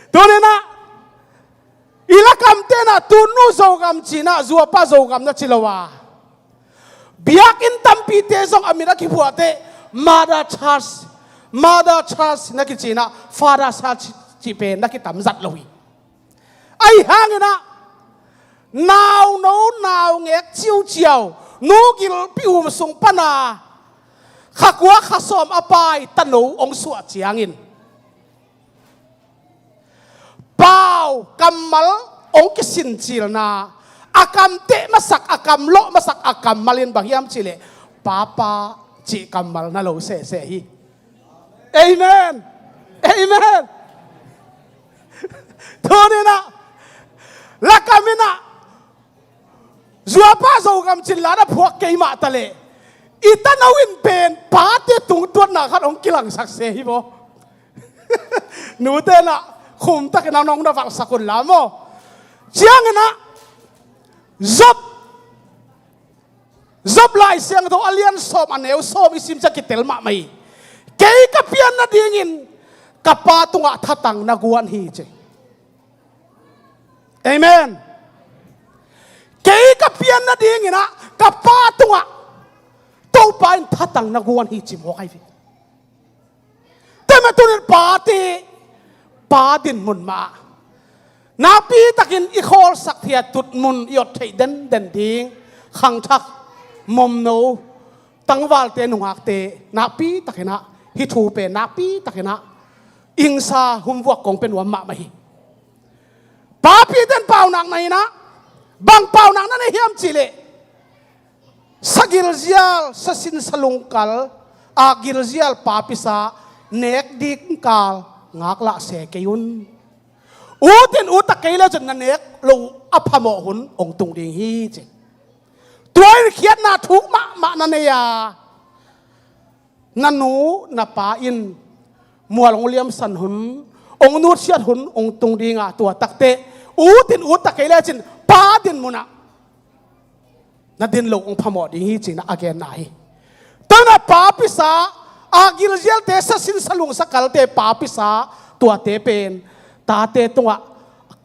tonena ilakam tena tunu zogam china zuapa zogam na chilowa biak in tampi te zong amina ki buate mother church na ki china father church chi pen na ki tam zat lowi ai hangena nào nấu nào nghe chiêu chiều nú gil piu sung pana khắc quá khắc xóm apai tan nấu ông suat chiangin bao kamal ông kisin chil na akam te masak akam lo masak akam malin bahiam chile papa chi kamal na lo se hi amen amen thôi na la kamina zua pa zo gam chin la na phuak ke ma tale ita na win pen pa te tung tuan na khat ong kilang sak se hi bo nu te na khum ta ke na nong na wal sakun la mo chiang na zop lai siang to alian som aneu som isim cha kitel ma mai ke ka pian na dingin kapa tunga thatang na guan hi che amen kei ka pian na ding ina ka pa tunga to pain thatang na guan hi chi mo kai vi te ma tunin pa din mun ma na pi takin i khol sak thia tut mun yot thei den ding khang thak mom no tangwal te nungak te na pi takina hi thu pe na pi takina ingsa humwak kong pen wa ma mai pa pi den pau nang nai na bang pau nang na hiam chile sagil zial sasin salungkal agil zial pa pisa nek dik kal ngak la se kayun utin utak kaila jan na nek lo aphamo hun ong tung ding hi che tuai khiat na thu ma na ne ya nanu na pa in mual ong liam san hun ong nut siat hun ong tung dinga tua takte utin utak kaila chin pa din muna na din lo ong phamo ding hi chin again na hi tana pa pisa agil zial te sa sin salung sakal te pa pisa tua te pen ta te tunga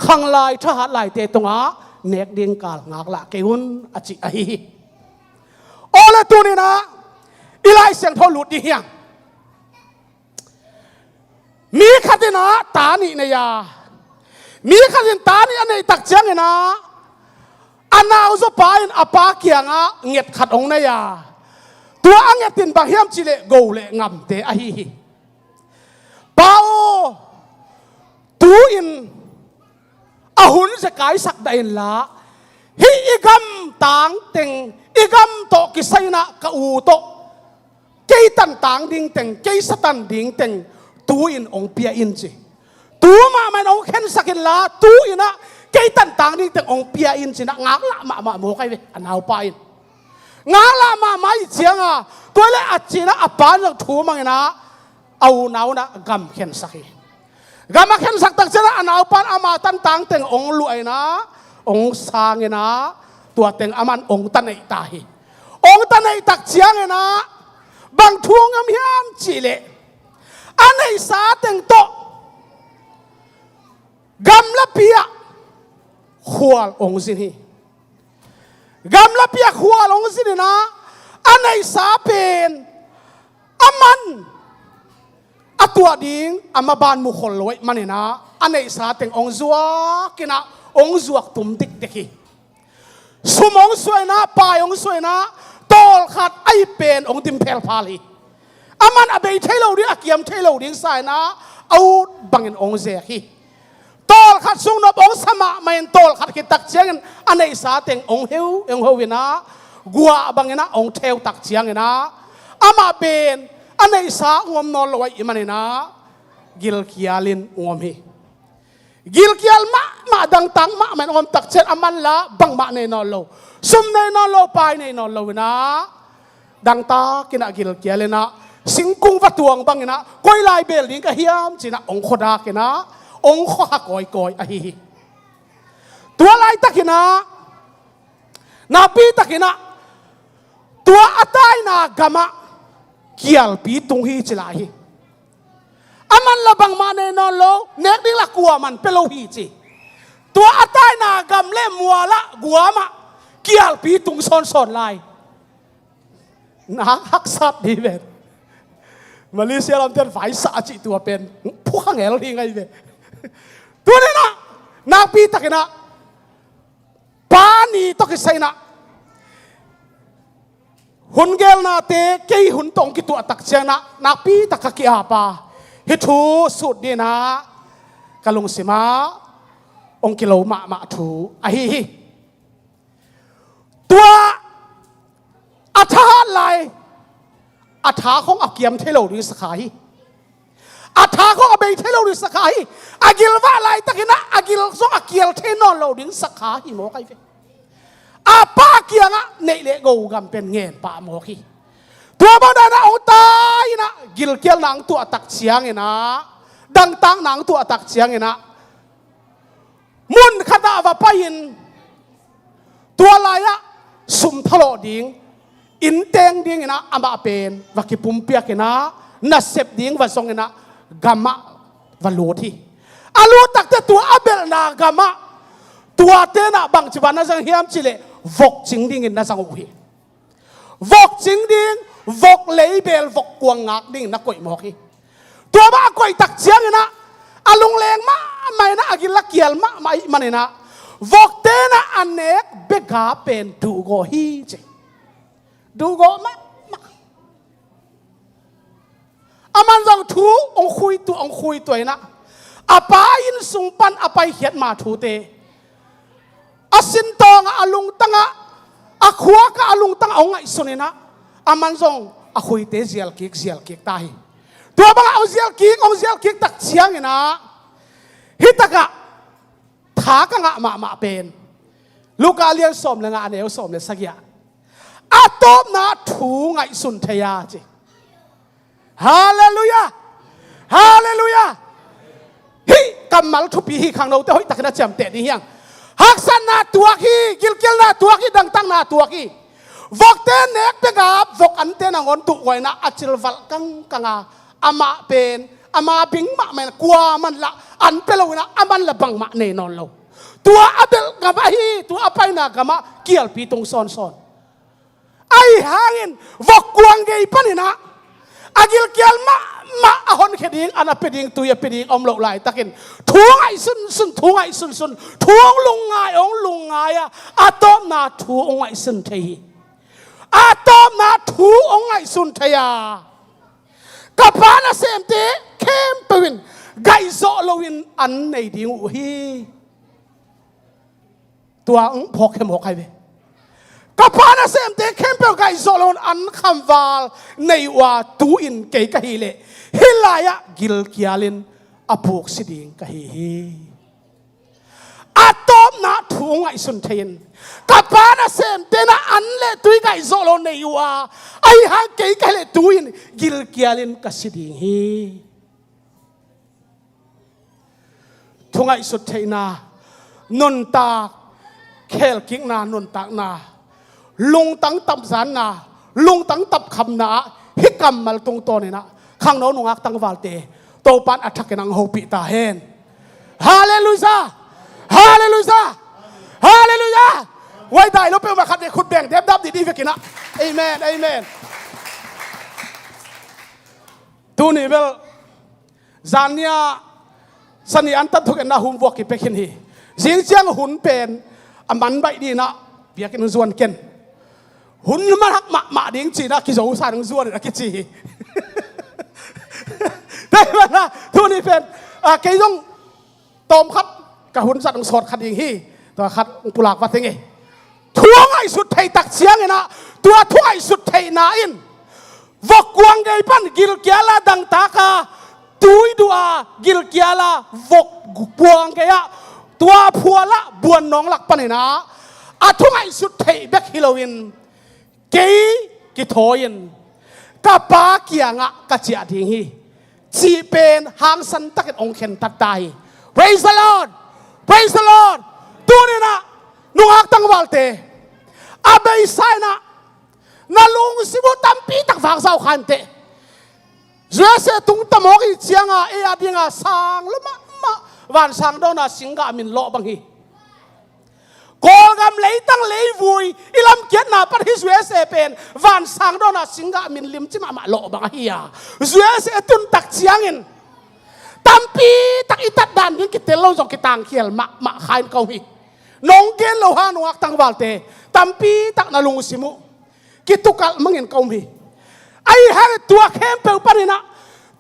khang lai tha hat lai te tunga nek ding kal ngak la ke hun achi a hi ole tunina ilai seng tho lut di hiang mi khatina tani ne ya mi khatin tani anei tak chang ena anau zo pain apa kianga nget khat ong na ya tua angetin bang hiam chile go le ngam te a hi pao tu in ahun se kai sak da in la hi igam tang teng igam to kisaina ka u to kei tan tang ding teng kei satan ding teng tu in ong pia in chi tu ma man ong khen sakin la tu ina kei tan tang ding teng ong pia in chi na ngak la ma mo kai ve anau pa in ngak la ma mai chiang a toile achina apan thu mangena au nau na gam khen sakhi gama khen sak tak chena anau pan ama tan tang teng ong lu ai na ong sang ina tua teng aman ong tan nei ta hi ong tan nei tak chiang ina bang thuang am hiam chile anei sa teng to gam la pia khwal ong sin hi gam la pia khwal ong sin na anei sa pen aman atua ding amaban mu khol loi manina anei sa teng ong zua kina ong zuak tum dik deki sumong suina pai ong suina tol khat ai pen ong tim phel phali aman abei thelo ri akiam thelo ding sai na au bangin ong ze hi tol khat sung no ong sama main tol khat ki tak chiang anei sa teng ong heu ong howina gua bangina ong theu tak chiang ina ama pen anei sa ngom no loi imanina gil kialin ngom hi gil kial ma dang tang ma man ngom tak chen aman la bang ma nei no lo sum nei no lo pai nei no lo na dang ta kina gil kialena singkung va tuang bangina koi lai bel ding ka hiam china ong khoda kina ong kho ha koi a hi tua lai takina na pi takina tua atai na gama kial pi tung hi chila hi aman labang mane no lo nek ding la kuwa man pelo hi chi tua atai na gam le muala guama kial pi tung son lai na hak sat di vet Malaysia lam ten fai sa chi tua pen phang el hi ngai ve tu ne na pi takina pa ni to ki sai na hun gel na te ke hun tong ki tu atak chana na pi takaki apa hi thu sut di na kalung sima ong kilo ma thu a hiตัวอัฐาลายอัฐาของอักยมเทโลดิสกายอัฐาของอเบยเทโลดิสกายอากิลว่าลายตะกินะอากิลส่งอากิลเทนอนโลดิสกายโมกายเฟอาปาเกียงะเนเลโกกัมเป็นเงินปาโมกีตัวบ้านนะเอาตายนะกิลเกียนังตัวตักเชียงเงนะดังตังนังตัวตักเชียงเงนะมุนขดาวไปยินตัวลายะสุมทะเลดิ่งอินเตงดิ่งนะอามาเป็นวักิปุ่มเปียกนะนัสเซบดิ่งวันสองนะกามะวันโลทีอาลูตักแต่ตัวอาเบลนากามะตัวเตนะบางจีวันนั่งเฮียมจิเลวกจิงดิ่งนั่งอุฮีวกจิงดิ่งวกเลเบลวกกวงงักดิ่งนักกวยหมอกีตัวบ้ากวยตักเชียงนะอาลุงเลงมาไม่นะอากินลักเกียลมาไม่มันนะวกเตนะอันเนกเบกาเป็นดูโกฮีเจดูโกมาอามันจังทูองคุยตัวนะอาปายินสุงปันอาไปเขียนมาทูเตอาสินตองอาลุงตังอาขวากอาลุงตังเอาไงสุนินะอามันจังอาคุยเตเซียลกิกตายตัวบางเอาเซียลกิกตักเชียงนะฮิตกะถากะงะมาเป็นลูกาเลียนสมเลยงะเนวสมเลยสักอย่างอาตบนาถูไงสุนทยาจีฮาเลลูยาฮาเลลูยาฮิกำมัลทุปีฮิขังเราแต่ฮิตะกันจำเตะนี่ยังฮักสันนาตัวฮีกิลนาตัวฮีดังตั้งนาตัวฮีวกเตนเนกเปกับวกอันเตนงอนตุไว้นะอัจฉริยกังอามาเป็นอามาบิงมามันกลัวมันละอันเปล่านะอามันละบังมาเนนอนเราตัวอับเบลกับไอ้ตัวอภัยนะกับมาเกี่ยวปีตรงซ้อนไอ้หางินวกกวงเกยปนินะอากิลเกี่ยวมาหอนเขดิงอันเป็นดิงตัวเป็นดิงอมโลไหลตะกินทวงไอ้สุนทวงไอ้สุนทวงลุงไงอะอาตอมนาทวงไอ้สุนเทียอาตอมนาทวงไอ้สุนเทียกับพานาเซมเตเข้มไปวินไกโซโลวินอันในดิงอุฮีตัวพกเข้มหกใครเวกับพานาเซมเตเข้มไปไกโซโลวินอันคำวาลในว่าตูอินเกยกะฮีเลฮิลายะกิลกิอาลินอภุกสิดิงกะฮีอาตอมนาทวงไอสุนเทียนกับพานาเซมเตนะอันเลตุยไกโซโลในว่าไอฮังเกยกะเลตูอินกิลกิอาลินกะสิดิงฮีทวงไอสุดเทียนานนตาเคลกิงนานนตากนาลุงตั้งตับสานนาลุงตั้งตับคำนาฮิกำมัลตรงตัวนี่นะข้างโน้นนุ่งอักตั้งวาลเตโตปันอัฐกันนังโฮปิตาเฮนฮาเลลูยาฮาเลลูยาฮาเลลูยาไว้ได้แล้วเป็นมาขัดเด็กขุดแบ่งเด็บดับดีๆไปกินนะเอเมนเอเมนตูนี่เวลจานเนียสันนิอันตัดทุกอันนะหุ่นวอกกิเปกินฮีเสียงเสียงหุ่นเป็นอันมันใบดีนะเปียกินส่วนเกินหุ่นมันหักมาดิ้งจีนะกิจอุตสาหส่วนนะกิจีได้ไหมนะทุนี่เป็นเกี่ยงตอมคัดกับหุ่นสัตว์สดขัดยิงฮีตัวคัดปุลากวัดยังไงทั่วไงสุดไทยตักเสียงไงนะตัวทั่วไงสุดไทยนาอินวกกวงไงปันกิลเกียลาดังตากาตุยดัวกิลเกียลาวกกวงไงอะตัวพัวละบวนน้องหลักปันนะอาทุ่งไอสุดเทเบกฮิโลวินเกยกิโทยินกับปาเกียงะกัจจิอาทิงฮีจีเป็นหางสันตักองเข็นตัดไต Praise the Lord Praise the Lord ตัวนี้นะนุ่งอักตั้งวาลเตอาเบย์ไซนะนาลุงสิบุตัมปีตักฟังสาวขันเตเจ้าเสตุงตะมอกอีเจียงอ่ะเอียดิงอ่ะสังละมาวันสังโดนอ่ะสิงกามินโลบังฮีกอลกำเลยตั้งเลยวุยอิลำเกียรตินาปฏิเสธเสเป็นวันสังโดนอ่ะสิงกามินลิมจิมาโลบังฮีอ่ะเจ้าเสตุนตักเจียงินตัมปีตักอิตัดดันยิงกิเตลโลจงกิตังเขียลมาขายเขาฮี nong gen lo ha nuak tang walte tampi tak na lung simu kitukal mangin kaumi ai hang tua khem pe panina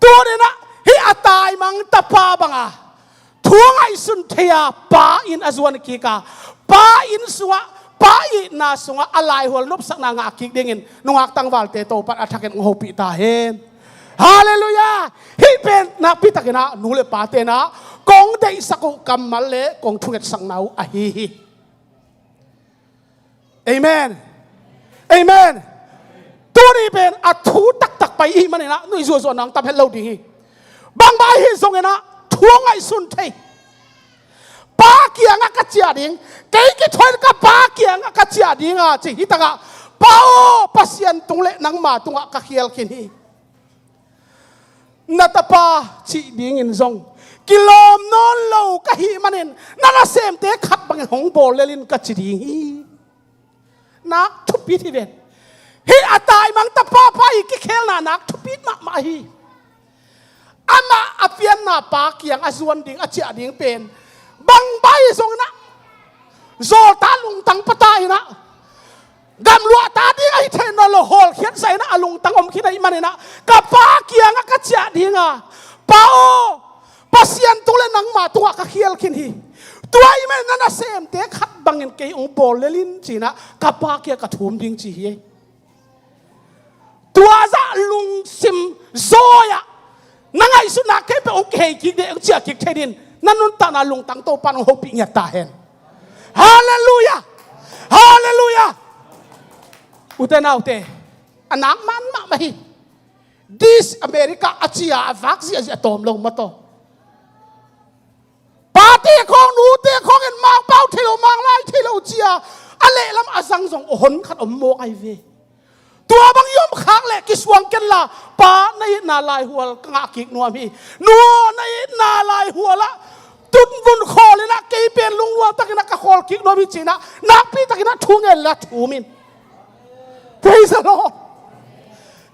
tu na hi atai mang tapa banga thuang ai sun thea pa in azwan ki ka pa in suwa pa i na sunga alai hol nop sak na nga ki dingin nuak tang walte to pat athaken ngopi ta hen hallelujah hi pen na pitakina nule pate na kong dei saku kamal le kong thunget sang nau a hi amen amen tuni pen a thu tak tak pai i manina nui zo zo nang tap hello ding hi bang bai hi song ena thuang ai sun thei pa kiang a ka chia ding kei ki thoi ka pa kiang a ka chia ding a chi hitanga pao pasian tungle nang ma tunga ka khial kin hi natapa chi ding in zong kilom non lo ka hi manin nana sem te khat bang hong bol lelin ka chi ding hi nak thupi thi ven hi atai mang tapa pa i ki khel na nak thupi ma hi ama apian na pa kiang azuan ding a chia ding pen bang bai zong na zo ta lung tang patai na gam lua ta ding ai the na lo hol khian sai na alung tang om khina i manina ka pa kiang ka chia dinga pao pasian tule nang ma tunga ka khial kin hi tuai men na sem te khat bangin ke ong bol lelin china ka pa kia ka thum ding chi hi tua za lung sim zoya nangai su na ke pe ong ke ki de ong chia ki thedin nanun ta na lung tang to pan ho pi nya ta hen hallelujah hallelujah utenaute anak man ma mai this America achia vaccine as atom lo mato party khong nu te khong en mang pau thilo mang lai thilo chia ale lam azang zong hon khat om mo ai ve tua bang yom khak le ki suang ken la pa nai na lai hual nga ki nuam hi nu nai na lai huala tun vun khol na ke pen lung wa takina ka khol ki no bi china na pi takina thungel la thumin praise the Lord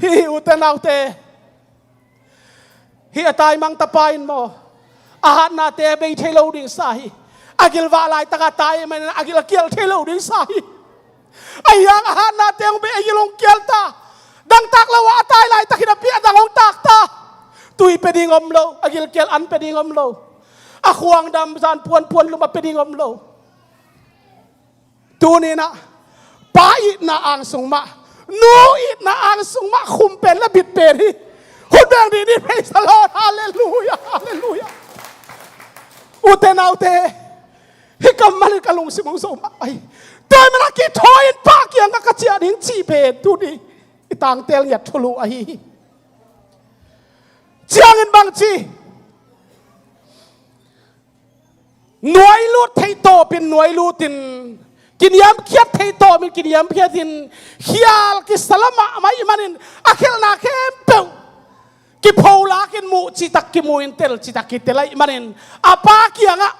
hi utenaute hi atai mang tapain mo ahat na te be thelo ding sahi agil wa lai taka tai men agil kiel thelo ding sahi ayang ahat na te be agilong kiel ta dang tak la wa tai lai takina pi dang ong tak ta tui peding om lo agil kiel an peding om lo a khuang dam san puan puan luma peding om lo tu ni na pa i na ang sung ma nu i na ang sung ma khum pen la bit pen hi hun bang di ni praise the Lord hallelujah hallelujah utenaute hikam mali kalung simong so ai toy mana ki thoin pa kiang ka chia ding chi pe tu ni itang tel yat thulu ai chiang in bang chi noi lu thei to pin noi lu tin kin yam khiat thei to min kin yam khiatin khial ki salama mai manin akhel na khem pe ki phola kin mu chi tak ki mu in tel chi tak ki telai manin apa kianga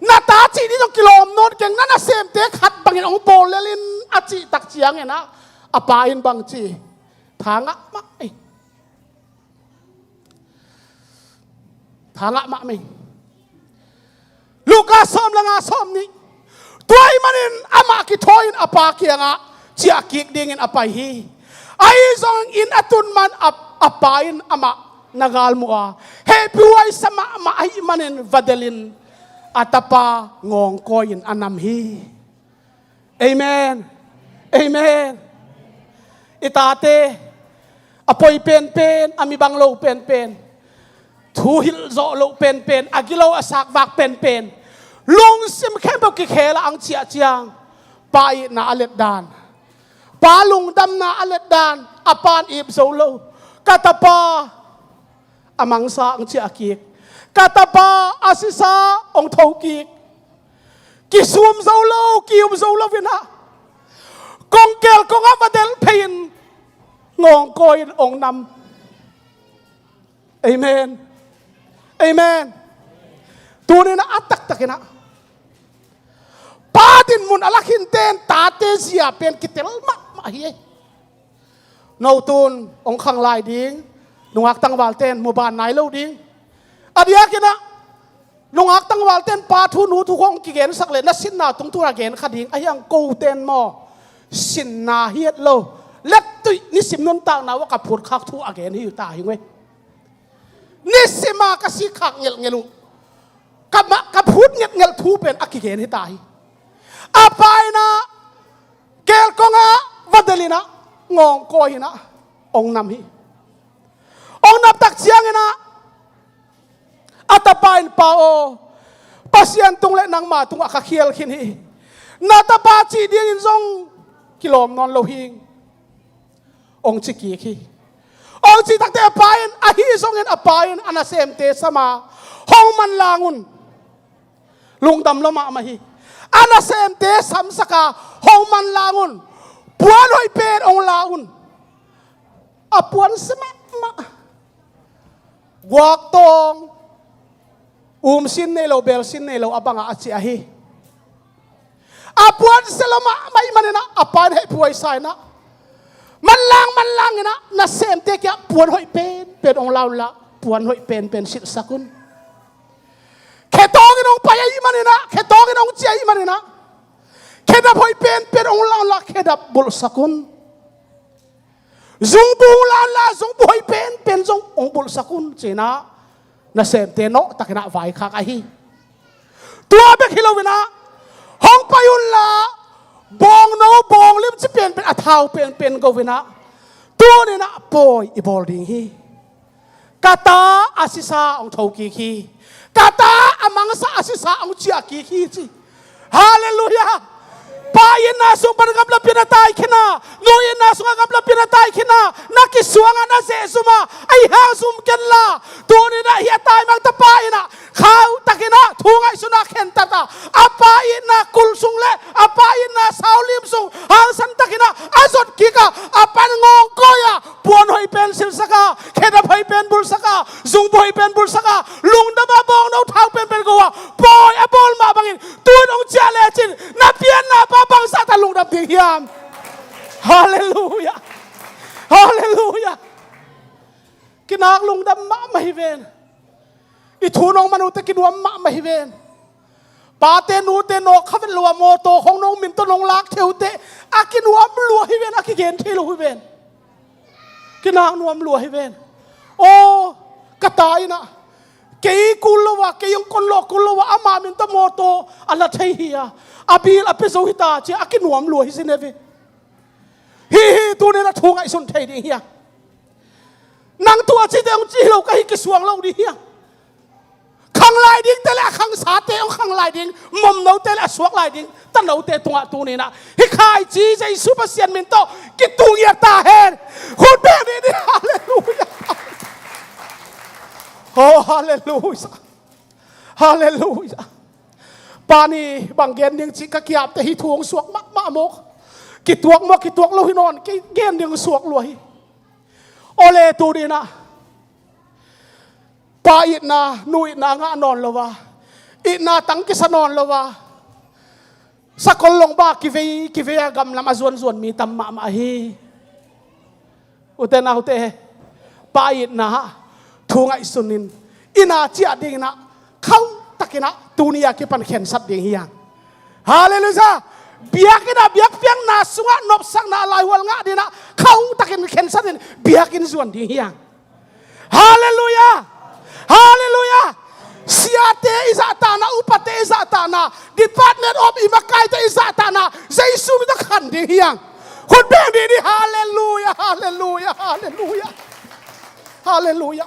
na ta chi ni jong kilom non keng na sem te khat bangin ong bol lelin achi tak chiang ena apa in bang chi thanga ma ai thanga ma me luka som langa som ni tuai manin ama ki thoin apa kianga chia ki dingin apa hi ai zong in atun man apain ama nagal mua he buai sama ma ai manin vadelin atapa ngong koin anam hi amen amen itate apoi pen pen ami banglo pen pen thu hil zo lo pen pen agilo asak vak pen pen lung sim khembo ki khela ang chia chiang pai na alet dan pa lung dam na alet dan apan ib zo lo katapa amang sa ang chia ki katapa asisa ong thoki kisum zo lo kium zo lo vina kongkel kong amadel pain ngong koin ong nam amen amen tunin na atak takina padin mun alakin ten tate sia pen kitel ma hi no tun ong khang lai ding nuak tang wal ten mo ban nai lo ding adia kina ลงอักตั้งวัลเต้นปาทูนูทุกห้องกิเกนสักเลยนัสินนาตุงตุระเกนขัดหิงไอ้ยังกูเต้นมอสินนาเฮียดโลเล็กตุยนิสิมนนต่างนาว่ากับพูดคักทูอาเกนที่อยู่ตาหิงเว้นิสิมากสิขักเงลเงลุกับพูดเงลทูเป็นอักกิเกนที่ตายอาไปนะเกลกงะวัดเดลินะงงโกยนะองนำฮีองนับตักเชียงนะอัตปายนปาโอปัสยันตุงเล่นางมาตุงอักเขียลขินฮีนาตาปาจีเดียงอินซงกิโลมนอนโลหิงองจิกีคีองจิตักเตอปายนอาฮีซงเงินอปายนอนาเซมเตสมาห้องมันลาnguนลุงดำละมามาฮีอนาเซมเตสัมสกาห้องมันลาnguนปวนหอยเป็นองลาnguนอปวนสมัมกวักตองสินเนโลเบลสินเนโลอบังอาชีอาฮีอาปวนเซลมาไม่มันนะอาปานให้ป่วยใส่นะมันลางนะน่าเซมเตกะปวนหอยเป็นองลาวละปวนหอยเป็นสิสกุลแค่ตองน้องไปยังมันนะแค่ตองน้องเจียมันนะแค่ดับหอยเป็นองลาวละแค่ดับบุลสกุลจงบุลลาวละจงบุหอยเป็นจงองบุลสกุลเจนะน่าเซมเตโนตะกินะไว้ข้าไอฮีตัวเบกิโลวินะห้องไปยุนละบองโนบองลิมจะเป็นอัฐาวเป็นกวินะตัวนี้นะปอยอีบอลดิงฮีกาตาอาศิสาองทาวกีคีกาตาอามังสาอาศิสาองเจียกีคีจีฮาเลลูยาปายินาสุปันกับลพินาตายขินาโนยินาสุกับลพินาตายขินานักสวงานาเซซุมาไอฮาซุมกันละตัวนี้นะเฮียตายมังตะปายนะข้าวตะกินะทุ่งไอสุนัขเห็นตาอาปายนะกุลสุงเลอาปายนะสาวลิมสุงหางสันตะกินะอาสดกิกาอาปันงงโกยาปวนหอยเป็นสิลสกาเคดับหอยเป็นบุลสกาซุงหอยเป็นบุลสกาลุงดำมาบองน้องเท้าเป็นกัวปอยอบอลมาบังอินตัวน้องเจเลจินนับเพียนนับบังสัตลุงดำทิ้งยามฮาเลลูยาฮาเลลูยากินักลุงดำมาไม่เวนอีทูน้องมนุษย์กินวัวมาไม่เวนปาเตนูเตโนข้าเป็นลัวโมโตของน้องมินต้นน้องลักเทวเตอากินวัวลัวให้เวนอากิเกนที่ลัวให้เวนกินักนัวลัวให้เวนโอ้กระต่ายนะเกี่ยกุลวะเกี่ยงคนโลกุลวะอามามินต้นโมโตอัลลาเทียอาบิลอาเปโซฮิตาเจอากินวัวลัวให้สิเนวิฮีตัวนี้นะทุ่งไอสุนเทดีเฮียนางตัวจีเดียงจีเราก็ฮิกิสวงเราดีเฮียขังลายดิ้งแต่ละขังสาเตะขังลายดิ้งมุมเราแต่ละสวกลายดิ้งตั้งเราเตะตัวนี้นะฮิขายจีใจซูเปอร์เซียนมินโตกิตุงยาตาเฮนคุณเบบี้นี่ฮาเลลูยาโอ้ฮาเลลูยาฮาเลลูยาปานีบางเกนยังจิกเกียบแต่ฮิทวงสวกมะมกกิตวกมกกิตวกโลหินอนกิเกนยังสวกลอยโอเลตูดีนะปาอินานูอินางะนอนลวะอินาตังกิสนอนลวะสักคนลงบ้ากิเวกำลำอาส่วนมีตัมมามาฮีอุเตนาอุเตปาอินาทุ่งไอสุนินอินาเจียดิงนะเขาตักินะตูนียากิปันเข็นสัตดิงเฮียงฮาเลลูยาเบียกินะเบียกเพียงนาสวะนบสักนาลายวลงะดีนะเขาตักินเข็นสัตดินเบียกินส่วนดิงเฮียงฮาเลลูยาฮาเลลูยาเสียเตอิสาตานาอุปเตอิสาตานาดิพาร์ตเมนต์ออฟอิมากายเตอิสาตานาเจสุมิตะขันดิเฮียงคนเป็นดีนี่ฮาเลลูยาฮาเลลูยาฮาเลลูยาฮาเลลูยา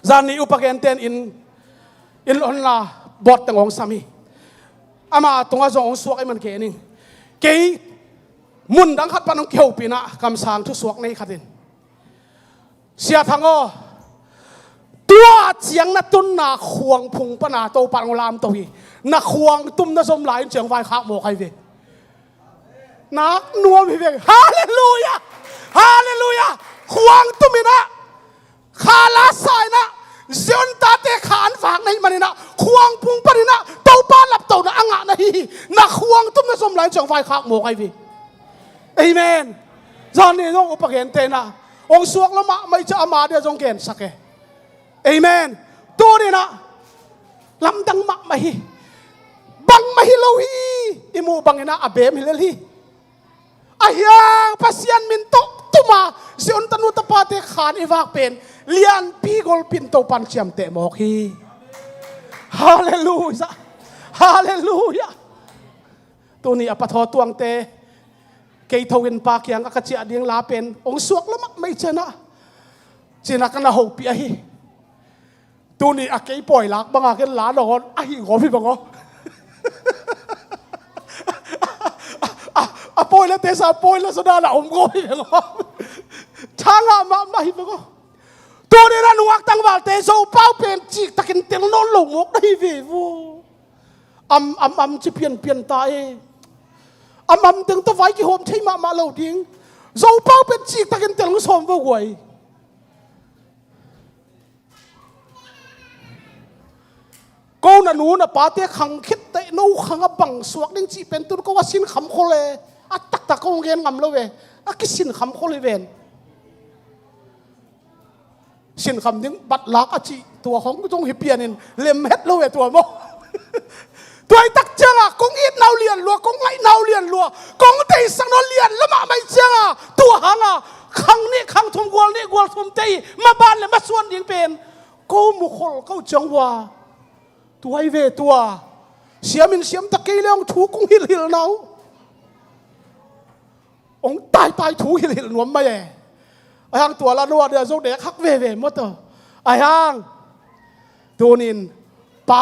จานีอุปเกนเตนอินลอนลาบอดตังองสามีอามาตรงอาจงสวกไอ้มันเกนิงเกยมุนดังขัดปนองเกี่ยวปีนะคำสั่งทุสวกในขัดินเสียทางอ้อตัวเจียงนัดตุนนาควงพุงปนาโตปังลามตัวฮีนักควงตุ้มนัดสมหลายเจียงไฟข้าโมกไอเวนักนัวมีเวฮาเลลูยาฮาเลลูยาควงตุ้มินะขาลาสายนะเจียนตาเตขานฝากในมันนะควงพุงปนินะโตป้าหลับโตนะอ่างนะฮีนักควงตุ้มนัดสมหลายเจียงไฟข้าโมกไอเวเอเมนจานนี้ต้องอุปเกนเตนะองสวกละมะไม่จะอามาเดียจงเกนสักเอเมนตัวนี้นะ ลำดังมะมาฮีบังมาฮีโลฮีอิมูบังเนะอาเบมฮิเลลีอายังพัศยันมินโตตุมาสิอุนตันุตปาเตขานอีวากเป็นเลียนปีกอลปินโตปันเชียมเตมอกฮีฮาเลลูยาฮาเลลูยาตัวนี้อปทอตวงเตเกยทวินปากยังกระเจียดิงลาเป็นองสวกละมักไม่ชนะชนะกันนะหกปีฮีตัวนี้อาเกยปล่อยลักบางอาเกยล้านอนไอ้หัวพี่บังอ๋อปอยแล้วเตสาปอยแล้วสดาละอมโกยเหรอช่างอะมาหิบก็ตัวนี้นะหนูอักตั้งว่าเตโซเป้าเป็นจีตะกินเตียงนอนหลงมกได้วิวจะเปลี่ยนตายถึงตัวไฟกี่โฮมใช่มาเหล่าดิ้งโซเป้าเป็นจีตะกินเตียงสมว่าหวยก็น่ะหนูน่ะป้าเตะขังคิดเตะนู้ขังบังสวกดิ้งจีเป็นตัวก็ว่าสินคำโคเลยตักก็เงินงำแล้วเว้ยกิสินคำโคเลยเว้นสินคำดิ้งบัดลักจีตัวของจงหิเปียนินเล็มเฮ็ดแล้วเว้ยตัวโมตัวไอ้ตักเจ้าคงอีดนาวเลียนลัวคงไงนาวเลียนลัวคงเตะสังนาวเลียนแล้วมาไม่เจ้าตัวหางขังนี่ขังทุ่มกวลนี่กวลทุ่มเตะมาบ้านเลยมาส่วนยิงเป็นกูมุขลกูจังว่าตัวไอ้เวตัวเสียมินเสียมตะกี้แล้วถูกคงหิลนาวองตายถูหิลนวมไม่ไอ้หางตัวละนัวเดือดโซเด็กฮักเวหมดตัวไอ้หางตัวนินป้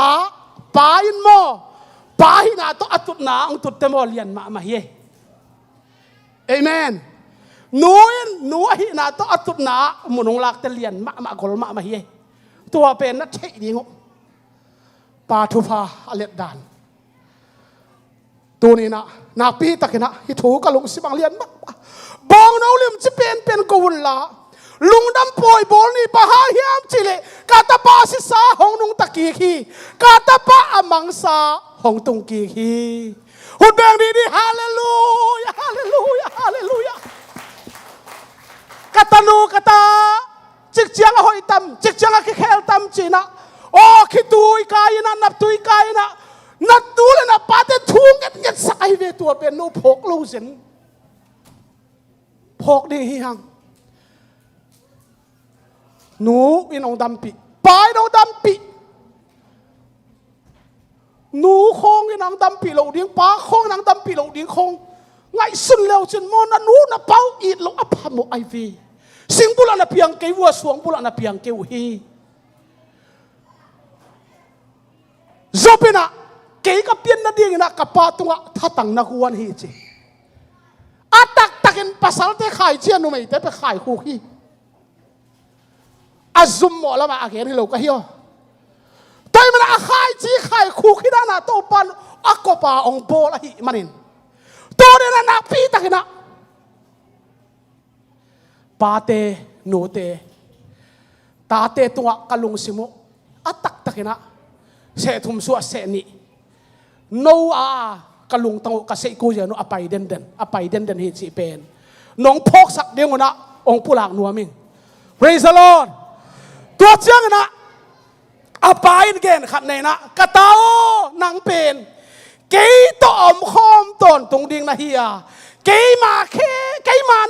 าอินโมป้าหินาตัวอัตุนาองตุดเตมอเลียนมาเฮเอเมนหนูหินาตัวอัตุนามุนงลักเตเลียนมากลมาเฮตัวเป็นนักเทดีงปาทุพาอเลดดานตัวนี้นะนาปีตะกินะฮิถูกะลุงสิบังเลียนมากบองน้องลิมจะเป็นกวนละลุงดำป่วยบอลนี่ปะหาเฮียมจิเลกาตาปาสิสาหงนุงตะกีขีกาตาปาอมังสาหงตุงกีขีหุ่นแบงดีฮาเลลูยาฮาเลลูยาฮาเลลูยากาตานูกาตาจิกเจียงหอยตำจิกเจียงคิเคลตำจีนะโอ้คิตุยกายนะนับตุยกายนะนัดดูเลยนะปาเตทุ่งเงี้ยสักไอเวตัวเป็นนูพกลูสินพกดีเฮียงหนูอินองดำปีปลายนองดำปีหนูคงอินองดำปีเหล่าดิ้งป้าคงนางดำปีเหล่าดิ้งคงไงสุดแล้วจนมอนันนูน่ะเป้าอีดลงอภาโมไอวีสิงบุลาน่ะเพียงเกวัวสวงบุลาน่ะเพียงเกวฮีจบนะเกยกับเปียนนาดีนะกับป้าตัวท่าตังนักวันฮีจีอาตักเห็นภาษาเตะขายเชียนหนูไม่แต่ไปขายคู่ฮีอาซุมหมอละมาอาเกนให้เราก็เฮียแต่มันอาขายจีขายคู่ขี้ด้านหน้าโตปันอักกปาองโบละหิมันนินตัวเดนักปีตะกินะปาเตโนเตตาเตตัวกะลุงสิมุอาตักตะกินะเสถุมสัวเสนีโนอากะลุงตังกะเสกูเจโนอไปเดนฮิจิเป็นน้องพกสักเดียวนะองปุลากนัวมิง Praise the Lordตัวเจ้านะอาปายเกณฑ์ขัดในนะกะเต้านางเป็นเกยตอมคอมตอนตรงดิ่งนะเฮียเกยมา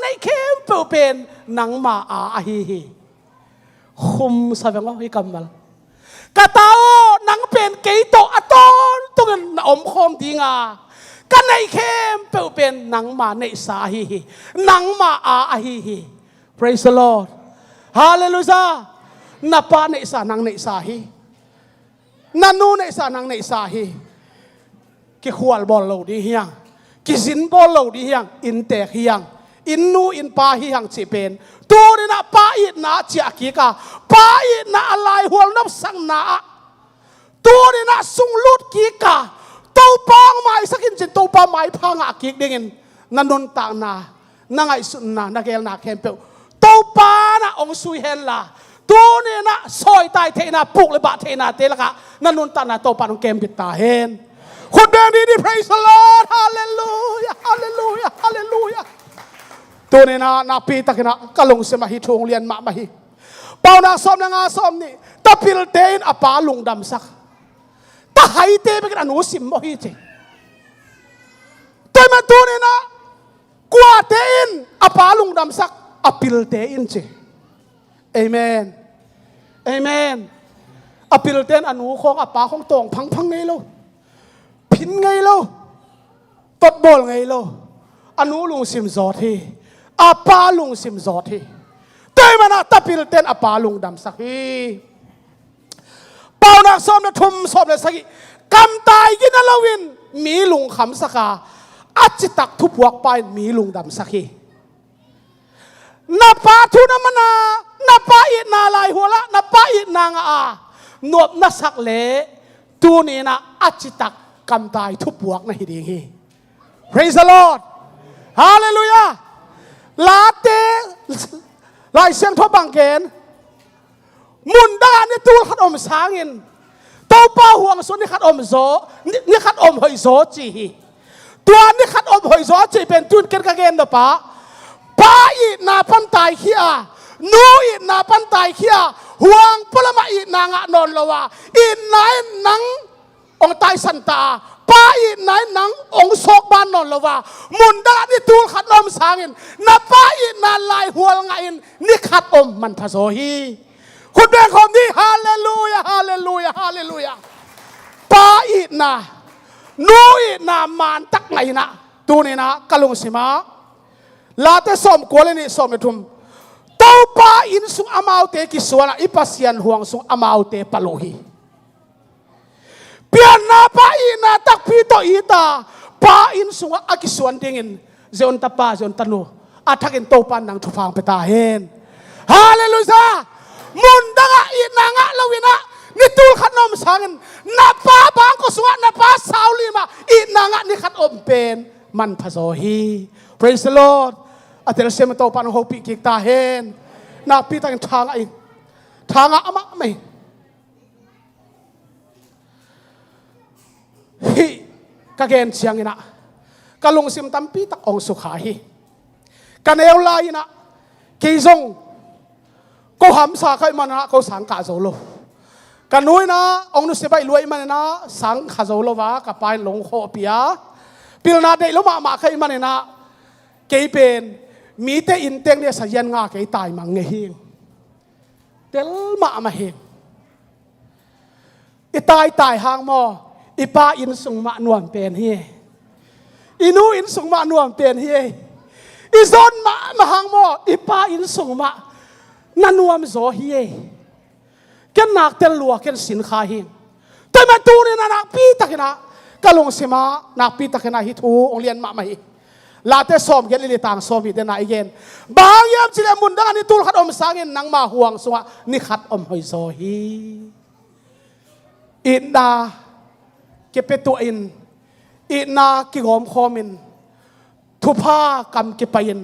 ในเข้มเปเป็นนางมาอาฮีฮีคุมสาวงว่าฮิกำมัลกะเต้านางเป็นเกยตอตอนตรงนั้นอมคอมดิ่งกันในเข้มเปเป็นนางมาในสาฮีฮีนางมาอาฮีฮี Praise the Lord Hallelujah napa ne sa nang ne sa hi nanu ne sa nang ne sa hi ki khwal bol lo di hiang ki zin bol lo di hiang in te hiang in nu in pa hi hang chi pen tu ni na pa i na chia ki ka pa i na alai hol nop sang na tu ni na sung lut ki ka to pang mai sakin chin to pa mai phang a ki dingin nanun ta na nangai sun na nagel na kem pe to pa na ong sui hen laตัวนี่นะซอยตายเทน่ะปลุกเลยบะเทน่ะเตละกะนั่นนุนตาน่ะโตปานเกมปิดตาเห็นคุณเบบี้ดี praise the Lord hallelujah hallelujah hallelujah ตัวนี่นะนาปีตะกินะกะลงเสมาฮิทงเรียนมามาฮิเป่านาซ้อมนางาซ้อมนี่ตะพิลเตนอปาลุงดำสัก hai te be kan anu sim mo hi che toi ma tu ni na kwa te in apalung dam sak apil te in che amen amen apil ten anu khong apa khong tong phang phang ngai lo phin ngai lo tot bol ngai lo anu lung sim zot hi apa lung sim zot hi toi ma na tapil ten apa lung dam sak hiเป่านักซ้อมนะทุ่มซ้อมเลยสักกำตายกินละวินมีลุงขำสักอาจิตักทุบวกไปมีลุงดำสักนับปาทุนมันนับปาอินาลายหัวละนับปาอินางนวบนักสักเละตัวนี้นะอาจิตักกำตายทุบวกนะฮิดีฮี Praise the Lord Hallelujah ลาเตลายเสียงทบบังเกนมุนด้านนี่ตู้ขัดอมสางินเต้าป้าห่วงส่วนนี่ขัดอมโซนี่ขัดอมหอยโซจีตัวนี่ขัดอมหอยโซจีเป็นตุนเกนกะเกนเดป้าป้าอีนาปันตายขี้อานูอีนาปันตายขี้อาห่วงพลมาอีนางะนนละวะอีนายนังองตายสันตาป้าอีนายนังองโศกบ้านนนละวะมุนด้านนี่ตู้ขัดอมสางินนับป้าอีนาลายหัวงอินนี่ขัดอมมันผสมฮีคุณเป็นคนที่ฮาเลลูยาฮาเลลูยาฮาเลลูยาป้าอีนานูอีนามานตักไงนะตัวนี้นะกะลุงสิมาลาเตสอมกัวเลนี่สอมเนทุมเต้าป้าอินสุงอามาวเตกิสวนะอิปัสยันห่วงสุงอามาวเตปะโลฮีเปียนาป้าอีนาตักพีโตอีตาป้าอินสุงอากิสวนดิ่งเจอนตาป้าเจอนตานูอาทักอินโตปันนังทุฟังเปตาเฮนฮาเลลูยามุนดังอีนางะลวินะนี่ตูลขัดนมสังนับป้าบางก็สวะนับป้าสาวลีมาอีนางะนี่ขัดอมเป็นมันผสมฮี Praise the Lord อาเทลเซมโตปันโฮปิกิกตาเฮนนับปีตังทางอีทางอะมะไม่ฮีกะเกนเชียงนะกะลงซิมตัมปีตักองสุขาฮีกันเอวลายนะกีซงก็หำสาใครมันนะก็สังกัดโซโลกันนุ้ยนะองนุสิไปรวยมันนะสังกัดโซโลวะกับไปหลงโคปียปิลนาเดลมาใครมันนะเกยเป็นมีแต่อินเตงเนี่ยสัญญาณงาเกยตายมังเงียงเดลมาเฮงอีตายหางมออีป้าอินสุงมานวมเป็นเฮอีนูอินสุงมานวมเป็นเฮอีซอนมาหางมออีป้าอินสุงมานันวมโซฮีกันนักเตลัวกันสินค้าหิงแต่มาตูนี่นักปีตักนะกะลงสิมานักปีตักนะฮิทูองเลียนมาไม่ลาเตสอมเกลิลิตังสอมฮิเดนาอีเกนบางยามจิเลมุนดังนี่ตูขัดอมสางินนังมาห่วงสวะนี่ขัดอมหอยโซฮีอินดาเก็บตัวอินอินากิโกมคอมินทุพากำเก็บไปอิน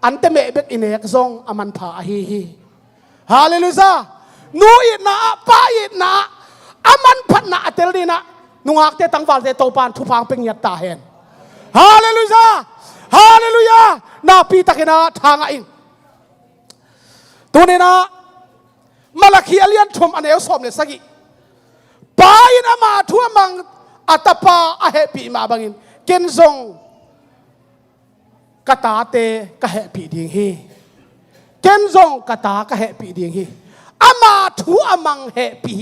อันเตเมเบกอินเอกซงอามันผาฮีฮาเลลูยานูอินาป้าอินาอามันพันนาเตลดีนะนุงอักเตตังวัลเตโตปานทุพังเป็นยัตตาเฮนฮาเลลูยาฮาเลลูยานาปีตะกินาทางอินตัวนี้นะมาลาคีอเลียนชมอันเอลสอมเนี่ยสักิป้าอินามาทั่วมังอัตปาอาเฮปีมาบังอินเกนซงกตาเตกะเหปีดิงฮีเกนซงกตากะเหปีดิงฮีอามาทูอามังเหปี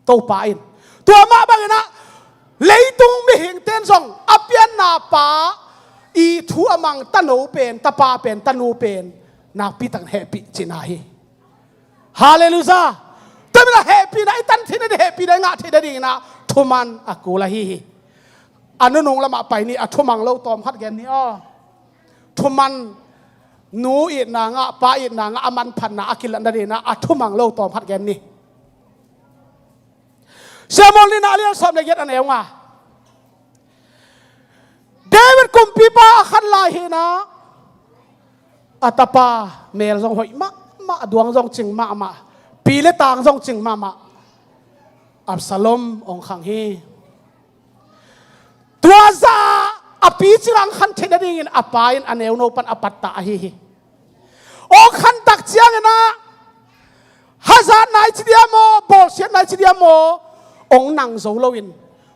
โตปาอินตัวมาบังนะเลยตุงมีหิงเต้นซงอเปียนนาปาอีทูอามังตะโนเป็นตะปาเป็นตะนูเป็นนาปีตังเหปีจินาฮีฮาเลลูยาแต่เวลาเหปีนะไอ้ตันที่นั่นเหปีได้งะที่ได้ดีนะทุมันอากูละฮีอันนู้นงละมาไปนี่อัทุมังเล่าตอมพัดแกนนี่อ้อทุมันนูอินางะป้าอินางะอามันพันนาอากิลันดานีนะอัทุมังเล่าตอมพัดแกนนี่เซมอลนี่นาเลียนสอบเลยเย็ดอันเอวงะเดวิดกุมปีป้าขันลายฮีนะอัตปาเมลซงหอยมาดวงซงจิงมาปีเลตางซงจิงมาอับซาลอมองขังฮีตัวซาอปีจิรังขันเทนดิ่งอปายินอันเอวโนปันอปัตตาฮีโอขันตักเจียงนะฮาซานนายจิเดียโมโบเชียนนายจิเดียโม องนังโซโลวิน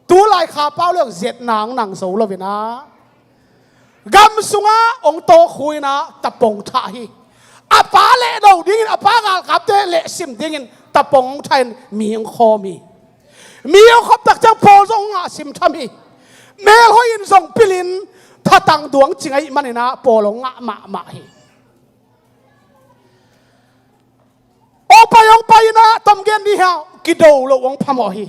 ตัวลายขาเป้าเรื่องเจ็ดนางนังโซโลวินนะกำสุงะองโตคุยนะตะปงไทยอาป้าเละดูดิ้งอาป้ากาลขับเตเละซิมดิ้งตะปงไทยมีองคอมีองคบตักจังโพซงอาซิมทามีเมลหอยอินซงปิลินถ้าตังดวงจิงไอมันนะโปลงะมาฮีโอไปนะตมเกนดีฮะกิโดโลวงพมอฮี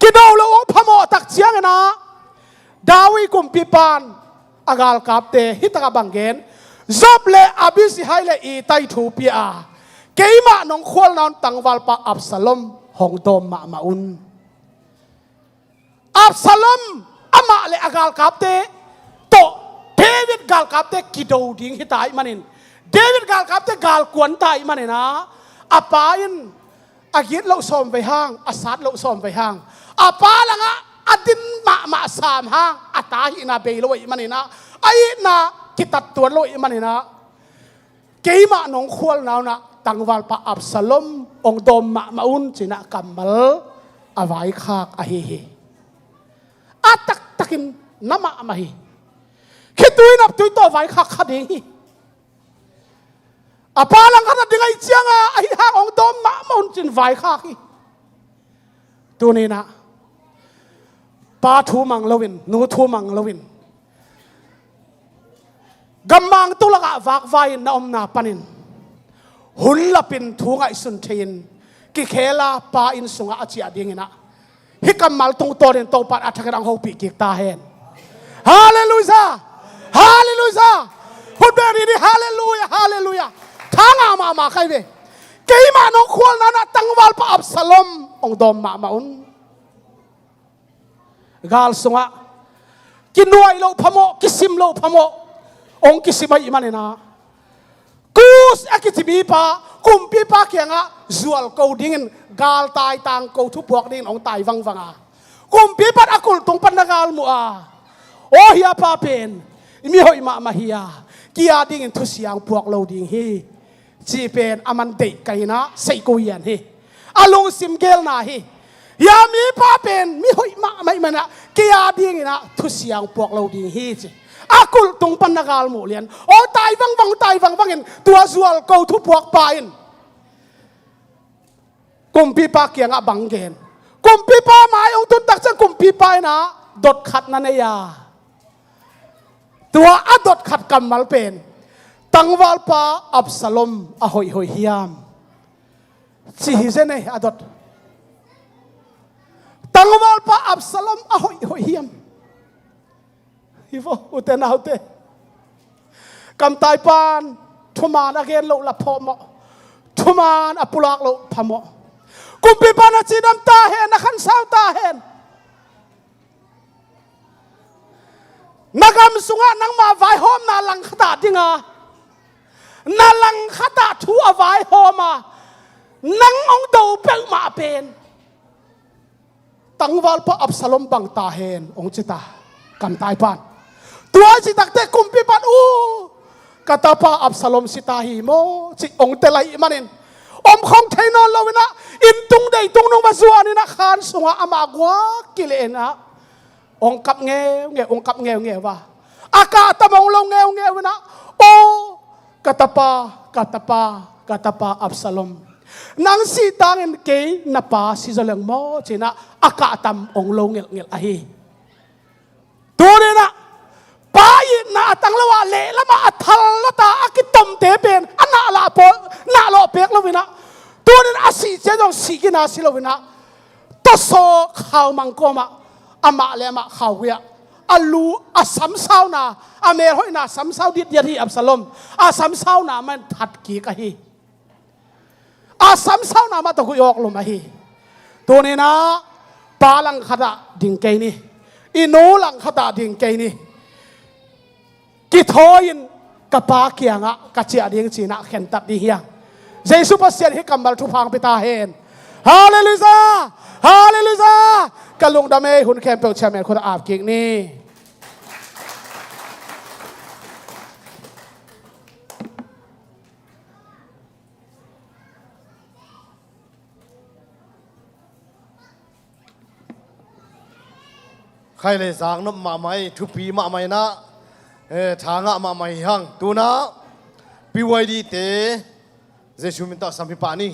กิโดโลวงพมอตักเจียงนะดาวิกุมปิปานอากาลกับเตฮิตกบังเกนจบเลอบิสิไฮเลอีไตทูปีอาเกยมานงควลนอนตังวัลปะอับสลอมหงโดมมาอุนอับสลอมอามาเลอากาลกับเตโตเดวิดกาลกับเตกิโดดิ้งฮิตายมันินเดวิดกาลกับเตกาลกวนตายมันเนี่ยนะอาปายินอากิดเราส่งไปห้างอาสัดเราส่งไปห้างอาปาละงะอดินมาสามห้างอาตาหินาเบลอยมันเนี่ยนะไอ้น่ะกิตัดตัวลอยมันเนี่ยนะเกี่ยมานงควลนาวนะตังวัลปะอับสลอมองโดมมาอุนจินะกัมมัลอวัยขากอหิฮิอาตักินน้ำมาฮิคิดดูนับตัวตัวไว้ขากขดีอาปาลังขัดดิ่งไอเจียงไอหางองโดมมาอุนจินไว้ขากฮิตัวนี้นะปาทูมังลวินนูทูมังลวินกำมังตุลกะวักไว้นาอมนาปนินหุ่นละปินทูงไอสุนเทียนกิเคลาปาอินสุงอาเจียดิ่งนะฮิกำมัลตุงตัวเด่นโตปัดอัฐกระดังหกปีกิกตาเฮนฮาเลลูยาฮาเลลูยาพูดแบบนี้ฮาเลลูยาฮาเลลูยาทางอามาใครเวเกี่ยมานงควลนั้นตังวัลปะอับสลอมองโดมมาอุนกาลสุงะกินนวยโลพโมกิสิมโลพโมองกิสิมาอิมันนะกูสอากิติบีปากุมปีปาเกียงะจวลกูดิ่งกาลตายตังกูทุบพวกดิ่งองตายวังกุมปีปัดอากุลตรงปันนกาลมัวโอเฮียปาเป็นมีหอยมาเฮียกียดิ่งทุสยางพวกเราดิ่งฮีจีเป็นอามันเด็กไกนะใส่กุยันฮีอาลงซิมเกลนาฮียามีป้าเป็นมีหอยมาไม่มันนะกียดิ่งนะทุสยางพวกเราดิ่งฮีจีอากุลตรงปันนกาลมัวเลียนโอตายวังตายวังเห็นตัวจวลกูทุบพวกปาอินกุมปีปาเกียงะบังเกนกุมปีปาไม้องตุนตักจังกุมปีปานะดดขัดนันเนียตัวอดดขัดกำมัลเป็นตังวัลปาอับสลอมอหอยเฮียมสิฮิเซเนอดดตังวัลปาอับสลอมอหอยเฮียมฮิโฟอุเตนาอุเตกำตายปานทุมานอเกนโลละพอมทุมานอปุลักโลพมกุมปีปานาจีน้ำตาเห็นนักขันสาวตาเห็นนักการสุงะนังมาไว้หอมนาลังขตาดิงานาลังขตาทัวไว้หอมานังองดูเปิลมาเป็นตั้งวัลปะอับสลอมบังตาเห็นองจิตากำตายปานตัวจิตักเตกุมปีปานกาตาปะอับสลอมสิตาหิโมจิองเตลัยมันเองอมของเทนอนเราเนะอินตุงได้ตุงนงมาสัวนี่นะขานสุงะอามากวากิเลนะองกับเงองกับเงว่าอากาศตะมองลงเงนะโอกาตาปอับสลอมนางสีตังเงินเกยนับปาสิจเลงโมจีนะอากาศตะมองลงเงอะฮีตัวนี้นะปายินะตังละว่าเละละมาทัลละตาอากิตมเตเป็นอันน่าละปนน่าละเปียกละวินะตัวนี้อาศิเจจงสิกินาสิละวินะตัวโซข่าวมังกรมาอามาเลมาข่าวเวียอาลูอาสัมเศร้านาอาเมรหอยนาสัมเศร้าดิดยาที่อับสลอมอาสัมเศร้านามันทัดกีกะฮีอาสัมเศร้านามาตะกุยอกลงมาฮีตัวนี้นะปาลังขดาดิ่งเกยนี่อินูลังขดาดิ่งเกยนี่กิทอยินกับปาเกียงะกัจเจียดิ่งจีน่าเข็นตัดดีเฮียเจสุภาษิตให้กำบัลทุพังไปตาเห็นฮาเลลูยาฮาเลลูยากะลุงดาเมหุ่นแคมเปิลแชมเปี้ยนคนอาบกิกนี่ ใครเลยสางน้ำมาไม่ทุปีมาไม่นะทางะมาไม่หังตัวนะปีไว้ดีเตเจชูมินตาสัมพิปานี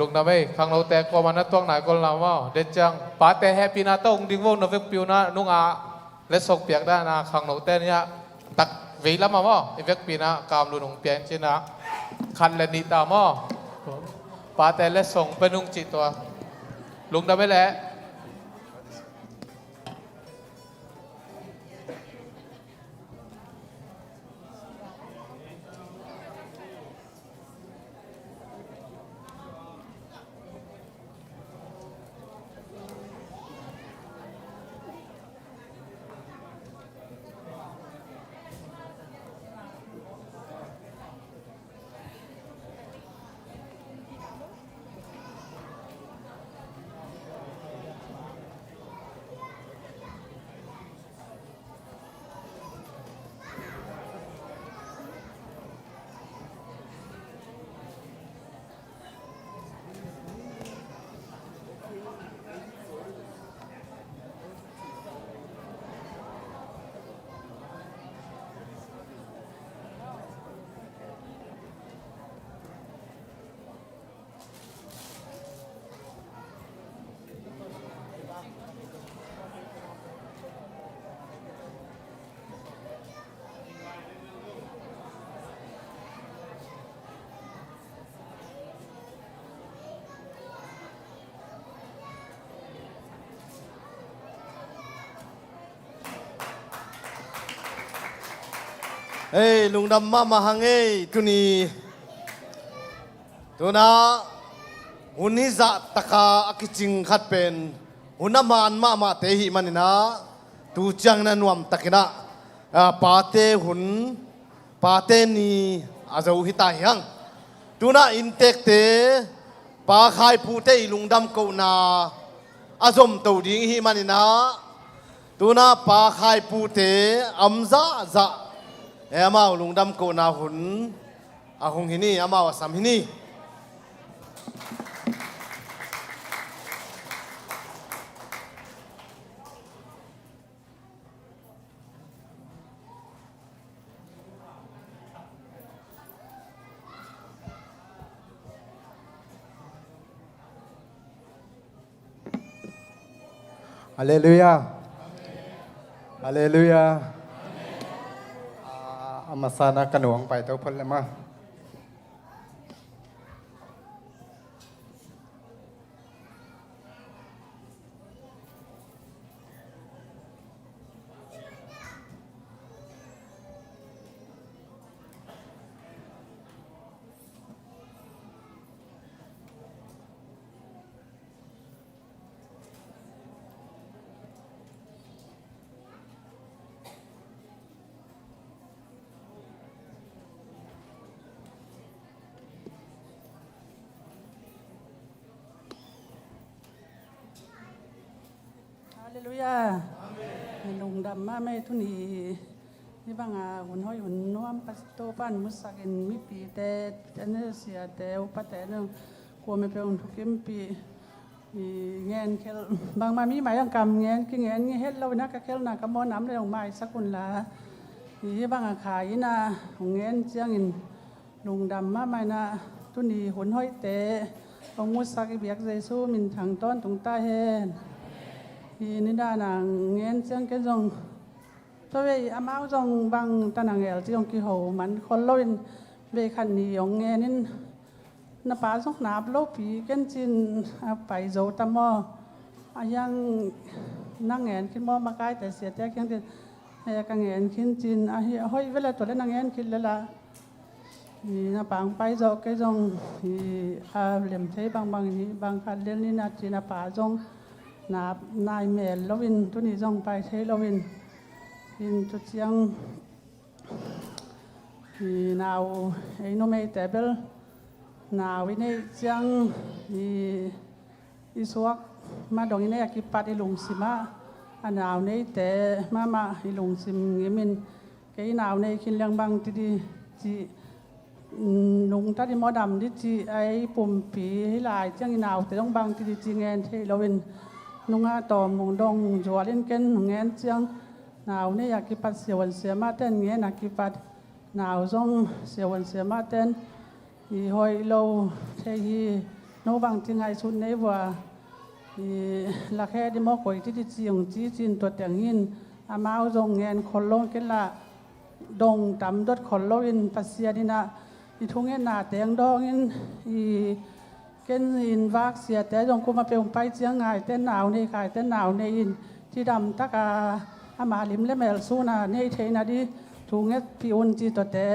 ลุงนะไม่ข้างเราแต่ก็มันนัดตัวไหนก็เราว่าเด็ดจังป้าแต่แฮปปี้นะต้องดิ้งวงนะเวกปิวนะนุ่งเล็ดส่งเปียกได้นะข้างเราแต่เนี่ยตักวีละมาว่าเวกปีนะกามลุงเปียนชินะคันเลนิตามอป้าแต่เล็ดส่งเป็นนุ่งจิตตัวลุงนะไม่แหละเอ้ยลุงดำมาหังเอ้ยตุนีตัวน่ะหุ่นนี้จะตะกาอักจิงขัดเป็นหุ่นน้ำมันมาเตหิมันนะตูจังนั้นวมตะกินะปาเตหุ่นปาเตนี่อาจจะอุหิตายังตัวน่ะอินเตกเตปาขายผู้เตลุงดำกูนาอาจมตัวดิ้งหิมันนะตัวน่ะปาขายผู้เตอัมซาอามาลุงดำโกนาหุ่นอาหงหินี่อามาสัมหินี่ฮาเลลูยาฮาเลลูยาอามาสานะกันหวงไปเท่าพันเลยมาฮาเลลูยาลุงดำมาไม่ทุนีนี่บางหุ่นห้อยหุ่นน้อมปัสโตปันมุสกินมีปีแต่อันนี้เสียแต่อุปแต่นึงกลัวไม่เป็นทุกข์ปีเงินเคลบางมามีหมายกรรมเงินกินเงินเฮ็ดเรานักเคลนักกระมอน้ำได้ลงไม้สักคนละนี่บางขายนะของเงินเจียงอินลุงดำมาไม่นะทุนีหุ่นห้อยแต่องมุสกิเบียกเจซูมินทางต้นตรงใต้เฮนนี่ด้านางเงี้ยเจ้าแกจงตัวเวอามาจงบางตานางเอลที่จงกี่โหมันคนเล่นเบคันนี้องเงี้ยนี่น้าป้าสงนาบโลปีกันจินไปโจตมอยังนั่งเงี้ยคิดมอมาใกล้แต่เสียใจยังติดกังเงี้ยคิดจินเฮ้ยเวลาตัวเล่นนั่งเงี้ยคิดเลยละน้าป้าไปโจแกจงเหลี่ยมใช้บางนี้บางคันเล่นนี่นาจีน้าป้าจงนายเมลลวินตุนี้จงไปเทลวินจุดเชียงนาวไอ้โนเมตเบลนาววินัยเชียงอิสวกมาดองอินัยกิปัดอิลุงสิมาอันนาวนี้แต่มาอิลุงสิมเงมินแกนาวนี้คินเลี้ยงบางทีดีจีนุงตัดมอดำดิจีไอ้ปุ่มปีให้ลายเชียงนาวแต่ต้องบางทีดีจีเงินเทลวินนุ่งอาตอมงดงจวลินเกินเงี้ยเจียงหนาวนี่อยากกิปัดเสียวันเสียมาเต้นเงี้ยนักกิปัดหนาวจงเสียวันเสียมาเต้นอีหอยโลเทีย โนบางที่ไงชุนในว่าละแค่ที่มอกไว้ที่จีงจีจินตัวแต่งหินอามาเอางเงินคนลงกันละดงตำดดคนลงอินปัสเซียนี่นะอีทุ่งเงินหนาแต่งดองอินเกินอินวักเสียแต่จงกูมาเป็นไปเจียงไงเต้นหนาวในขายเต้นหนาวในอินที่ดำตักอามาลิมและแมลสูนาในเทนาดีทุ่งเงินพิอุนจีตัวแต่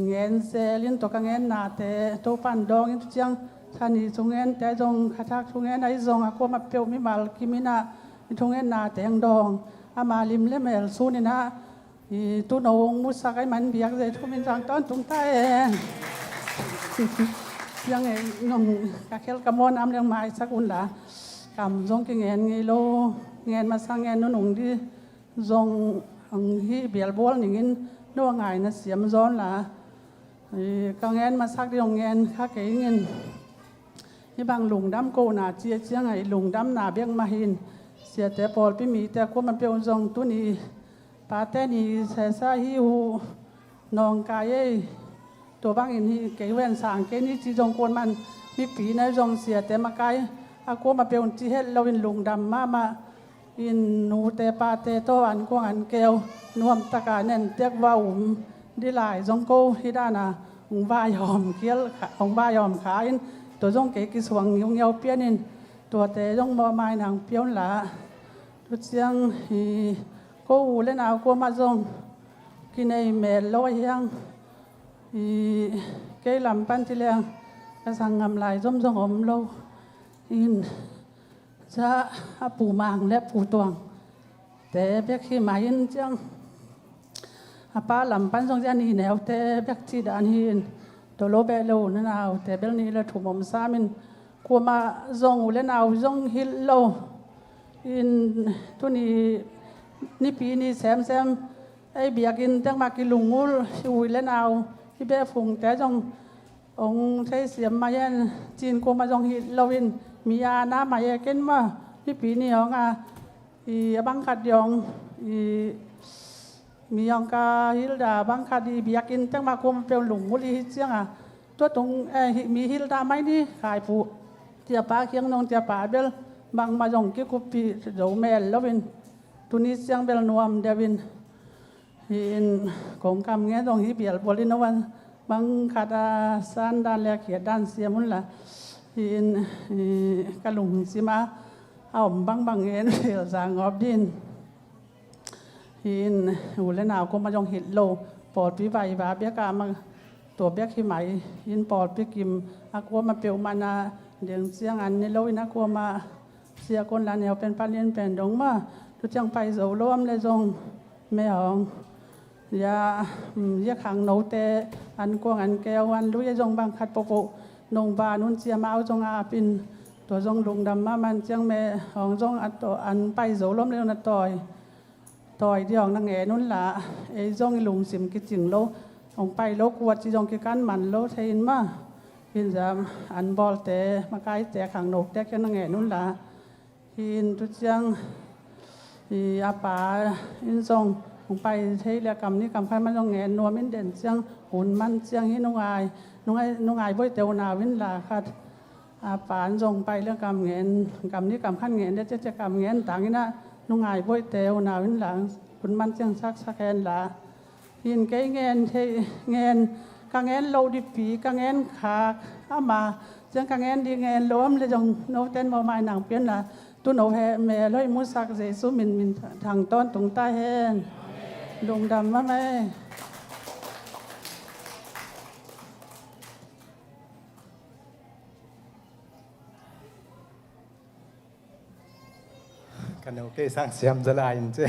เงินเซลินตัวกังเงินหนาแต่ตัวปันดองอินเจียงท่านี้ทุ่งเงินแต่จงขัดทุ่งเงินไอ้จงกูมาเป็นมิมาลกิมินาทุ่งเงินหนาแต่งดองอามาลิมและแมลสูนี่นะตัวน้องมุสักไอ้มันเบียกเลยทุกมินทางต้นตุ้งใต้ยังไงน้องกะเคลกะมอนน้ำเลี้ยงไม้สักอุ่นละกำจงกิเงินไงโลเงินมาสร้างเงินนุ่งที่จงที่เบียร์บอลอย่างนี้นัวไงนะเสียมซ้อนละก็เงินมาสักที่โรงเงินค่าเกี่ยเงินที่บางหลุงดำโกนาเจียเจียงไงหลุงดำนาเบี้ยงมาหินเสียแต่ปอลพี่มีแต่ก็มันเป็นจงตัวนี้ปาเต้นี่เสียสาหิวนองกายตัวบางอินที่เกี่ยวเว้นสางเกี่ยนี่จีจงกวนมันมีปีในจงเสียแต่มาไกลอากูมาเป็นจีเฮ็ดเราเป็นลุงดำมาอินนูเตปาเตโตอันกวงอันเกลนวมตะการเน่นเตียกว่าดีหลายจงโกฮิดานาองบ้ายอมเกี้ยวองบ้ายอมขายตัวจงเก๋กิสวงยงเยาเปี้ยนินตัวเตจงบ่ไม้นางเปี้ยวหลาทุกเสียงก็อูเล่นเอากูมาจงกินในเมลลอยยังเกยลำปั้นที่เลี้ยงกระสังงำลายส้มสงอมโลอินจะปูมังและปูตวงแต่เบียกขี้หมายอินจังป้าลำปั้นทรงเจ้านี่แนวแต่เบียกที่ดานหินตัวโลเบลโลนั่นเอาแต่เบลนี้เราถูกมอมซามินกูมาจงอูเล่นเอาจงฮิลโลอินตัวนี้นี่ปีนี้แซมไอเบียกินตั้งมากิลุงงูช่วยเล่นเอาที่เบ้ฝงแต่จงองใช้เสียมมาเย็นจีนกูมาจงฮิตเราวินมีอาหน้ามาเยกินมานี่ปีนี้ของบังคัดยองมียองกาฮิลดาบังคัดเบียกินตั้งมากูเป็นหลงงูลีเจียงตัวตรงมีฮิลดาไม่นี่ขายผู้เจียป้าเคียงนองเจียป้าเบลบางมาจงกิ๊กกุปีโจแมลแล้ววินตุนี้เสียงเบลนวมเดวินหินของกำเงี้ยตรงที่เบียร์บริโนวันบางขาดสันด้านแรกเขียดด้านเสียมุนละหินกระลุงสิมาเอาบางเงี้ยเสียสางอบดินหินหูและหนาวก็มาจงเห็ดโลปอดพิไวบาเบียกามาตัวเบียขี้ไหมหินปอดพิกิมอากัวมาเปียวมานาเดียงเสียงอันในโลวินักกัวมาเสียคนละแนวเป็นปาเลียนเป็นดงมาทุกจังไปโซล้มเลยจงแม่หองยาขังโนเตอันกวงอันแก้วอันรู้ยจงบางคัดโปโปนงบานุนเจียมาเอาจงอาปินตัวจงลุงดำมามันเจียงแม่หองจงอัดตัวอันไปโซล้มเร็วนะต่อยที่หองนางแง่นุนละไอจงลุงสิมกิจิงโลองไปโลกวัดจีจงกิกันมันโลเทนมาหินจามอันบอลเตมาไกลแต่ขังโนแต่แค่นางแง่นุนละหินทุกจังอาป่าอินทรงไปใช้เรียกกรรมนี้กรรมใครมันต้องเงินนัวมินเด่นเจียงหุ่นมันเจียงให้นุ่งอายบ่อยเตวนาวินลาคัดอาป่าทรงไปเรื่องกรรมเงินกรรมนี้กรรมขั้นเงินเดี๋ยวจะกรรมเงินต่างนี้นะนุ่งอายบ่อยเตวนาวินหลังหุ่นมันเจียงสักแคนละยินเกยเงินเทเงินกังเงินโลดิปีกังเงินขาอามาเจียงกังเงินดีเงินล้มเลยจงโนเต้นมาไม้หนังเปลี่ยนละตุนเอาแห่แม่เลยมุสักเจสุมินทางต้นตรงใต้แห่ดงดำมาไหมกันโอเคสร้างเสียมจะลายอินเจ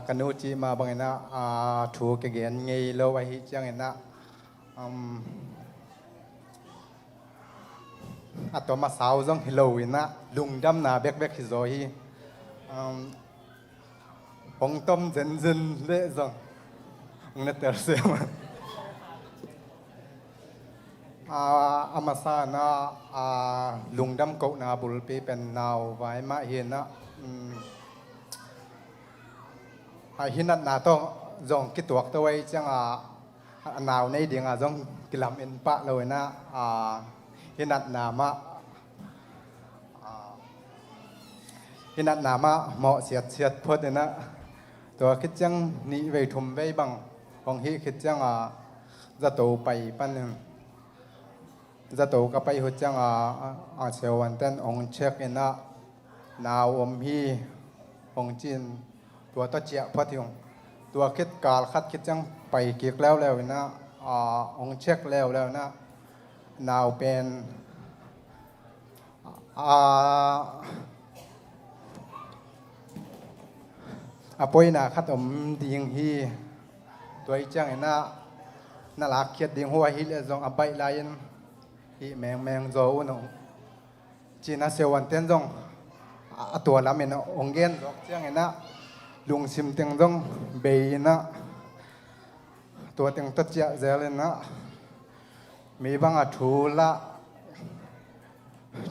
กันโอจีมาบางนะถูกเกียนไงโลวะฮิจังนะอัตมาสาวจงฮิโลวินะลุงดำนาเบกฮิโซฮีปงต้มเจนเละจงนั่นเตอร์เสียมาอามาซานะลุงดำกุนาบุลปีเป็นนาวไว้มาเห็นนะหินัดนาต้องจงคิดตัวตัวไว้จัง nào nay đi ngà giống cái làm in bạ rồi na hiện nát nà mà hiện nát nà mà mọ xiết phớt đấy naตัวคิดจังนี่ไปทุ่มไปบังของฮีคิดจังจะโตไปปั้นหนึ่งจะโตก็ไปหัวจังเชวันเต้นองเช็คเอ็นะนาวอมฮีองจีนตัวตะเจียพอที่องตัวคิดการคัดคิดจังไปเกียกแล้วนะองเช็คแล้วนะนาวเป็นป่วยนะคัดอมดิ่งฮีตัวอีจังน่าลักเขียดดิ่งหัวฮีเลยจงใบลายนฮีแมงโจวนงจีน่าเซวันเต้นจงตัวละเมนองเกนจังน่ะลุงซิมเต็งจงเบยนะตัวเต็งตัดเจาะเจริญนะมีบางทูละ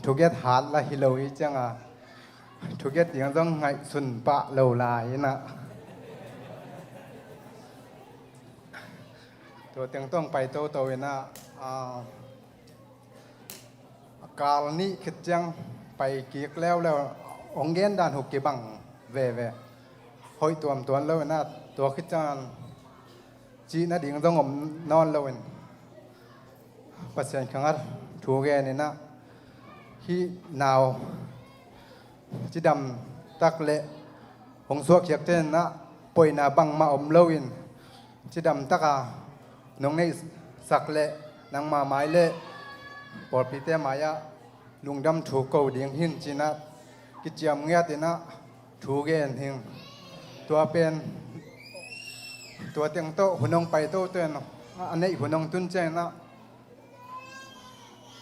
ทุกอย่างหาละฮิโลอีจังทุกอย่างยังต้องไงสุนปะเหลาลายนะตัวเต็งต้องไปโตนะการนี้คิดจังไปเกียกแล้วองเกนด้านหกกี่บังเวหอยตัวแล้วนะตัวคิดจังจีน่าดิ่งต้องอมนอนแล้วปัจจัยขังอัดถูกแกนี่นะที่หนาวจีดำตักเละหงสวกเขียกเต้นนะป่วยนาบังมาอมเลวินจีดำตักน้องในสักเละนางมาไม้เละปอดปีเตมายะลุงดำถูกเกาดิ่งหินจีนะกิจยามเงียดนะถูกแกนหิงตัวเป็นตัวเตียงโตหุ่นองไปโตเตือนอันนี้หุ่นองตุนเจนะ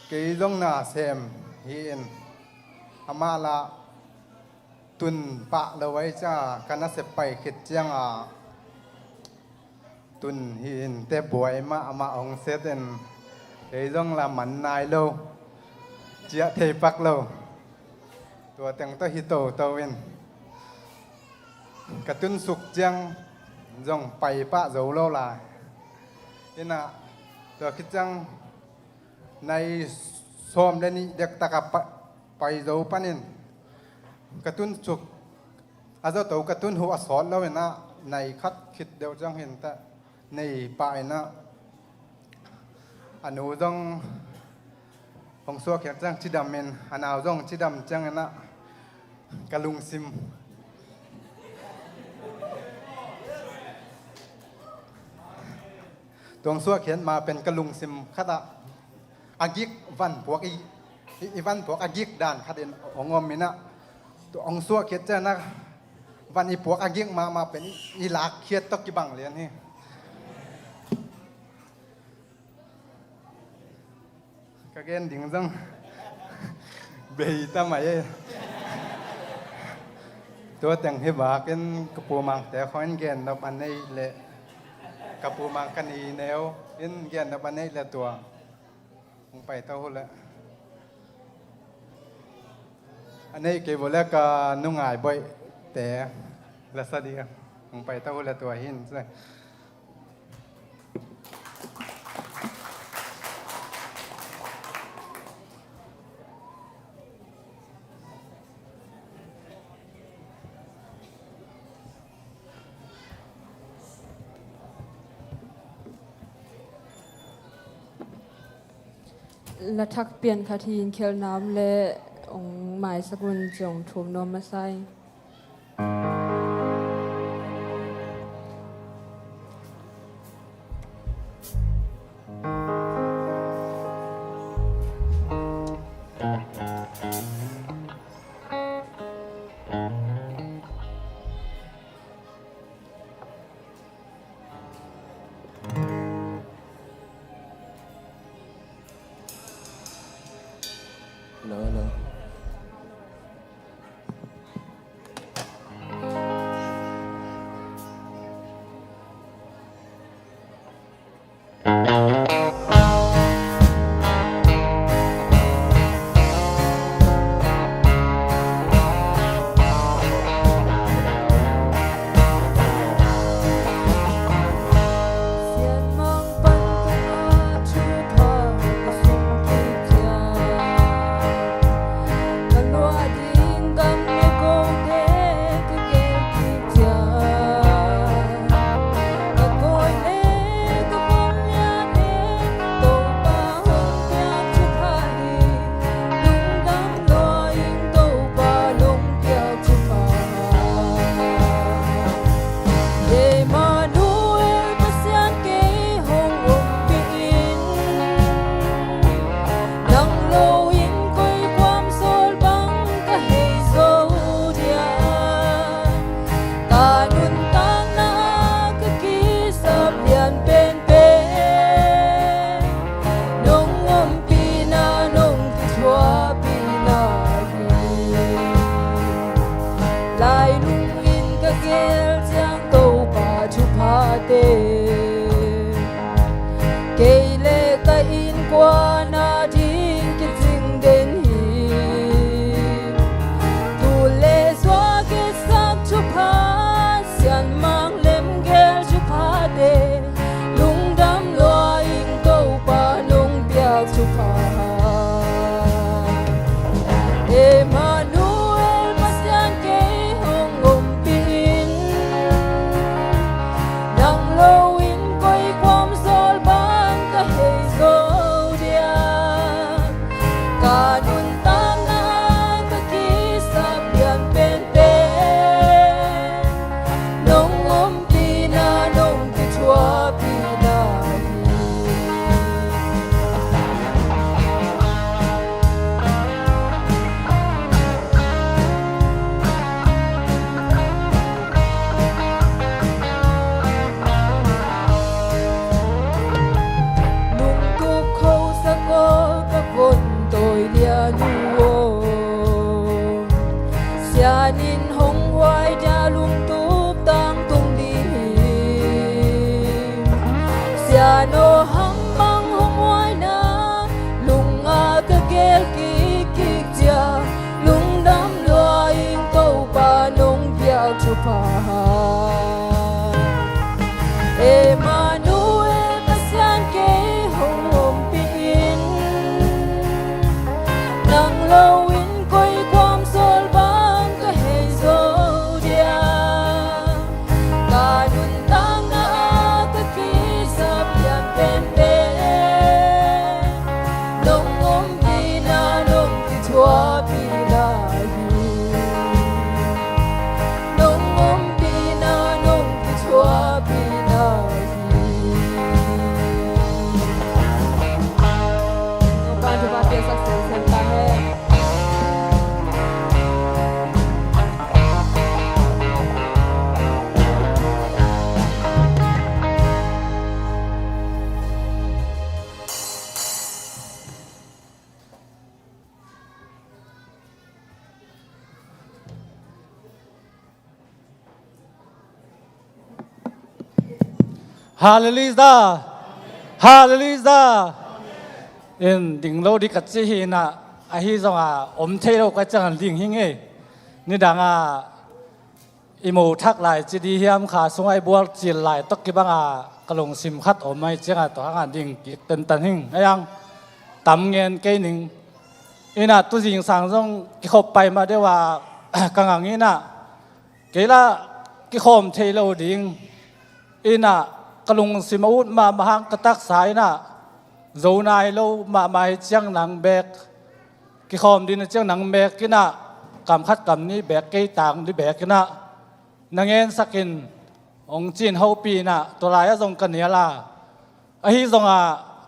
กีลงนาเซมฮีนอามาลาตุนปะเราไว้จ้ากันนับไปคิดจังตุนฮีนเตบวยมาองเซตนกีลงละมันนายโลเจียเทปักโลตัวเตียงโตฮิโตเวนกระตุนสุกจังจงไปปะโจโลลานี่นะตัวคิดจังในซ้อมได้นี่เด็กตะกับไปโจปันินกระตุนสุกอาจจะตัวกระตุนหัวสอนแล้วนะในคัดคิดเดียวจังเห็นแต่ในป่ายนะอนุจงของสัวเขียนจังชิดำเมนอนาจงชิดำจังนะกะลุงซิมตรงสัวเขียนมาเป็นกระลุงซิมคดะอากิกวันพวกอีวันพวกอากิกด่านคดินองอมมินะตัวองสัวเขียนเจ้านะวันอีพวกอากิกมาเป็นอีหลักเขียนตกกี่บังเรียนนี่กระเกนดิ่งจังเบยตาไหมตัวแต่งให้บาเป็นกระปูมังแต่คอยเกนนับอันนี้เละกับปูมังกันอีแนวอินเกียนนับอันนี้ละตัวคงไปเท่าละอันนี้เก็บไว้แล้วก็นุ่งหายบ่อยแต่ละสดีคงไปเท่าละตัวหินใช่และทักเปลี่ยนคาทีนเคลน้ำและองหมายสกุลจงถูกนมมาใส่ No.เสียนมองไป na ding ki jing den hi tu le zwa ke sak chu pha sian mang lem gel chu pha de lung dam lo ing ko pa nong biak chu pha Emmanuel pasian ke hong om pin nang lo in koi kwam sol ban ka hei zo dia ka nun tam na ka ki sap yan pen pe nong om pina nong ki chua pina nung tu khâu sa ko ka von tôi lia nu sia nin hong wai ja lung tu tang tung di sia no ham mang hong wai na lung a ka gel ki ki ja lung dam lo in ko pa nong bia chu pa Emmanuel pasian ke hong om pin nang lo in koi kwam sol ban ka hei zo dia ka nun tang na ka ki sap yan pen pe nong om pina nong ki chua pina nong om pina nong ki chua pina Ban tu ba pe sak sen sen ta hai Hallelujah. Hallelujah. In ding lo di kat chi na a hi zong a om the lo ka chang ding hing e ni dang a i mo thak lai chi di hiam kha sung ai bol chi lai tok ki bang a kalong sim khat om mai chang a to hang ding ki ten tan hing ayang tam ngen ke ning ina tu jing sang zong ki khop pai ma de wa kang ang ina ke la ki khom the lo ding ina kalung simaut ma mahang katak sai na zonai lo ma mai chiang nang bek ki khom din chiang nang bek kina kam khat kam ni bek ke tang di bek kina nangen sakin ong chin ho pi na to lai a zong kan ya la a hi zong a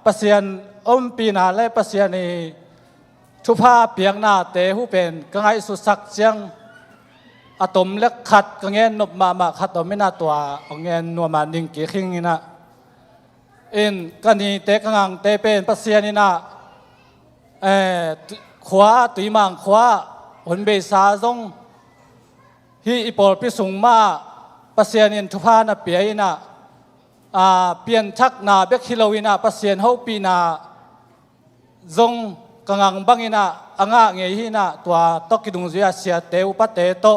pasian om pi na le pasian ni thu pha piang na te hu pen ka ngai su sak chiang atom lek khat ka ngen nop ma khat to mena to ong ngen no ma ning ki khing ina in kani te kangang te pen pasian ina khwa tui mang khwa hon be sa zong hi ipol pi sung ma pasian in thu pha na pi ina pian thak na bek hilowina pasian ho pi na zong kangang bangina anga nge hi na tua tokidung zia sia te upa te to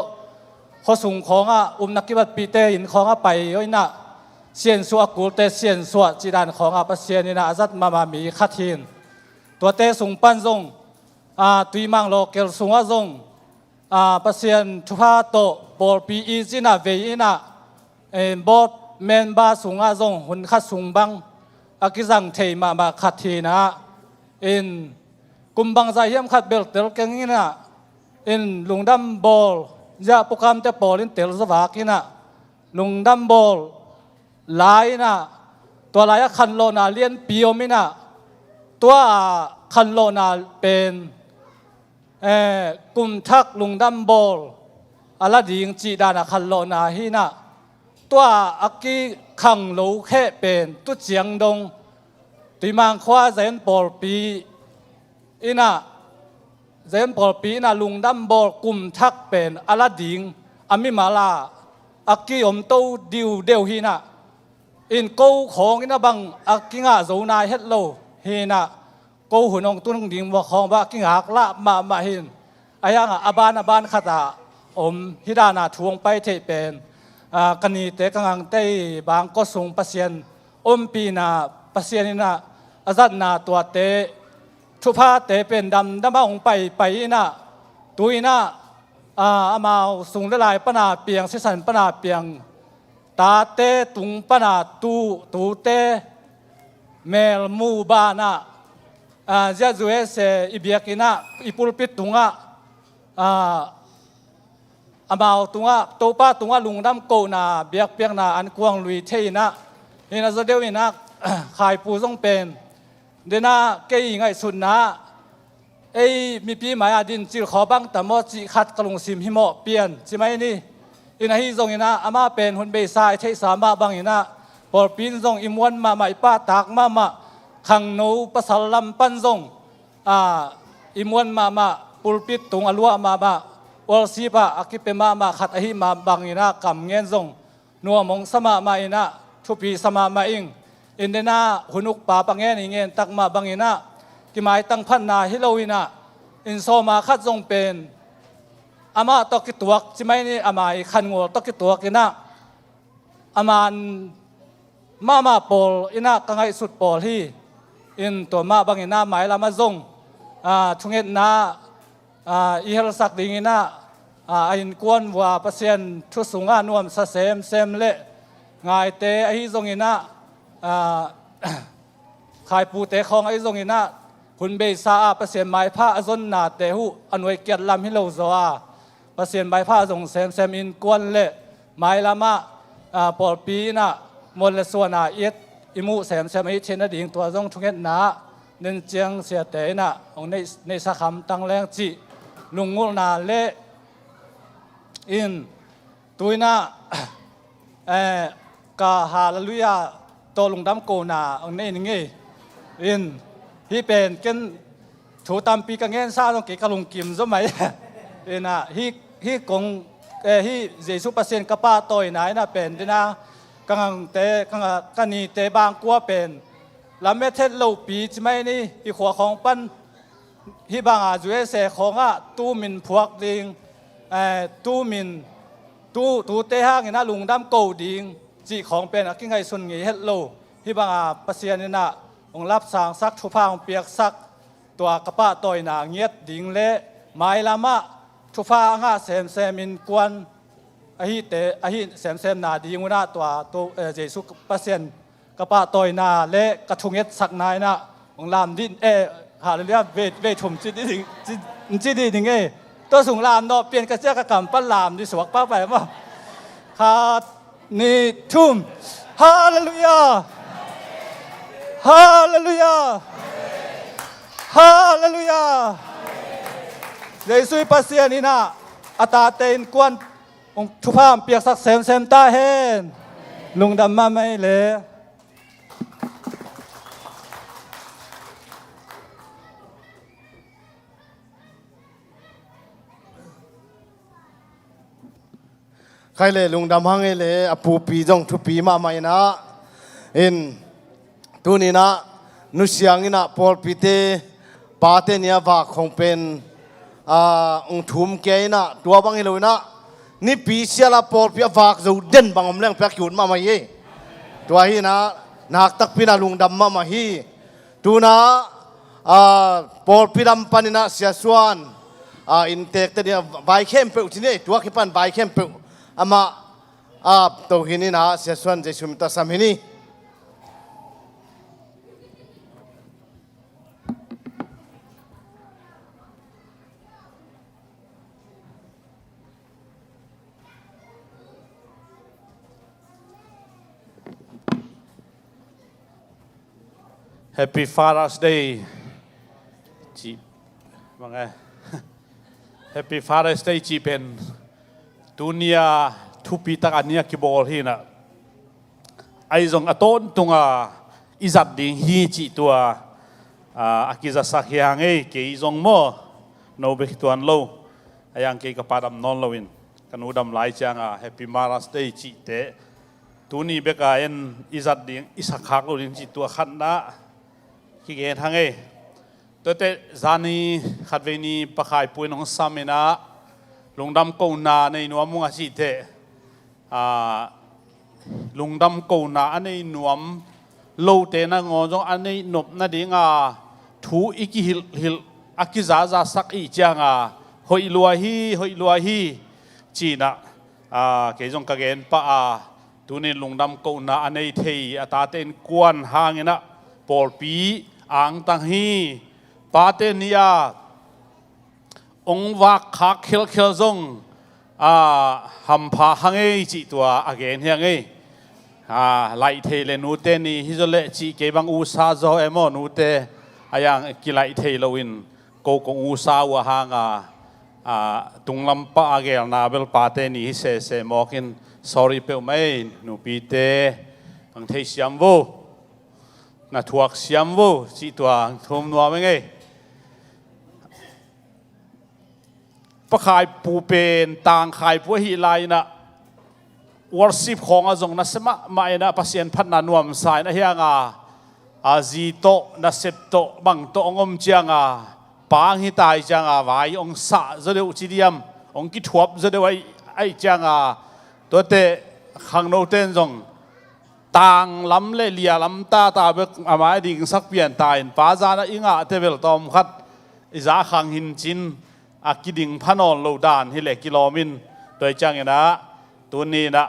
khosung khonga nakibat pi te in khonga pai yoina sian suwa kulte sian suwa jidan khonga pasian ina azat mama mi khathin tua te sung pan zong tui mang lokel sunga zong pasian thupa to bol pi izina veina bot men ba sunga zong hun khat sung bang akizang thei ma khathina in kumbang za hiam khat bel tel kengina in lungdam bol ja pokam te polin tel zawa kina lungdam bol laina to laya khan lo na lian piomina to khan lo na pen kum thak lungdam bol ala ding chi dana khan lo na hina to aki khang lo khe pen tu chiang dong tui mang khwa zen bol pi ina zen bol pi na lungdam bol kum thak pen ala ding ami mala aki om to diu deu hina in câu khong ina bang akinga zo na het lo hina กูหุ่นองตุนดิ่งว่าของว่ากิ้งหักละมาหินอายังอาบานขตาฮิดานาทวงไปเทเป็นกันนี้เตกังเตบางก็ส่งปัสยันปีนาปัสยันนะอาจัดนาตัวเตชุพาเตเป็นดำมาองไปนะตุยนะอามาส่งละลายปนาเปียงเสสันปนาเปียงตาเตตุงปนาตูเตเมลมูบานะจะจุเอเสอิเบียกินะอิปุลปิตุงะอามาตุงะโตป้าตุงะลุงดำโกนาเบียกเปียงนาอันกวางลุยเทนะนี่นะจะเดียวนี่นะขายปูส่งเป็นเดน่าเกยไงสุดนะมีปีหมายดินจิลขอบังแต่มอจิขัดกรุงซิมหิมะเปลี่ยนใช่ไหมนี่อินะฮิซงอินะอามาเป็นหุ่นเบสายเทสามาบังอินะพอปีนซงอิมวันมาไม่ป้าตากมาขังนูปัสลัมปันซงอิมวันมาปุลปิดตุงอลัวมาวอลซีปะอากิเปมาขัดอหิมาบังอินะกำเงินซงนัวมงสมาอินะทุปีสมาอิงอินเดน่าหุนุกป่าปังเงินเงินตักมาบังอินะกิหมายตั้งพันนาฮิโลวินะอินโซมาขัดซงเป็นอามาตอกิตัวใช่ไหมนี่อามาขันงัวตอกิตัวกินะอามันมาปอลอินะกังไงสุดปอลที่อินตัวมาบังอินะหมายละมาซงทุงเอ็ดนาอีเฮลสักดิ่งอินะอินกวนว่าเปอร์เซ็นต์ทุสุงานวมสเซมเละไงเตไอซงอินะขายปูเตะของไอซงอินะคุณเบซ่าเปอร์เซ็นต์หมายผ้าจนนาเตหูอันไว้เกียรติลำฮิโลซัวเปอร์เซ็นต์หมายผ้าซงเซมอินกวนเละหมายละมาปอลปีนะมลส่วนเอ็ดอิมูเซมอิเชนดิ่งตัวจงทุกเห็นนาเนินเจียงเสียเตนะของในสักคำตั้งแรงจีลุงงูนาเละอินตุยนะกาฮาลลุยาตัวลุงดำโกนาของในนี่อินที่เป็นกันถูตามปีกังเงินซาต้องเกี่ยวกับลุงกิมใช่ไหมอินที่กงที่เจสุเปอร์เซ็นต์กับป้าตัวไหนนะเป็นที่นะกังเตกันนี่เตบางกัวเป็นแล้วเมื่อเทศโลปีใช่ไหมนี่อีขวของปั้นที่บางอาจุเอเสของตู้มินพวกดิงตู้มินตู้เตห้างนะลุงดำโกดิงจีของเป็นกิ้งไงส่วนงี้เฮลโลที่บางอาเปอร์เซ็นต์นี่นะองรับสางซักชุพางเปียกซักตัวกระป้าตัวหนาเงียดดิ่งเละไม้ละมะชุพางเซมอินกวนไอ้เซมนาดิ่งนะตัวเจสุเปอร์เซ็นต์กระป้าตัวหนาเละกระทุงเงียดสักนายนะองลามดินหาเรื่องเวทมจิตดิ่งตัวสูงลามเนาะเปลี่ยนกระเจ้ากระกำปั้นลามดิสวกป้าไปมั้งคานิทุมฮาเลลูยาฮาเลลูยาฮาเลลูยาเยซูปัสเซียนี่นะอัตาเตนกวนองชุพามเปียกสักเซมตาเฮนลุงดำมาไม่เลยใครเลยลุงดำหังเลยอปูปีจงทุปีมาไม่นะอินตัวนี้นะนุเสียงนี่นะพอลปีเตปาเตเนี่ยว่าคงเป็นองทุ่มเกยนะตัวบางอย่างเลยนะนี่ปีเสียละพอลปีว่าจะเด่นบางอมเลี้ยงแปลกหยุดมาไม่เย่ตัวฮีนะนักตักปีนะลุงดำมาฮีตัวนะพอลปีดำปันนี่นะเสียส่วนอินเตกแต่เนี่ยใบเข้มเปล่าที่นี่ตัวขี้ปันใบเข้มเปล่าอามาตัวฮีนี่นะเสียส่วนจะชุมตาสามีนี่Happy Father's Day จีว่าไง Happy Father's Day จีเป็นตุเนียทุปีตักอันเนี้ยกิบอลที่น่ะไอซงอต้นตุงอิจัดดิ่งฮีจีตัวอากิจะสักอย่างเอ้เกี่ยซงโม่โนเบกตัวอันโลไอยังเกี่ยกับปาดำนอนโลวินกันอุดมไล่จังHappy Mother's Day จีเตตุนี้เบกาเอ็นอิจัดดิ่งอิสักฮักโลดิ่งจีตัวขันนะที่เกณฑ์ทาง ตัวเตจานีขัดเวนีประคายปุยน้องสามินะลุงดำกูนาในนัวมุงอาชีเตลุงดำกูนาอันนี้นวมโลเตนะงอจงอันนี้นบนาดิงาทูอิกิฮิลอากิซาซาสักอีจังหอยลัวฮีจีนะเกจงกะเกนปะตัวนี้ลุงดำกูนาอันนี้เทียตาเต็นกวนหางนะปอลปีอ่างตังฮีปาเตนียองวักคักเขียวจงหัมพาหังเอจีตัวอเกนเฮียงเอไลเทเลนูเตนี่ฮิโซเลจีเก็บังอุซาโซเอโมนูเตอายังกิไลเทโลวินโกกงอุซาวะหางตุงลำปะอเกลนาเบลปาเตนี่ฮิเซมอกิน sorry เปลไม่นูปีเตอังเทเซียมโวนาทวกเซียมโวจีตัวทุ่มนัวไม่ไงปะขายปูเป็นต่างขายปูหิไลนะวอร์ซิปของอาจงนัสมะมาเอนะพัศยันพัฒนานวมสายนะเฮียงอาจีโตนัสเซปโตบังโตองมเจียงปางฮิตายจังวายองสะจะเดือดจีเดียมองกิทวบจะเดือดไอจังตัวเตะขังโนเตนจงต่างลำเลียลำตาเบกอามาดิ่งสักเปลี่ยนตายป้าจานะอิงเทเวลตอมขัดอิจาขังหินจินอากิดิ่งพนอนโลดานฮิเลกิโลมินโดยจังนะตัวนี้นะ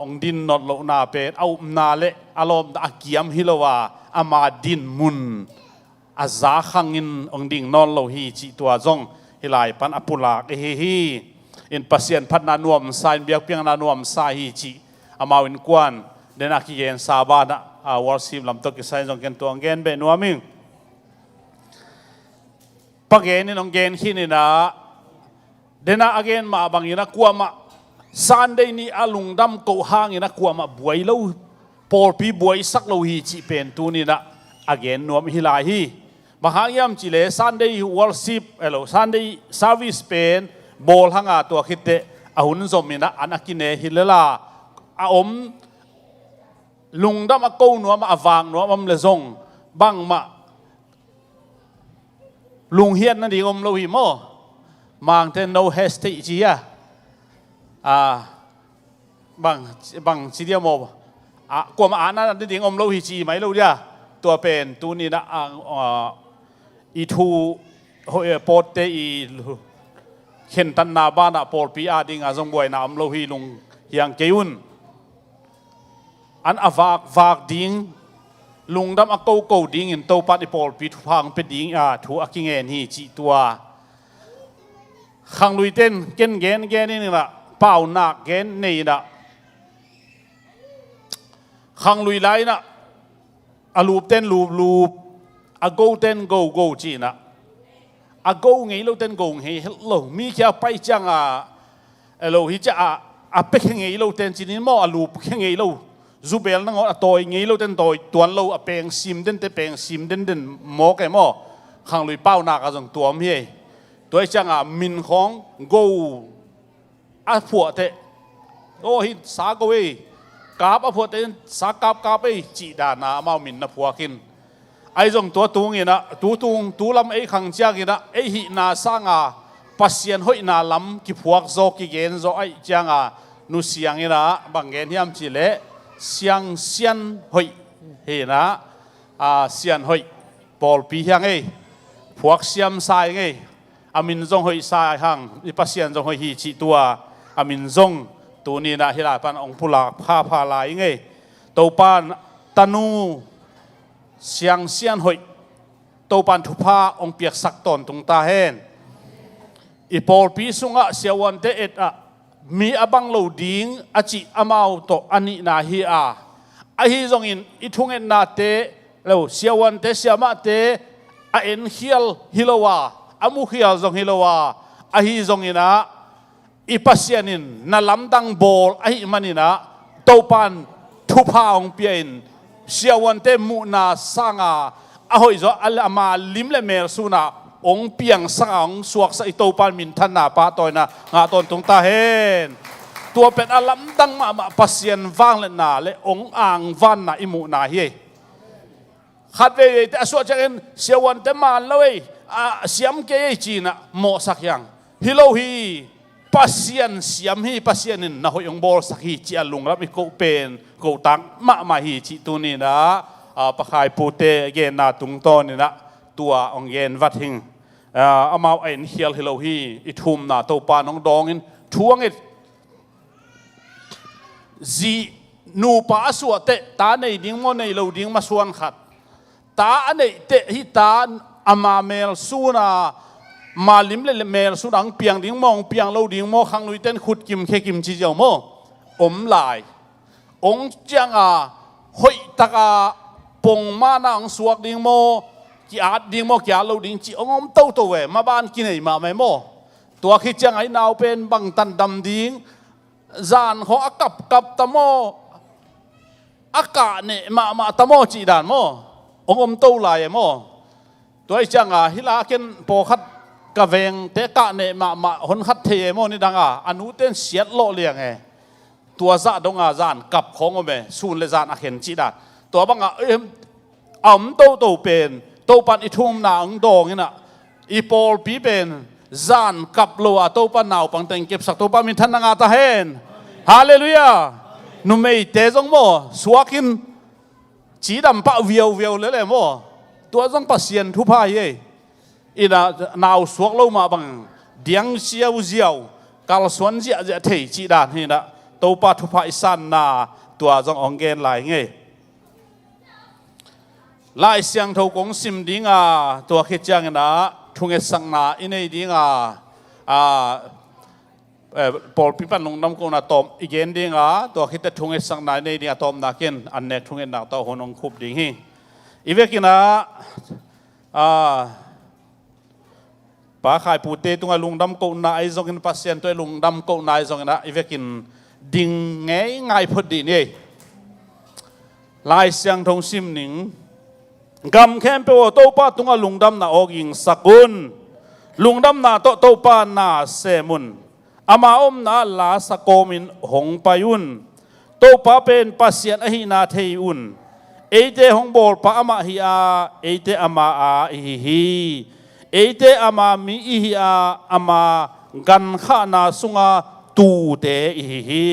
องดินนอดโลนาเป็นเอานาเลอารมณ์อากิยมฮิโลวาอามาดินมุนอาจาขังอินองดิ่งนอนโลฮีจิตัวจงฮิไลปันอปุลากเฮฮีอินปัศยันพัฒนานวมสายเบียกเพียงนานวมสายฮีจิอามาวินกวนเดนักเย็นซาบานะวอร์ซิมลำตกิสายจงเกนตัวเกนเบนัวมิงปะเกนนี่น้องเกนขี้นี่นะเดนักเกนมาบางอย่างนักกลัวมาซันเดนี่อาลุงดำโกหางอย่างนักกลัวมาบวยเล่าปอลปีบวยสักเล่าฮีจีเป็นตัวนี่นะเกนนัวมิฮิลาฮีบางหางยามจิเลซันเดย์วอร์ซิปซันเดย์ซาวิสเป็นบอลหางตัวคิดเตอหุ่นสมินะอันนักกินเนฮิเลล่าอมลุงดำกูนัวมาอวางนัวมันเลยส่งบังมาลุงเฮียนนั่นดีอมโลหิโมมังเทนโนเฮสติจีบังซีเดียโมกว่ามาอ่านนั่นดีอมโลหิจีไหมลูกเดียตัวเป็นตัวนี้นะอีทูโปเตอีเข็นตันนาบ้านโปลปีอาดิงอาจงบวยนาอมโลหิลุงเฮียงเกยุนอันอวากดิ้งลุงดำกูดิ้งอินโตปัดอีปอลปีทุพังเป็นดิ้งถูกกิงเงินฮีจีตัวขังลุยเต้นเกนนี่ละเป่าหนักเกนนี่ละขังลุยไลนะลูบเต้นลูบกูเต้นกูจีนะกูไงลูเต้นกูไงโลมีแค่ไปจังโลฮิจะเป็กไงลูเต้นจีนี่มอลูบไงลูจูเบลนั่งอ่ะตัวงี้เราเต้นตัวเราเปลี่ยนซิมเด่นแต่เปลี่ยนซิมเด่นหมอแกหมอขังลุยเป้าหนักก็ต้องตัวมีตัวจังมินของกูผัวเตะโอ้หินสากเว้ยกาบผัวเตะสากาบไปจีดานาเมามินนะผัวกินไอ้จงตัวตุงนี่นะตัวลำไอ้ขังเจ้ากินนะไอ้หินาสร้างปัศยันหอยนาลำกี่ผัวโซกี่เกนโซไอ้จังนุเสียงนี่นะบางเกนที่อัมจิเล่เสียงหอยเห็นนะเสียงหอยปอลปีเฮียงไงพวกเสียมสายไงอามินจงหอยสายหังอีปัศยันจงหอยฮีจีตัวอามินจงตัวนี้นะฮิลาปันองพุลาพาลายไงตัวปันตานูเสียงหอยตัวปันทุพาองเปียกสักตอนตรงตาเห็นอีปอลปีสุงะเสียวันเตเอ็ดมีอบังโลดิ้งอาจิอามาโตอันนี้นาฮีอาฮีจงอินอิทุงเอ็นนาเตเลวเสียวันเตเสียมาเตอาเอ็นฮิลฮิโลวาอามุฮิลจงฮิโลวาอาฮีจงอินะอีปัสยานินนาลำดังบอลอาฮีมันอินะโตปันทุพาองเปียนเสียวันเตมุนาสังอาหอยจอัลอามาลิมเลเมรสุนาองเปียงสังสวกใส่ตัวปานมินทันนาปาตอยนะงาตอนตรงตาเห็นตัวเป็นอลัมดังมาปัศยันว่างเลยนาเลยองอ่างวันนะอิมุนาเฮ ขัดเวแต่ส่วนจะเห็นเสียวันเต็มมันเลยเสียมเกยจีน่ะโมสักอย่างฮิโลฮีปัสยันเสียมฮีปัสยันนินนะหอยงบอลสักฮีจีลุงรับอีกกูเป็นกูตังมาฮีจีตัวนี้นะปะขายปูเตเกนนาตุงโตนี่นะตัวองเกนวัดหิงเอามาเอ็นเฮียลฮิโลฮีอิทุมนาตัวปานองดองอินช่วงอิจีนูป้าสวดเตตาในดิ้งโมในเราดิ้งมาส่วนขัดตาอันนี้เตฮิตาอามาเมลสูนามาลิมเลเมลสูนังเปียงดิ้งมองเปียงเราดิ้งโมขังลุยเต้นขุดกิมเคกิมจีเจ้าโมอมลายองจังหอยตะกาปงมานังสวกดิ้งโมจีอาดดิ้งโมกี่อาเราดิ้งจีองอมเต้าตัวเวมาบ้านกินไอมาไม่โมตัวคิดจังไอ้นาวเป็นบังตันดำดิ้งจานของอากับตะโมอากาศเนี่ยมาตะโมจีดานโมองอมเต้าลายโมตัวไอ้จังฮิลาเกนโปคัดกะเวงเตะกะเนี่ยมาหนคัดเทโมนี่ดังอนุเต้นเสียดโลเลียงไงตัวซาดงจานกับของอเมสูนเลจานอาเข็นจีดานตัวบังอ่ำเต้าเป็นเต้าปันอิทุ่มนาองดองนี่นะอีโปลปีเป็นจานกับโลอาเต้าปันนาวปังเต็งเก็บสักเต้าปันมีทันนางาตาเฮนฮาเลลูยานุ่มไม่เตะจงโมสวากินจีดำปะเวียวเลยโมตัวจงปัสยันทุพายอีน่านาวสวกโลมาบังเดียงเชียวกาลสวนเจียเทจีดานนี่นะตัวปะทุพายสันนาตัวจงองเกนไหลไงไล่เสียงทูกงซิมดิ้งตัวคิดจังนะทุ่งเอสังนาอินเอดิ้งปอลพิพันธ์ลงน้ำกูน่าตอมอีกเองดิ้งตัวคิดแต่ทุ่งเอสังนาในดิ้งตอมนักเก็นอันเน็กทุ่งเอนักตัวหนองคุบดิ้งฮิอีเวกินะป้าขายปูเตตุงลุงดำกูน่าไอซองกินพัสยันตัวลุงดำกูน่าไอซองกินะอีเวกินดิ้งง่ายพอดีนี่ไล่เสียงทูซิมหนิงกำแคมเปว่าโตป้าตุงลุงดำนาออกยิงสกุลลุงดำนาโตป้านาเซมุนอามาอมนาลาสโกมินหงปายุนโตป้าเป็นปัสยันอหินาเทยุนเอเตหงบอลป้าอามาฮิอาเอเตอามาอาอิฮิเอเตอามามิอิฮิอาอามากันข้านาสุงาตูเตอิฮิ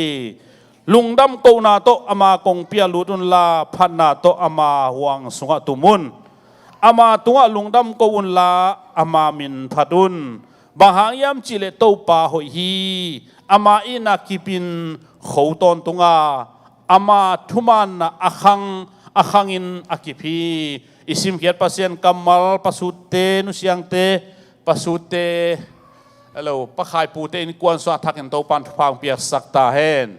ลุงดำโกนาโตอามากงเปียลุดุนลาพันนาโตอามาหวังสุงตุมุนอามาตัวลุงดำโกอุนลาอามามินพัดุนบางหางยามจิเลโตปาหอยฮีอามาอินาคิปินเขาตอนตุงอามาทุมันอาคังอินอากิพีอิสิมเกียรปัสยันกัมมัลปัสุเตนุสยังเตปัสุเตแล้วปะขายปูเตนิกวนสวัสดิ์ทักเห็นโตปันฟังเปียกสักตาเฮน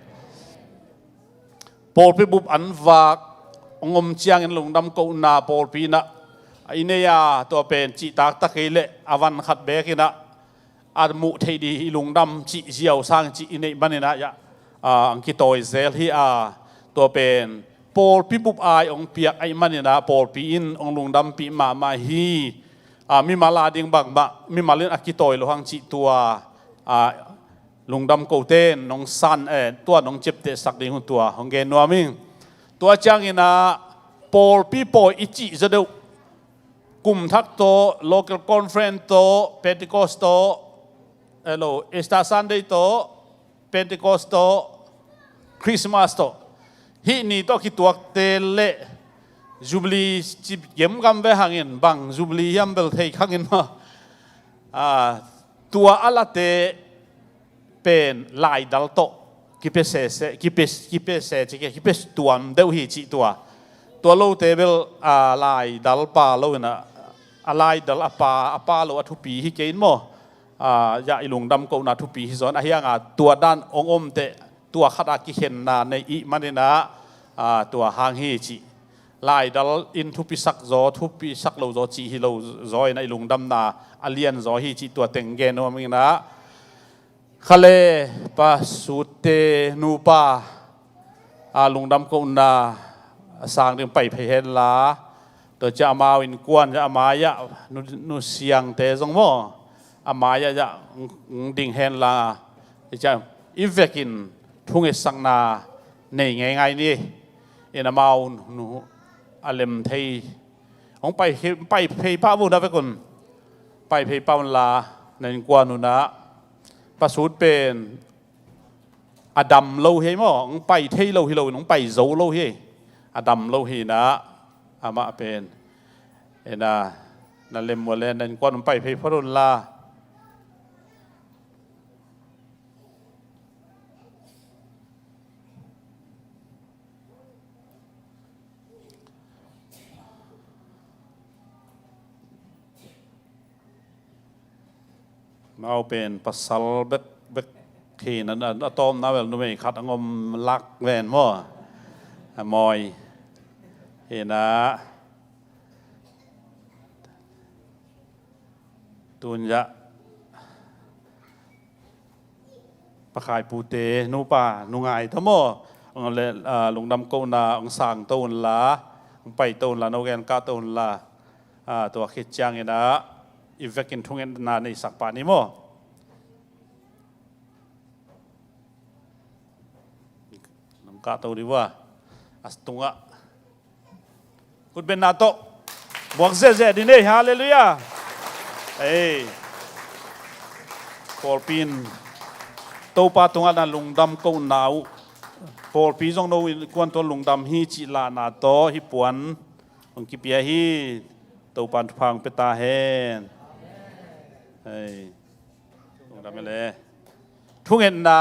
ปอลปีบุบอันวากองมเชียงอินลุงดำกูนาปอลปีนะอินเนียตัวเป็นจิตากตะเกเลอวันขัดเบกินะอามุเทดีลุงดำจิเจียวสร้างจิอินเนบันนะยะอังกิโตอิเซลฮีตัวเป็นปอลปีบุบไอองเปียกไอมันนะปอลปีอินองลุงดำปีมาฮีมีมาลาดิงบังบะมีมาเล่นอักิโตยโลหังจิตัวลุงดำกูเต้นน้องซันตัวน้องเจ็บเตะสักดิ้งตัวของเกนนัวมิงตัวจังอินะปอลปีปอยอิจิจะเดกลุ่มทักโต local conference โต Pentecost โตEaster Sunday โต Pentecost โต Christmas โตฮีนี่ตัวคิดตัวเตเลจูบลีจิบเยี่ยมกำเวหังอินบังจูบลียัมเบลเทขังอินมาตัวอัลเตเป็นลายดัลโตกิเปเสกิเปจิกิเปสตัวเดียวหิจิตัวโลเตเบลลายดัลปาโลนะลายดัลอปาโลทุปีฮิเกนโมยาอิลุงดำกูนาทุปีฮิซอนอาเฮียงตัวด้านองอมเตตัวขดากิเห็นนาในอิมันนะตัวหางฮิจิลายดัลอินทุปีสักโซทุปีสักโลโซจิฮิโลโซในลุงดำนาอเลียนโซฮิจิตัวเต็งเกนโนมิงนะขเลปะสุเตนูปาลุงดำกูนาสร้างเรื่องไปเพเฮลาตัวจะมาวินกวนจะมายะนุเสียงเตจงโมมายะจะดิ่งเฮลาจะอิเวกินทุ่งเอสังนาในไงนี่เอ็นมาอุนุอเลมเทย องไปเพย์ป้าวุนะไปก่อนไปเพย์ป้าวันลาในกวานุนะประสูติเป็นอดัมโลเฮมั้งไปเที่ยวโลเฮโลน้องไปโซโลเฮอดัมโลเฮนะอามาเป็นเอ็นะนั่นเล่มวัวเล่นในกวานุไปเพย์พระรุนลาเอาเป็นปัสสาวะเบกขีนั่นอะตอมน้ำเวลนุ่มขัดงมลักแวนมั่วมอยเห็นนะตุนยะปะขายปูเตนูป่านูไงทั้งหมดลงดำโกนาองสางตูนละไปตูนละโนแกนกาตูนละตัวคิดจังเห็นนะอีเวกินทุ่งเงินนาในสักป่านี้มั้งน้ำกาตัวดีว่าอัสตุงะคุณเป็นนาโตบวกเสียดีเนี่ยฮาเลลูยาเอ้พอลปินโตปาตุงะนั่นลุงดำกูนาวพอลปีจงโนวิกวนตัวลุงดำฮีจิลานาโตฮิปวนองกิเปียฮีโตปันพังเปตาเฮนเฮ้ยลงดำไปเลยทุ่งเงินนา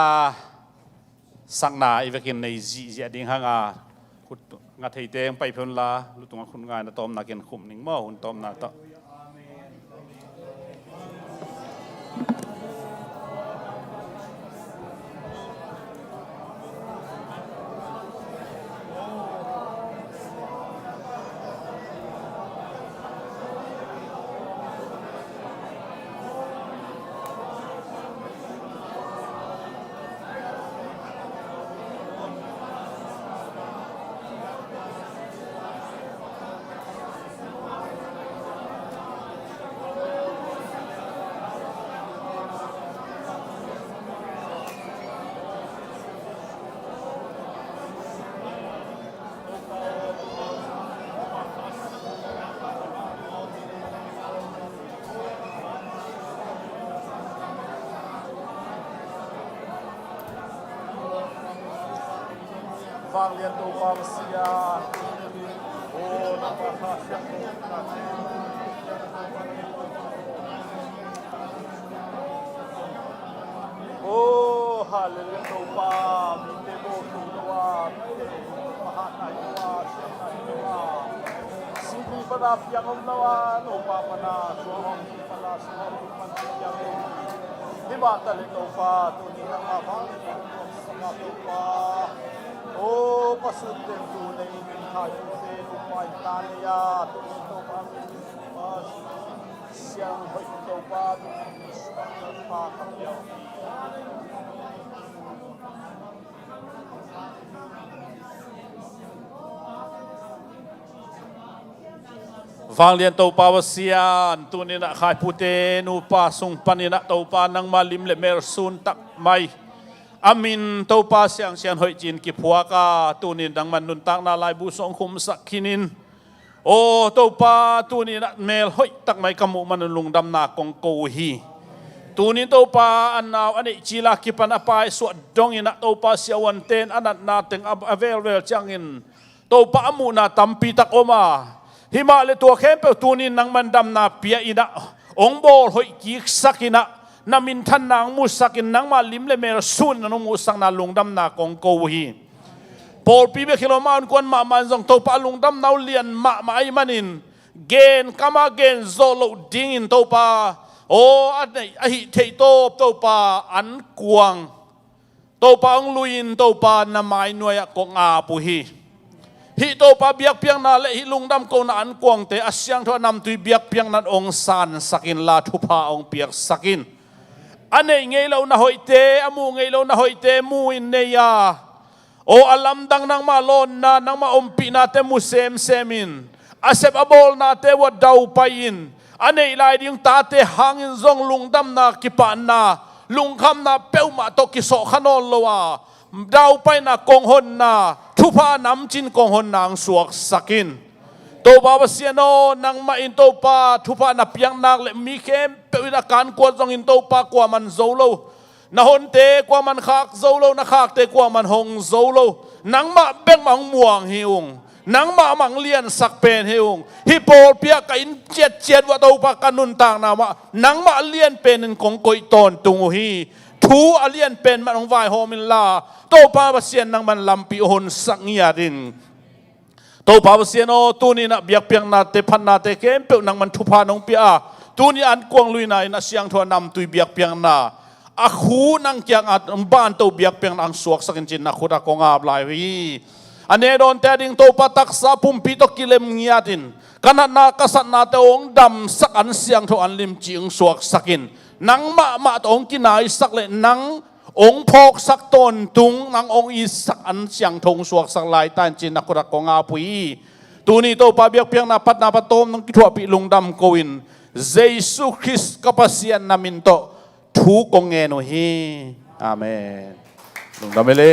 สังนาอีเวกินในจีดิ่งหางาขุดงัดให้เต็มไปเพิ่นลาลุตรงคุณงานนะตอมนักเก็นขุมนิ่งมั่วหุ่นตอมนาตะฟังเรียนตัวความเสียโอ้นักภาษาโอ้ฮาเลลูยาตัวป้ามีเตโบตัวมหาไนตัวเสียไนตัวสิ่งที่ประดับยังอมนาวาโนปาปนาสวมที่พลาสวมที่มันยังที่บ้านตะเลตัวป้าตัวนี้นะมาฟังสมาตัวป้าโอ้ประสุทธิ์เต็มตัวในมินทายผู้เตลุปายตาเนียตัวนี้ตัวป้าเสียงหอยตัวป้าตัวนี้สมัครป้าขับเดียวฟังเรียนตัวป้าวเสียนตัวนี้นะขายผู้เตนูป้าส่งปันนี้นะตัวป้านังมาลิมเลเมรซุนตักไม่อามินตัวป้าเสียงเสียงหอยจีนกิพัวกาตัวนี้ดังมันนุนตักนาลายบุษงคุมสักขินินโอ้ตัวป้าตัวนี้นะเมลหอยตักไม่กำมุมันลุงดำนากงโกฮีตัวนี้ตัวป้าอันนาวอันนี้จีลากิปันอภัยสวดดงอินะตัวป้าเสียวันเตนอันนั้นนาเต็งอเวลเวลจังอินตัวป้ามูนาตัมปีตักอมาหิมาเลตัวเข้มเปตัวนี้นังมันดำนาเปียอินะองโบลหอยกิกสักินะนามินทันนางมุสักินนังมาลิมเลเมรซุนนมุสังนาลุงดำนากงโกฮีพอปีเบคิโลมาอุนกวนมามันจงตัวป้าลุงดำนาวเลียนมาไอมันินเกนกามาเกนโซโลดิ้งอินตัวป้าโอ้อันนี้ไอเทโตตัวป้าอันกวงตัวป้าองลุยินตัวป้านามายนวยกงอาปุฮีฮิโตปาเบียกเพียงนาเลฮิลุงดำโกนอันกวงเตอเสียงทว่านำตุยเบียกเพียงนั้นองซานสักินลาทุพาองเปียกสักินอันนี้ไงเราหน้าหอยเตอมูไงเราหน้าหอยเตมูอินเนียโออัลลัมดังนังมาลอนนานังมาอมปีนาเตมุเซมเซมินอาเซบอบอลนาเตวดาวไปอินอันนี้ลายดิ้งตาเตหางอินซงลุงดำนากิปานนาลุงคำนาเปวมาตกิโสขนนลวาดาวไปนากงหนนาทุพานำจินกงหนนางสวกสักิน to pa pasiano nang main to pa thupa na piang nak le mi kem pe na kan ko zong in to pa kwa man zolo na hon te kwa man khak zolo na khak te kwa man hong zolo nang ma beng mang muang hiung nang ma mang lian sak pen hiung hi pol pia ka in jet wa to pa kanun tang na ma nang ma lian pen kong koi ton tung hi thu alien pen man ong vai homin la to pa pasian nang man lampi hon sak ngia din to pa pasiano tu ni na biak piang na te phan na te kem pe nang man thupa nong pia tu ni an kuang lui na siang tho nam tui biak piang na a khu nang kyang at ban to biak piang ang suak sakin chin na khuda ko ngab lai hi ane don te ding to patak sa pumpi to kilem ngiatin kana na kasat na te ong dam sak an siang tho an lim ching suak sakin nang ma to ong kinai sak le nang ong phok sak ton tung nang ong i sak an siang thong suak sak lai tan chin na khuda ko nga pui tu ni to pa biak piang na patom nang kithua pi lungdam koin Jesus Christ kapasian namin to thu kong ngeno hi amen lungdam ele